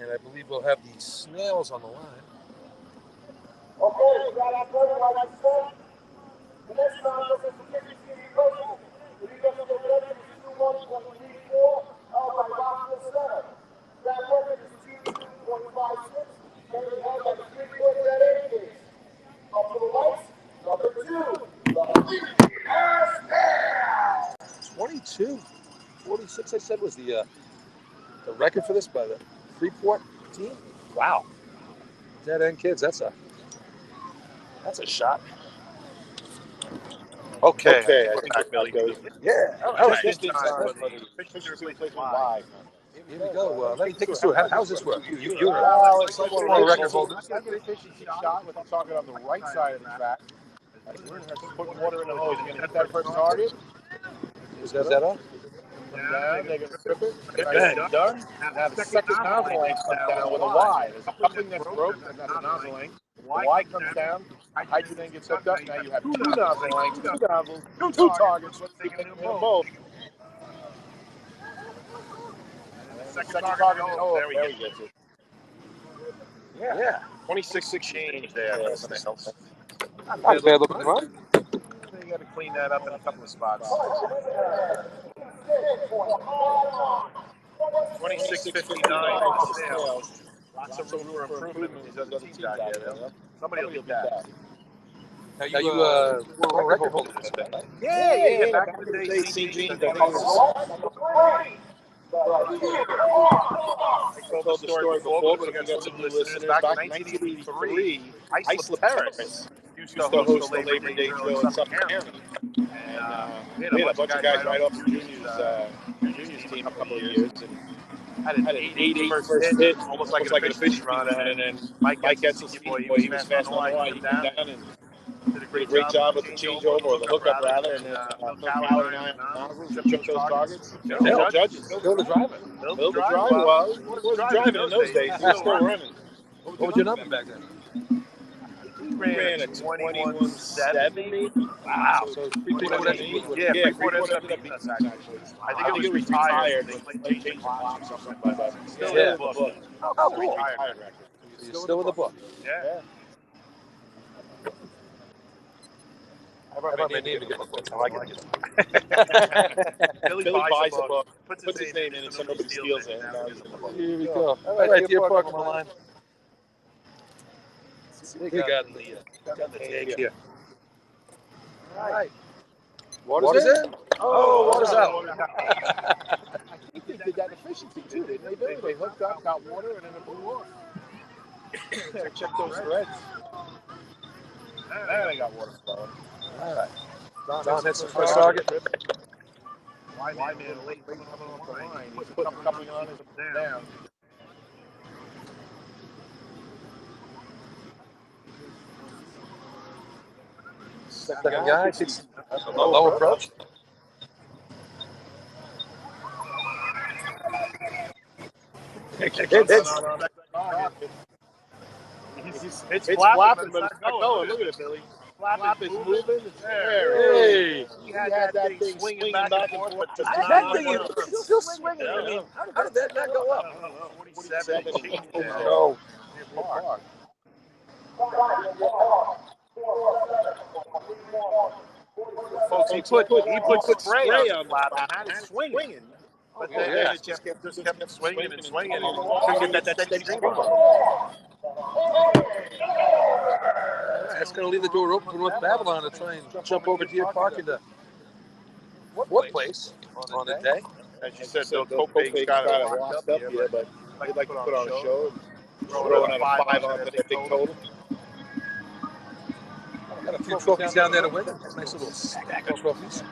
And I believe we'll have the snails on the line. Okay, we got our brother, like I said. The next round is the 50 coaches. We get to the ready to 2-1.34, held by Rockville Center. That record is 2-2.56. Currently held by the 3-foot Red Indians. Up to the lights, number 2, the Freeport. 22-46, I said, was the record for this by the Freeport team. Wow. Dead end kids, that's a shot. Okay. I think back, Billy. Yeah. That was Just in time. time. Live. Here we go. Let me take us through. How's this work? You're Well, it's like a a record holder. It's like an efficiency shot with the target on the right side of the track. We're going to put water in the hose. You're going to hit that first target. Is that up? Come down. They're going to trip it. Right, done. Now the second nozzle length comes down with a Y. There's a coupling that's broken, and that's a nozzle length. The Y comes down. Hydrogen then gets hooked up. Now you have two nozzle lengths, two nozzles, two targets. They can hit them both. Second target. Oh, there we go. Yeah. 26 exchange there. Not a bad looking run. You got to clean that up in a couple of spots. 26:59. Lots of room for improvement with these other teams out there. Somebody will get that. Now you were a record holder this day. Yeah. Back in the day, St. Jeans, I told the story before, but we got some new listeners. Back in 1983, Islip Terrace used to host the Labor Day drill in Suffolk County. And we had a bunch of guys right off the juniors team a couple of years. And had an 8-8 first hit, almost like an efficient run. And then Mike Etzel's boy, he was fast on the line. He came down and did a great job with the changeover, or the hookup rather. And then Phil Cowler and I on the nozzles took those targets. No judges. Bill the driver. Bill the driver. Well, he wasn't driving in those days. He was still running. What was your number back then? He ran a 21.70. Wow. So Freeport ended up beating Yeah, Freeport ended up beating us, actually. I think it was retired. They changed the blocks or something, but still in the book. Oh, cool. Retired record. You're still in the book. Yeah. I brought my name to get my book. I like it. Billy buys a book, puts his name in, and somebody steals it. Here we go. All right, Deer Park on the line. We got the tag here. All right. Water's in? Oh, water's out. I think they did that efficiency too, didn't they, Billy? They hooked up, got water, and then it blew off. Check those threads. There they got water flowing. All right. Don hits the first target. Wide man late coming off the line. He's putting a couple on his down. Second guy takes a low approach. It's flapping, but it's not going. Look at it, Billy. Flap is moving. Hey. He had that thing swinging back and forth, but just That not thing is still swinging. I mean, how did that not go up? 47. No. Folks, he put spray on the flap and had it swinging. But then it just kept swinging and swinging and couldn't get that steady stream on. That's going to leave the door open for North Babylon to try and jump over Deer Park into what place on the day? As you said, Bill Copaig's got it locked up here, but he'd like to put on a show. Throwing out a 5 on the big total. Got a few trophies down there to win. Nice little stack of trophies.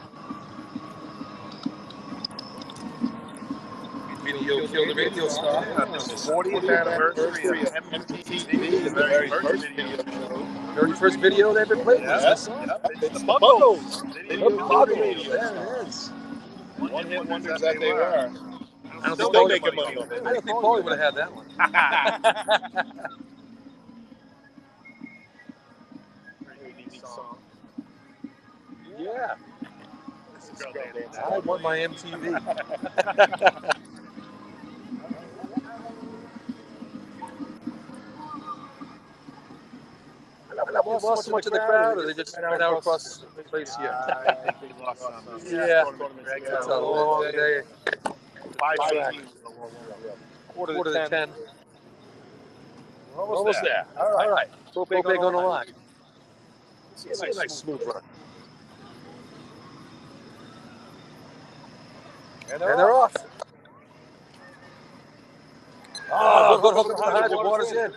Video killed the radio star. 40th anniversary of MTV, the very first video show. Very first video they ever played. It's the Buggles. There it is. One-hit wonders that they were. I don't Still think making money off it. I don't think Paulie would have had that one. Yeah. I won my MTV. I lost so much of the crowd, or they just went out across the place here? I think they lost some. Yeah. That's a long day. 5 tracks. Quarter to 10. Almost there. All right. Copaig on the line. It's a nice smooth run. And they're off. Oh, good hook behind the water's in.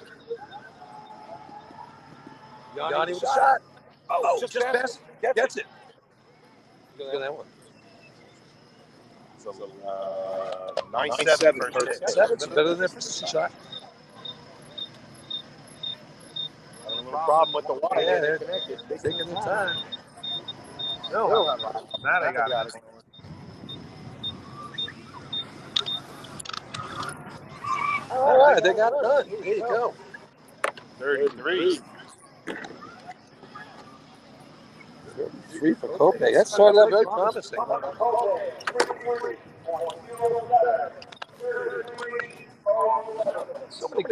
Yanni with a shot. Oh, just passed. Gets it. Look at that one. So, 9-7 first hit. 7's better than their first shot. A little problem with the water. Yeah, they're taking their time. No, now they got it. All right, they got it done. There you go. 33. 3 for Copaig. That started out very promising. So many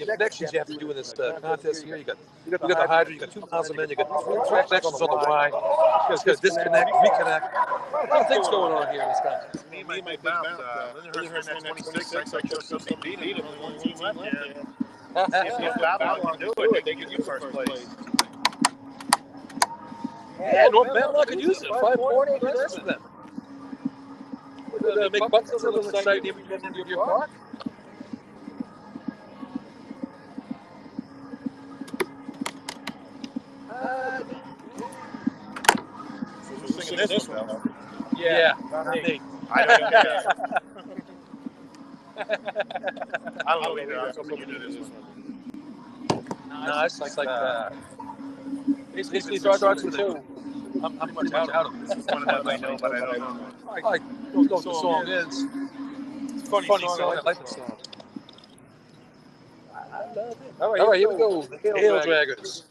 connections you have to do in this contest here. You got the hydrant, you got 2 miles of men, you got 3 connections on the line. You got disconnect, reconnect. A lot of things going on here in this contest. Me and my big bounce. Lyndhurst ran at 26. I chose something beat him. Only 1 team left here. If Babylon can do it, they give you first place. Yeah, North Babylon could use it. 5-point less for them. Would make buckets a little exciting every minute of your park. Who's singing this one, though? Yeah, not me. I don't care. I don't know either. I'm hoping you do this one. No, it's like basically starts with 2. I'm pretty much out of it. This is one of them I know, but I don't know. I don't know what the song is. It's funny song. I like the song. All right, here we go. The Tail Draggers.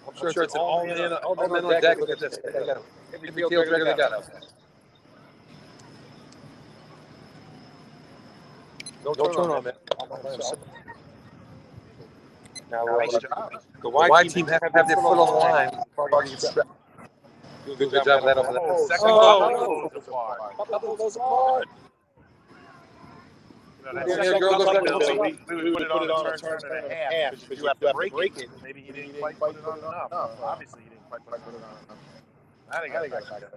I'm sure it's an all men on deck. Look at this. They got every tail dragger they got out there. Don't turn on, man. Now, the Y team have their foot on the line. Good job of that over there. Second ball goes apart. We would put it on a turn and a half because you have to break it. Maybe he didn't quite put it on enough. Obviously, he didn't quite put it on enough. I think I got it.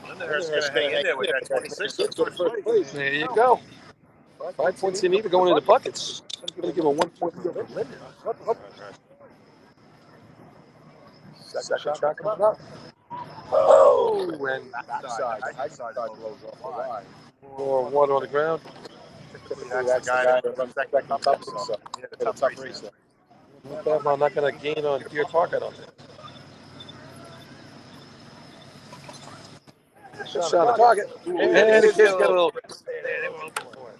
Lyndhurst's going to hang in there with that 26 for first place. There you go. 5 points in either going into buckets. I'm going to give a 1 point to Lyndhurst. Second shot coming up. Oh, and Outside blows off the line. more water on the ground. That's the guy that runs that up. Yeah, the tough race there. I'm not going to gain on Deer Park, I don't think. Shot on the target. And the kids got a little. They were open for it.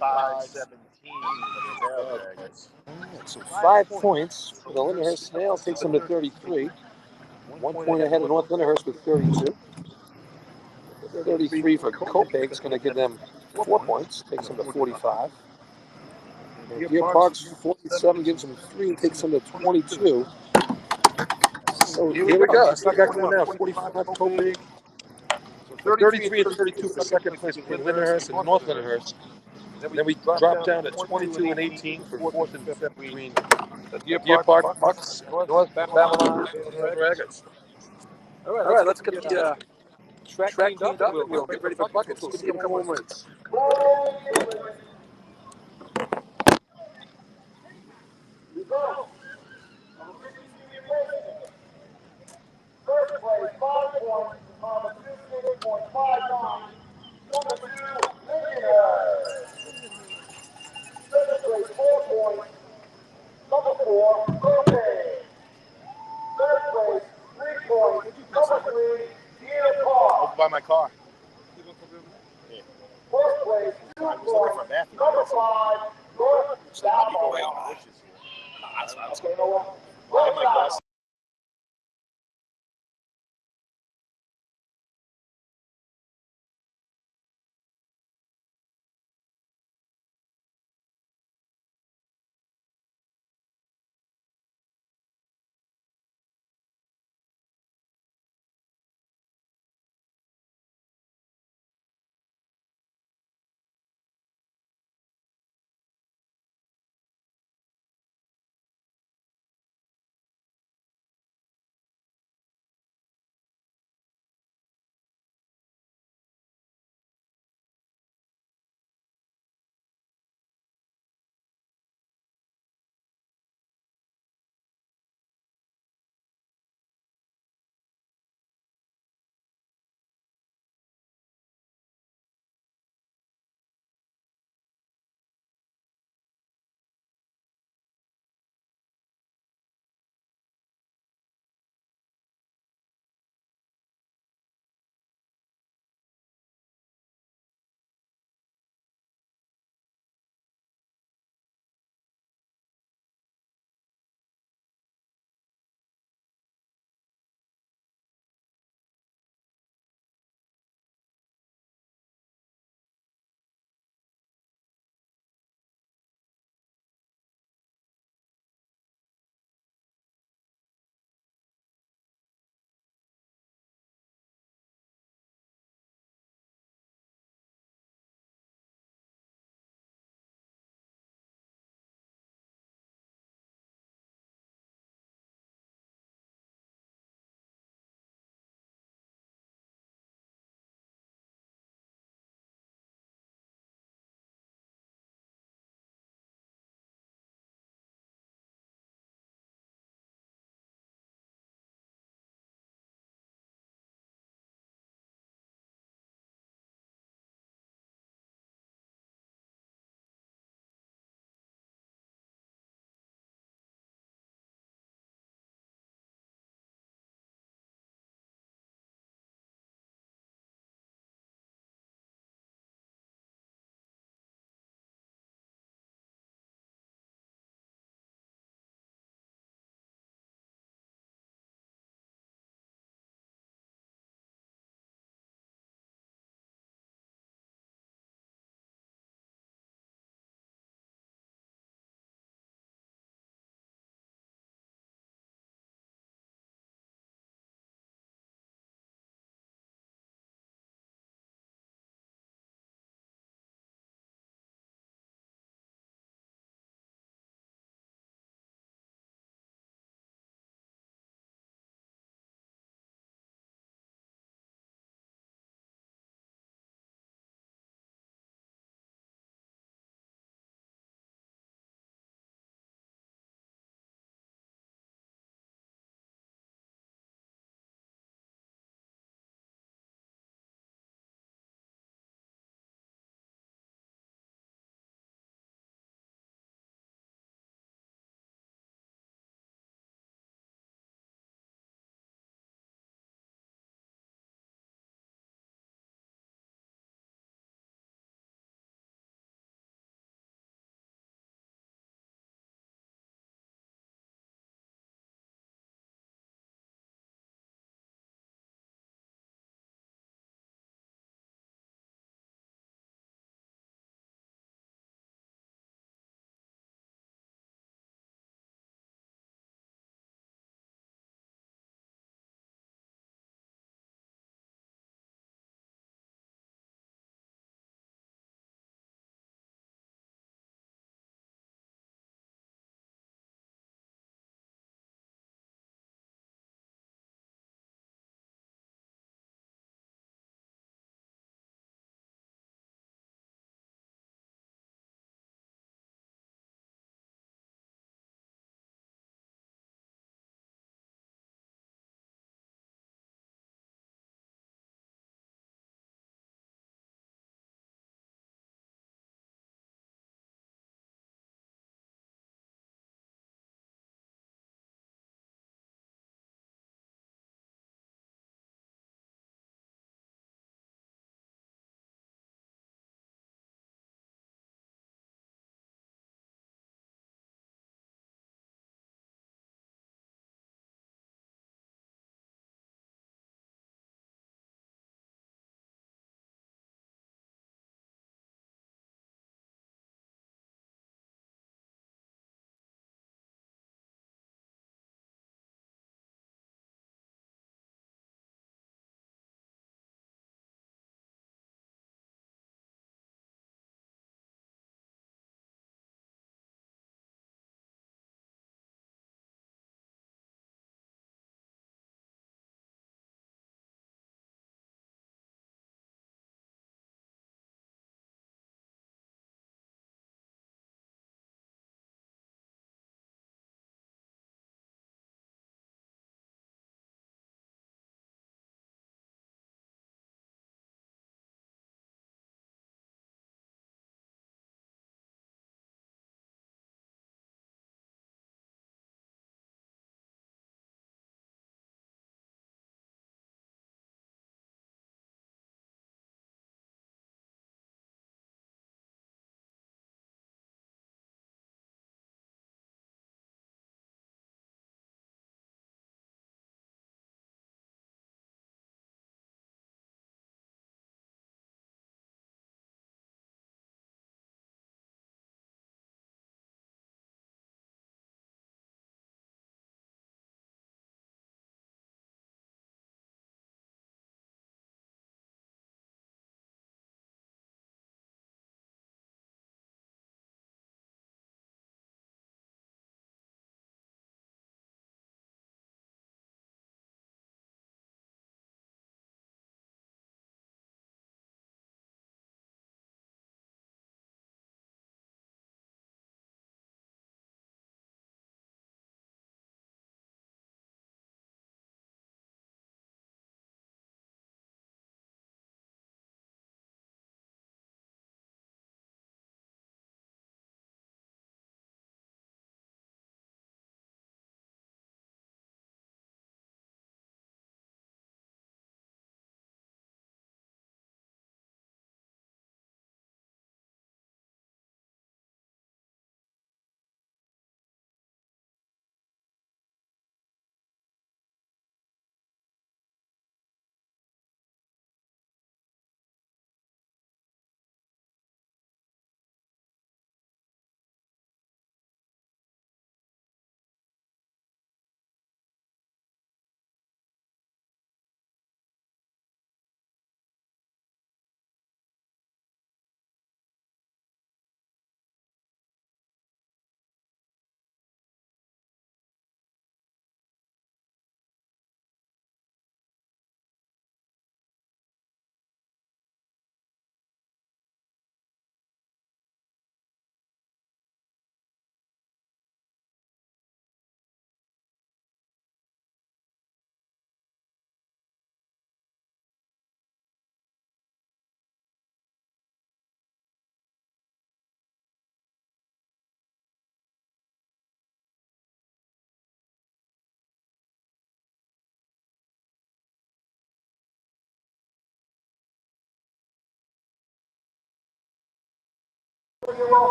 35-17 for the Sailbags. So 5 points for the Lindenhurst Snails takes them to 33. 1 point ahead of North Lindenhurst with 32. 33 for Copaig is going to give them 4 points, takes them to 45. And Deer Park's 47 gives them 3 and takes them to 22. So here we go. That's not got going now. 45 Copaig. So 33 and 32 for second place between Lindenhurst and North Lindenhurst. Then we drop down to 22 and 18 for fourth and fifth between Deer Park Bucks and North Babylon Dragons. All right, let's get the track cleaned up and we'll get ready for buckets. We'll see a couple of minutes. First place, 5 points, number 58.59. Number 2, Lindenhurst. Second place, 4 points. Number 4, Copaig. Third place, 3 points. Number 3, Deer Park. Over by my car. Fourth place, 2 I was looking for a points. bathroom. Number 5, North Babylon. That's what I was.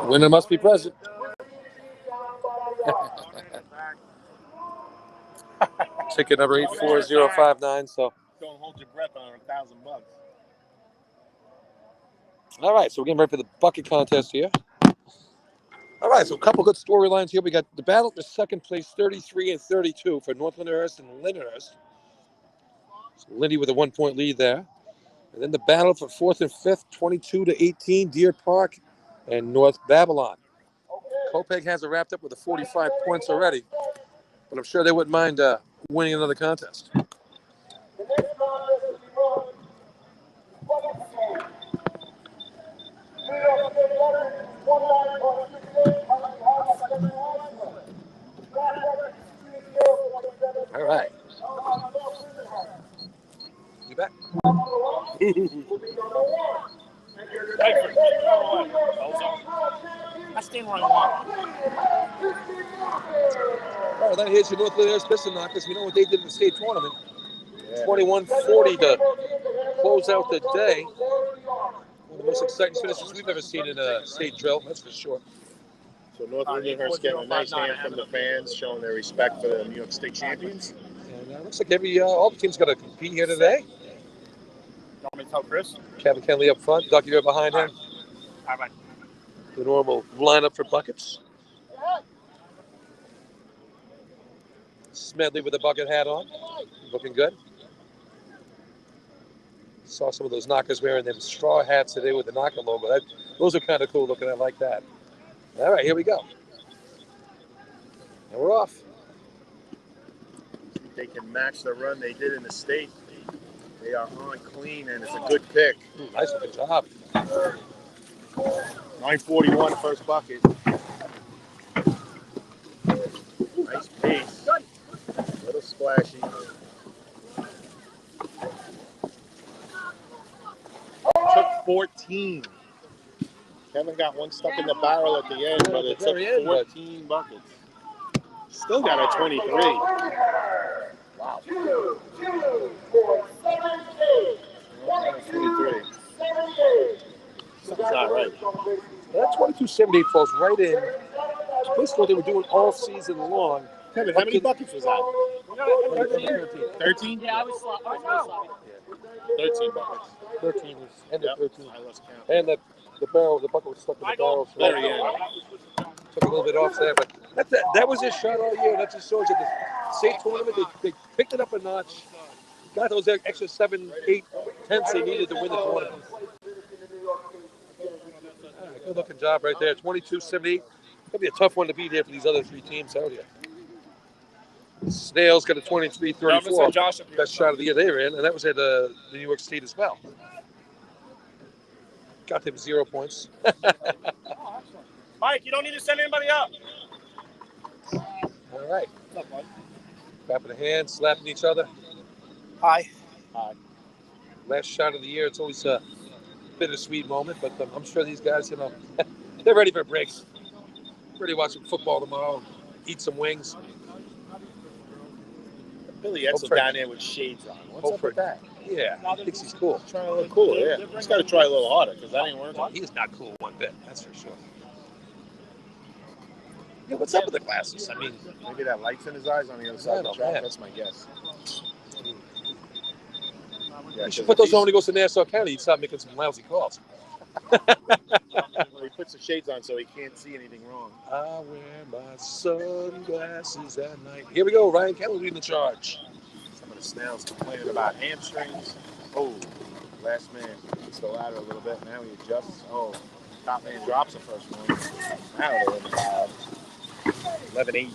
Winner must be present. Ticket number 84059. So, Don't hold your breath on $1,000. all right. So we're getting ready for the bucket contest here. All right. So a couple good storylines here. We got the battle for second place, 33 and 32 for North Lyndhurst and Lyndhurst. So Lindy with a 1-point lead there. And then the battle for fourth and fifth, 22 to 18, Deer Park and North Babylon. Copeg has it wrapped up with the 45 points already, but I'm sure they wouldn't mind winning another contest. All right. You bet. I stand where I want. All right, that hits your North Lyndhurst Piston Knockers. You know what they did in the state tournament? 21-40 to close out the day. One of the most exciting finishes we've ever seen in a state drill, that's for sure. So North Lyndhurst getting a nice hand from the fans, showing their respect for the New York State champions. And looks like all the teams got to compete here today. You want me to tell Chris? Kevin Kenley up front, Ducky right behind him. All right. The normal lineup for buckets. Smedley with the bucket hat on, looking good. Saw some of those knockers wearing them straw hats today with the knocker logo. Those are kind of cool looking. I like that. All right, here we go. And we're off. See if they can match the run they did in the state. They are on clean, and it's a good pick. Ooh, nice looking job. 9:41 first bucket. Nice pace. A little splashy. Took 14. Kevin got one stuck in the barrel at the end, but it took 14 buckets. Still got a 23. Wow. 23. Something's not right. That 22.78 falls right in. Basically what they were doing all season long. Kevin, how many buckets was that? 13? Yeah, I was sloppy. 13 buckets. 13 was end of 13. I lost count. And the bucket was stuck in the barrel. So Very end. took a little bit off there, but that was his shot all year. That just shows you the state tournament. They picked it up a notch, got those extra 7, 8 tenths they needed to win the tournament. Right, good looking job right there. 22.78. Gonna be a tough one to beat here for these other three teams out here. Snails got a 23.34. Best shot of the year they were in, and that was at the New York State as well. Got them 0 points. Mike, you don't need to send anybody up. All right. Clapping the hands, slapping each other. Hi. Last shot of the year. It's always a bittersweet moment, but I'm sure these guys, they're ready for breaks. Ready to watch some football tomorrow, eat some wings. Billy Edsel down there with shades on. What's up with that? Yeah, he thinks he's cool. He's trying to look cool, yeah. He's got to try a little harder because that ain't working. Well, he is not cool one bit, that's for sure. Yeah, what's up with the glasses? I mean, maybe that light's in his eyes on the other side of the track. That's my guess. You should put those on when he goes to Nassau County. He'd stop making some lousy calls. Well, he puts the shades on so he can't see anything wrong. I wear my sunglasses at night. Here we go. Ryan Kelly leading the charge. Some of the Snails complaining about hamstrings. Oh, last man hits the ladder a little bit. Now he adjusts. Oh, top man drops the first one. Now they're in the foul. 11-8.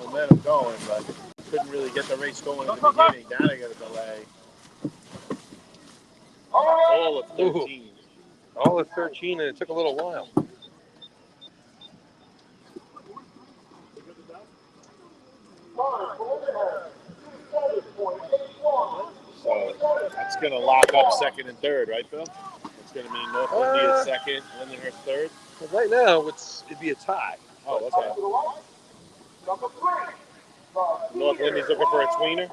Momentum going, but couldn't really get the race going in the beginning. Now they got a delay. All of 13. All of 13, and it took a little while. So that's going to lock up second and third, right, Phil? It's going to mean North Lindy is second, Lyndhurst third. Well, right now, it'd be a tie. Oh, okay. North Lindy's looking for a tweener?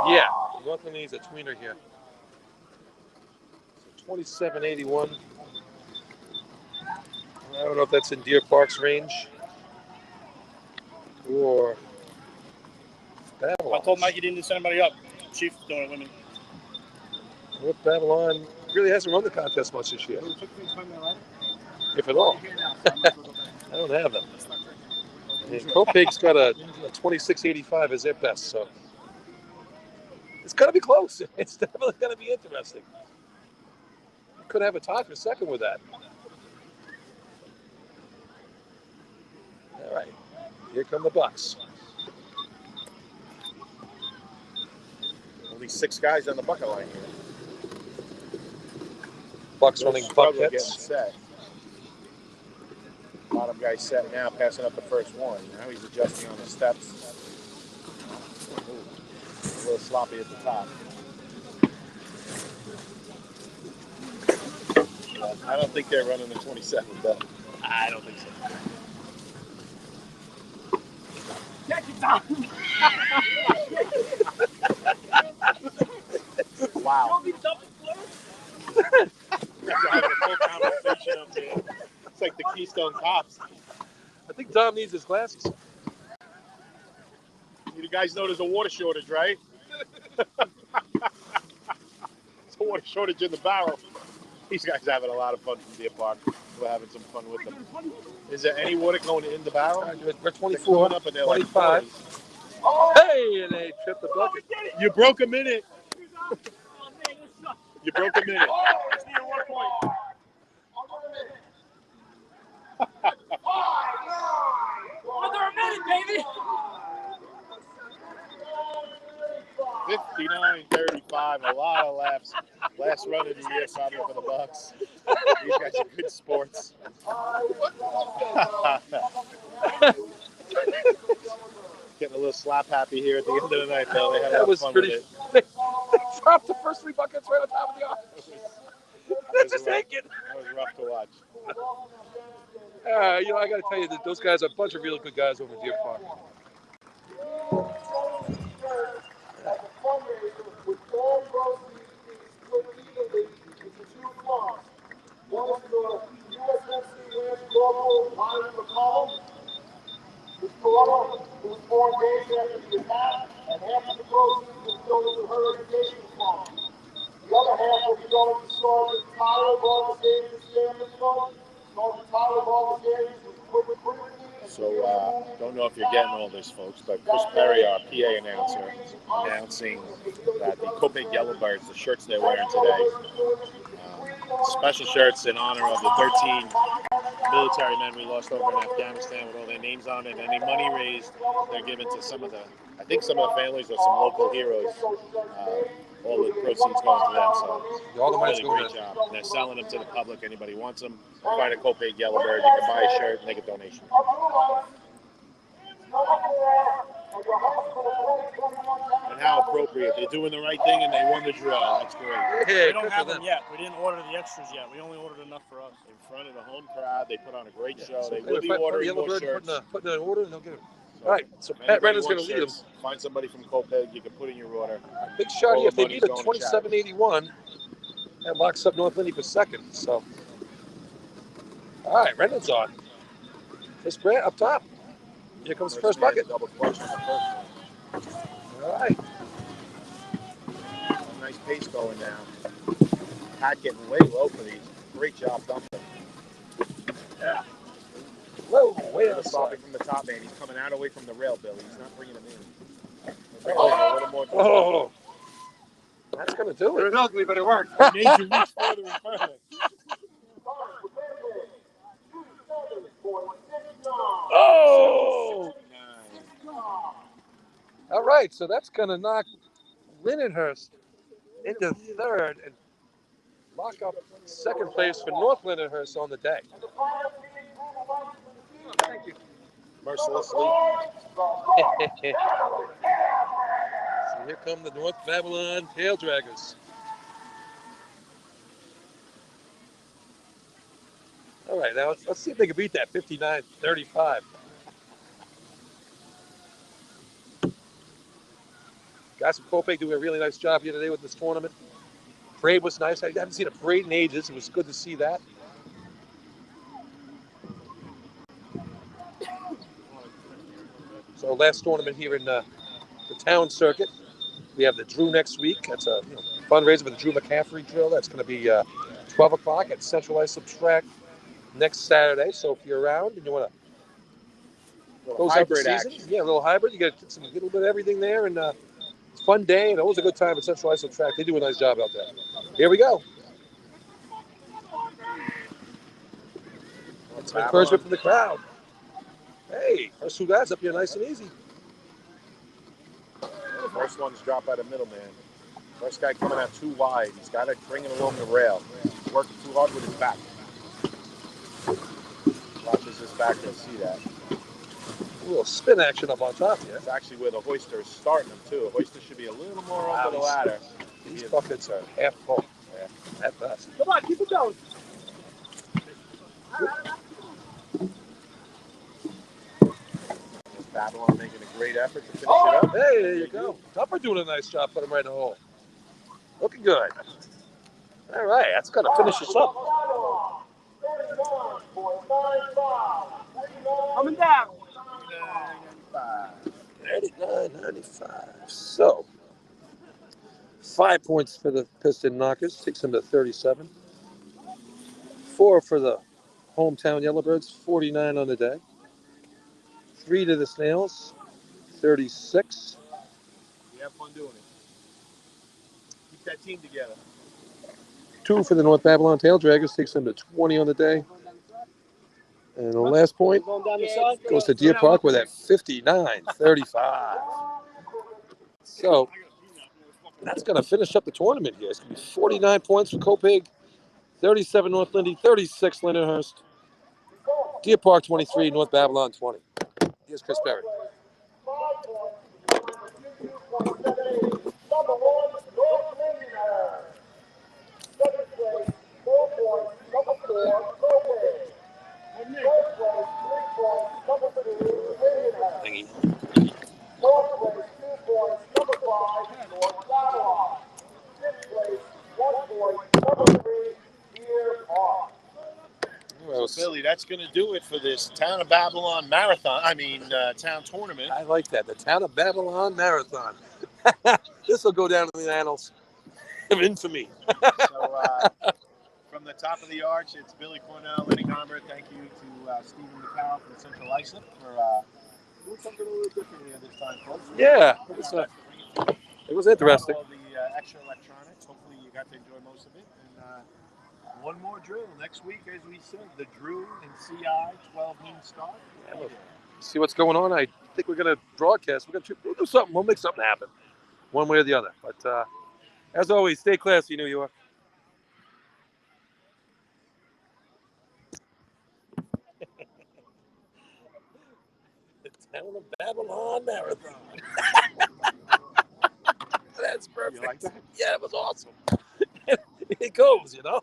Yeah. Northland needs a tweener here. So 27.81. I don't know if that's in Deer Park's range or Babylon. I told Mike he didn't send anybody up. Chief's doing it with me. Well, Babylon really hasn't run the contest much this year, if at all. I don't have them. And Copeg's got a 26.85 as their best, so it's going to be close. It's definitely going to be interesting. You could have a tie for second with that. All right, here come the Bucks. Only 6 guys on the bucket line here. Bucks running Struggle getting buckets. set. Bottom guy set now, passing up the first one. Now he's adjusting on the steps. Ooh, a little sloppy at the top. I don't think they're running the 27, but I don't think so. wow. We're having a full conversation up here. It's like the Keystone Cops. I think Dom needs his glasses. You guys know there's a water shortage, right? There's a water shortage in the barrel. These guys are having a lot of fun from Deer Park. We're having some fun with them. Is there any water going in the barrel? We're 24, up and they're 25. Like Hey, and they tripped the bucket. you broke a minute. You broke a minute. Under a minute, baby. 59-35, a lot of laps. Last run of the year, probably for the Bucks. These guys are good sports. Getting a little slap happy here at the end of the night, though. They had a lot of fun with it. They dropped the first 3 buckets right on top of the arm. That's just taking. That was rough to watch. You know, I got to tell you that those guys are a bunch of really good guys over in Deer Park. One is the USMC Ranch Corporal Ryan McCall. His brother, who was born days after the attack, and half of the proceeds will go to her education fund. The other half will be going to Sergeant Tyler Vargas Family Fund. Sergeant Tyler Vargas was critically. So, don't know if you're getting all this, folks, but Chris Perry, our PA announcer, announcing that the Copeg Yellowbirds, the shirts they're wearing today, special shirts in honor of the 13 military men we lost over in Afghanistan with all their names on it. Any money raised, they're given to some of the families or some local heroes. All the proceeds going to them. So, All the money's really going great job. And they're selling them to the public. Anybody wants them, find a Copeg Yellowbird. You can buy a shirt and make a donation. And how appropriate. They're doing the right thing and they won the draw. That's great. Yeah, We don't have them yet. We didn't order the extras yet. We only ordered enough for us. In front of the home crowd, they put on a great show. So They will be ordering more shirts. Putting an order and they'll get it. So All right, so if Pat anybody Renner's going to wants lead them. shirts, find somebody from Copeg. You can put in your order. Big shot All here. If the they money's beat a going to charity. 27.81, that locks up North Lindy for second. So, all right, Renner's on. This Brad up top. Here comes the first man, bucket. double clutch on the first one. All right. Nice pace going now. Pat getting way low for these. Great job dumping. Yeah. Whoa, way on the Stopping side. from the top man. He's coming out away from the rail, Billy. He's not bringing him in. Bringing him a little more. Oh, that's going to do it. ugly, but it worked. He made you reach further and further. Oh! 69. All right, so that's going to knock Lindenhurst into third and lock up second place for North Lindenhurst on the day. Thank you. Mercilessly. So here come the North Babylon Tail Draggers. All right, now let's see if they can beat that 59-35. Guys from Kopek doing a really nice job here today with this tournament. Parade was nice. I haven't seen a parade in ages. It was good to see that. So last tournament here in the town circuit. We have the Drew next week. That's a fundraiser for the Drew McCaffrey drill. That's going to be 12 o'clock at Central Islip Track next Saturday. So if you're around and you want to close out the season, yeah, a little hybrid. You get a little bit of everything there, and it's a fun day and always a good time at Central Islip Track. They do a nice job out there. Here we go. Some encouragement from the crowd. Hey, first two guys up here nice and easy. First one's drop out of middle, man. First guy coming out too wide. He's got to bring it along the rail. He's working too hard with his back. Watches his back, you'll see that. A little spin action up on top here. That's actually where the hoister is starting them, too. The hoister should be a little more over the ladder. These buckets are half full. Yeah, at best. Come on, keep it going. Babylon making a great effort to finish it up. Hey, there you go. Tupper doing a nice job putting him right in the hole. Looking good. All right, that's going to finish us up. Coming down. 39.95. So, 5 points for the Piston Knockers. Takes them to 37. 4 for the hometown Yellowbirds. 49 on the day. 3 to the Snails. 36. We have fun doing it. Keep that team together. 2 for the North Babylon Tail Draggers. Takes them to 20 on the day. And the last point goes to Deer Park with that 59.35. So that's going to finish up the tournament here. It's going to be 49 points for Kopig, 37 North Lindy, 36 Lindenhurst, Deer Park 23, North Babylon 20. Here's Chris Berry. Thank Billy, that's going to do it for this Town of Babylon marathon. Town tournament. I like that. The Town of Babylon Marathon. This will go down in the annals of infamy. So, from the top of the arch, it's Billy Cornell, Lenny Gomber. Thank you to Stephen McCall from Central Islip for doing something a little differently this time, folks. Yeah, it was interesting. All the extra electronics. Hopefully, you got to enjoy most of it. And one more drill next week, as we said, the Drew and CI 12 noon start. Yeah, we'll see what's going on. I think we're going to broadcast. We'll do something. We'll make something happen, one way or the other. But as always, stay classy, New York. The Town of Babylon Marathon. That's perfect. You like that? Yeah, it was awesome. It goes, you know.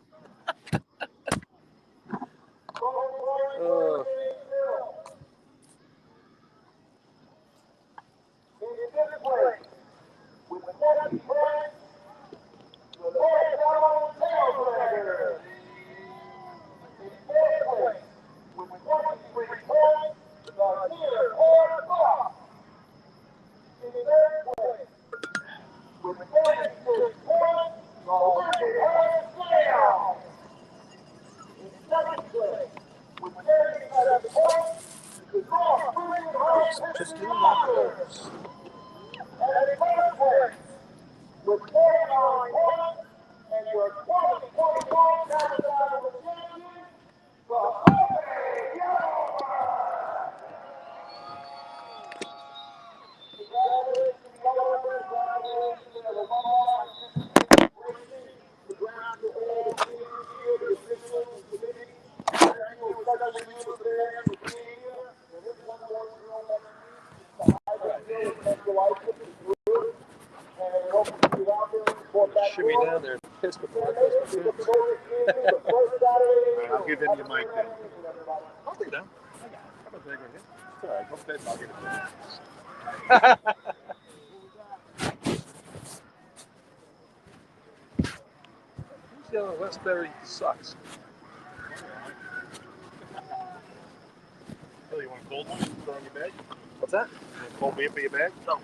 Just doing that. Shimmy down there and piss before I piss myself. I'll give him your mic then. I'll take that. How about that right here? It's all right. Go fit. I'll get it. Yeah, Westbury sucks. Oh, you want a cold one? Throw in your bag? What's that? You want a cold beer for your bag? No.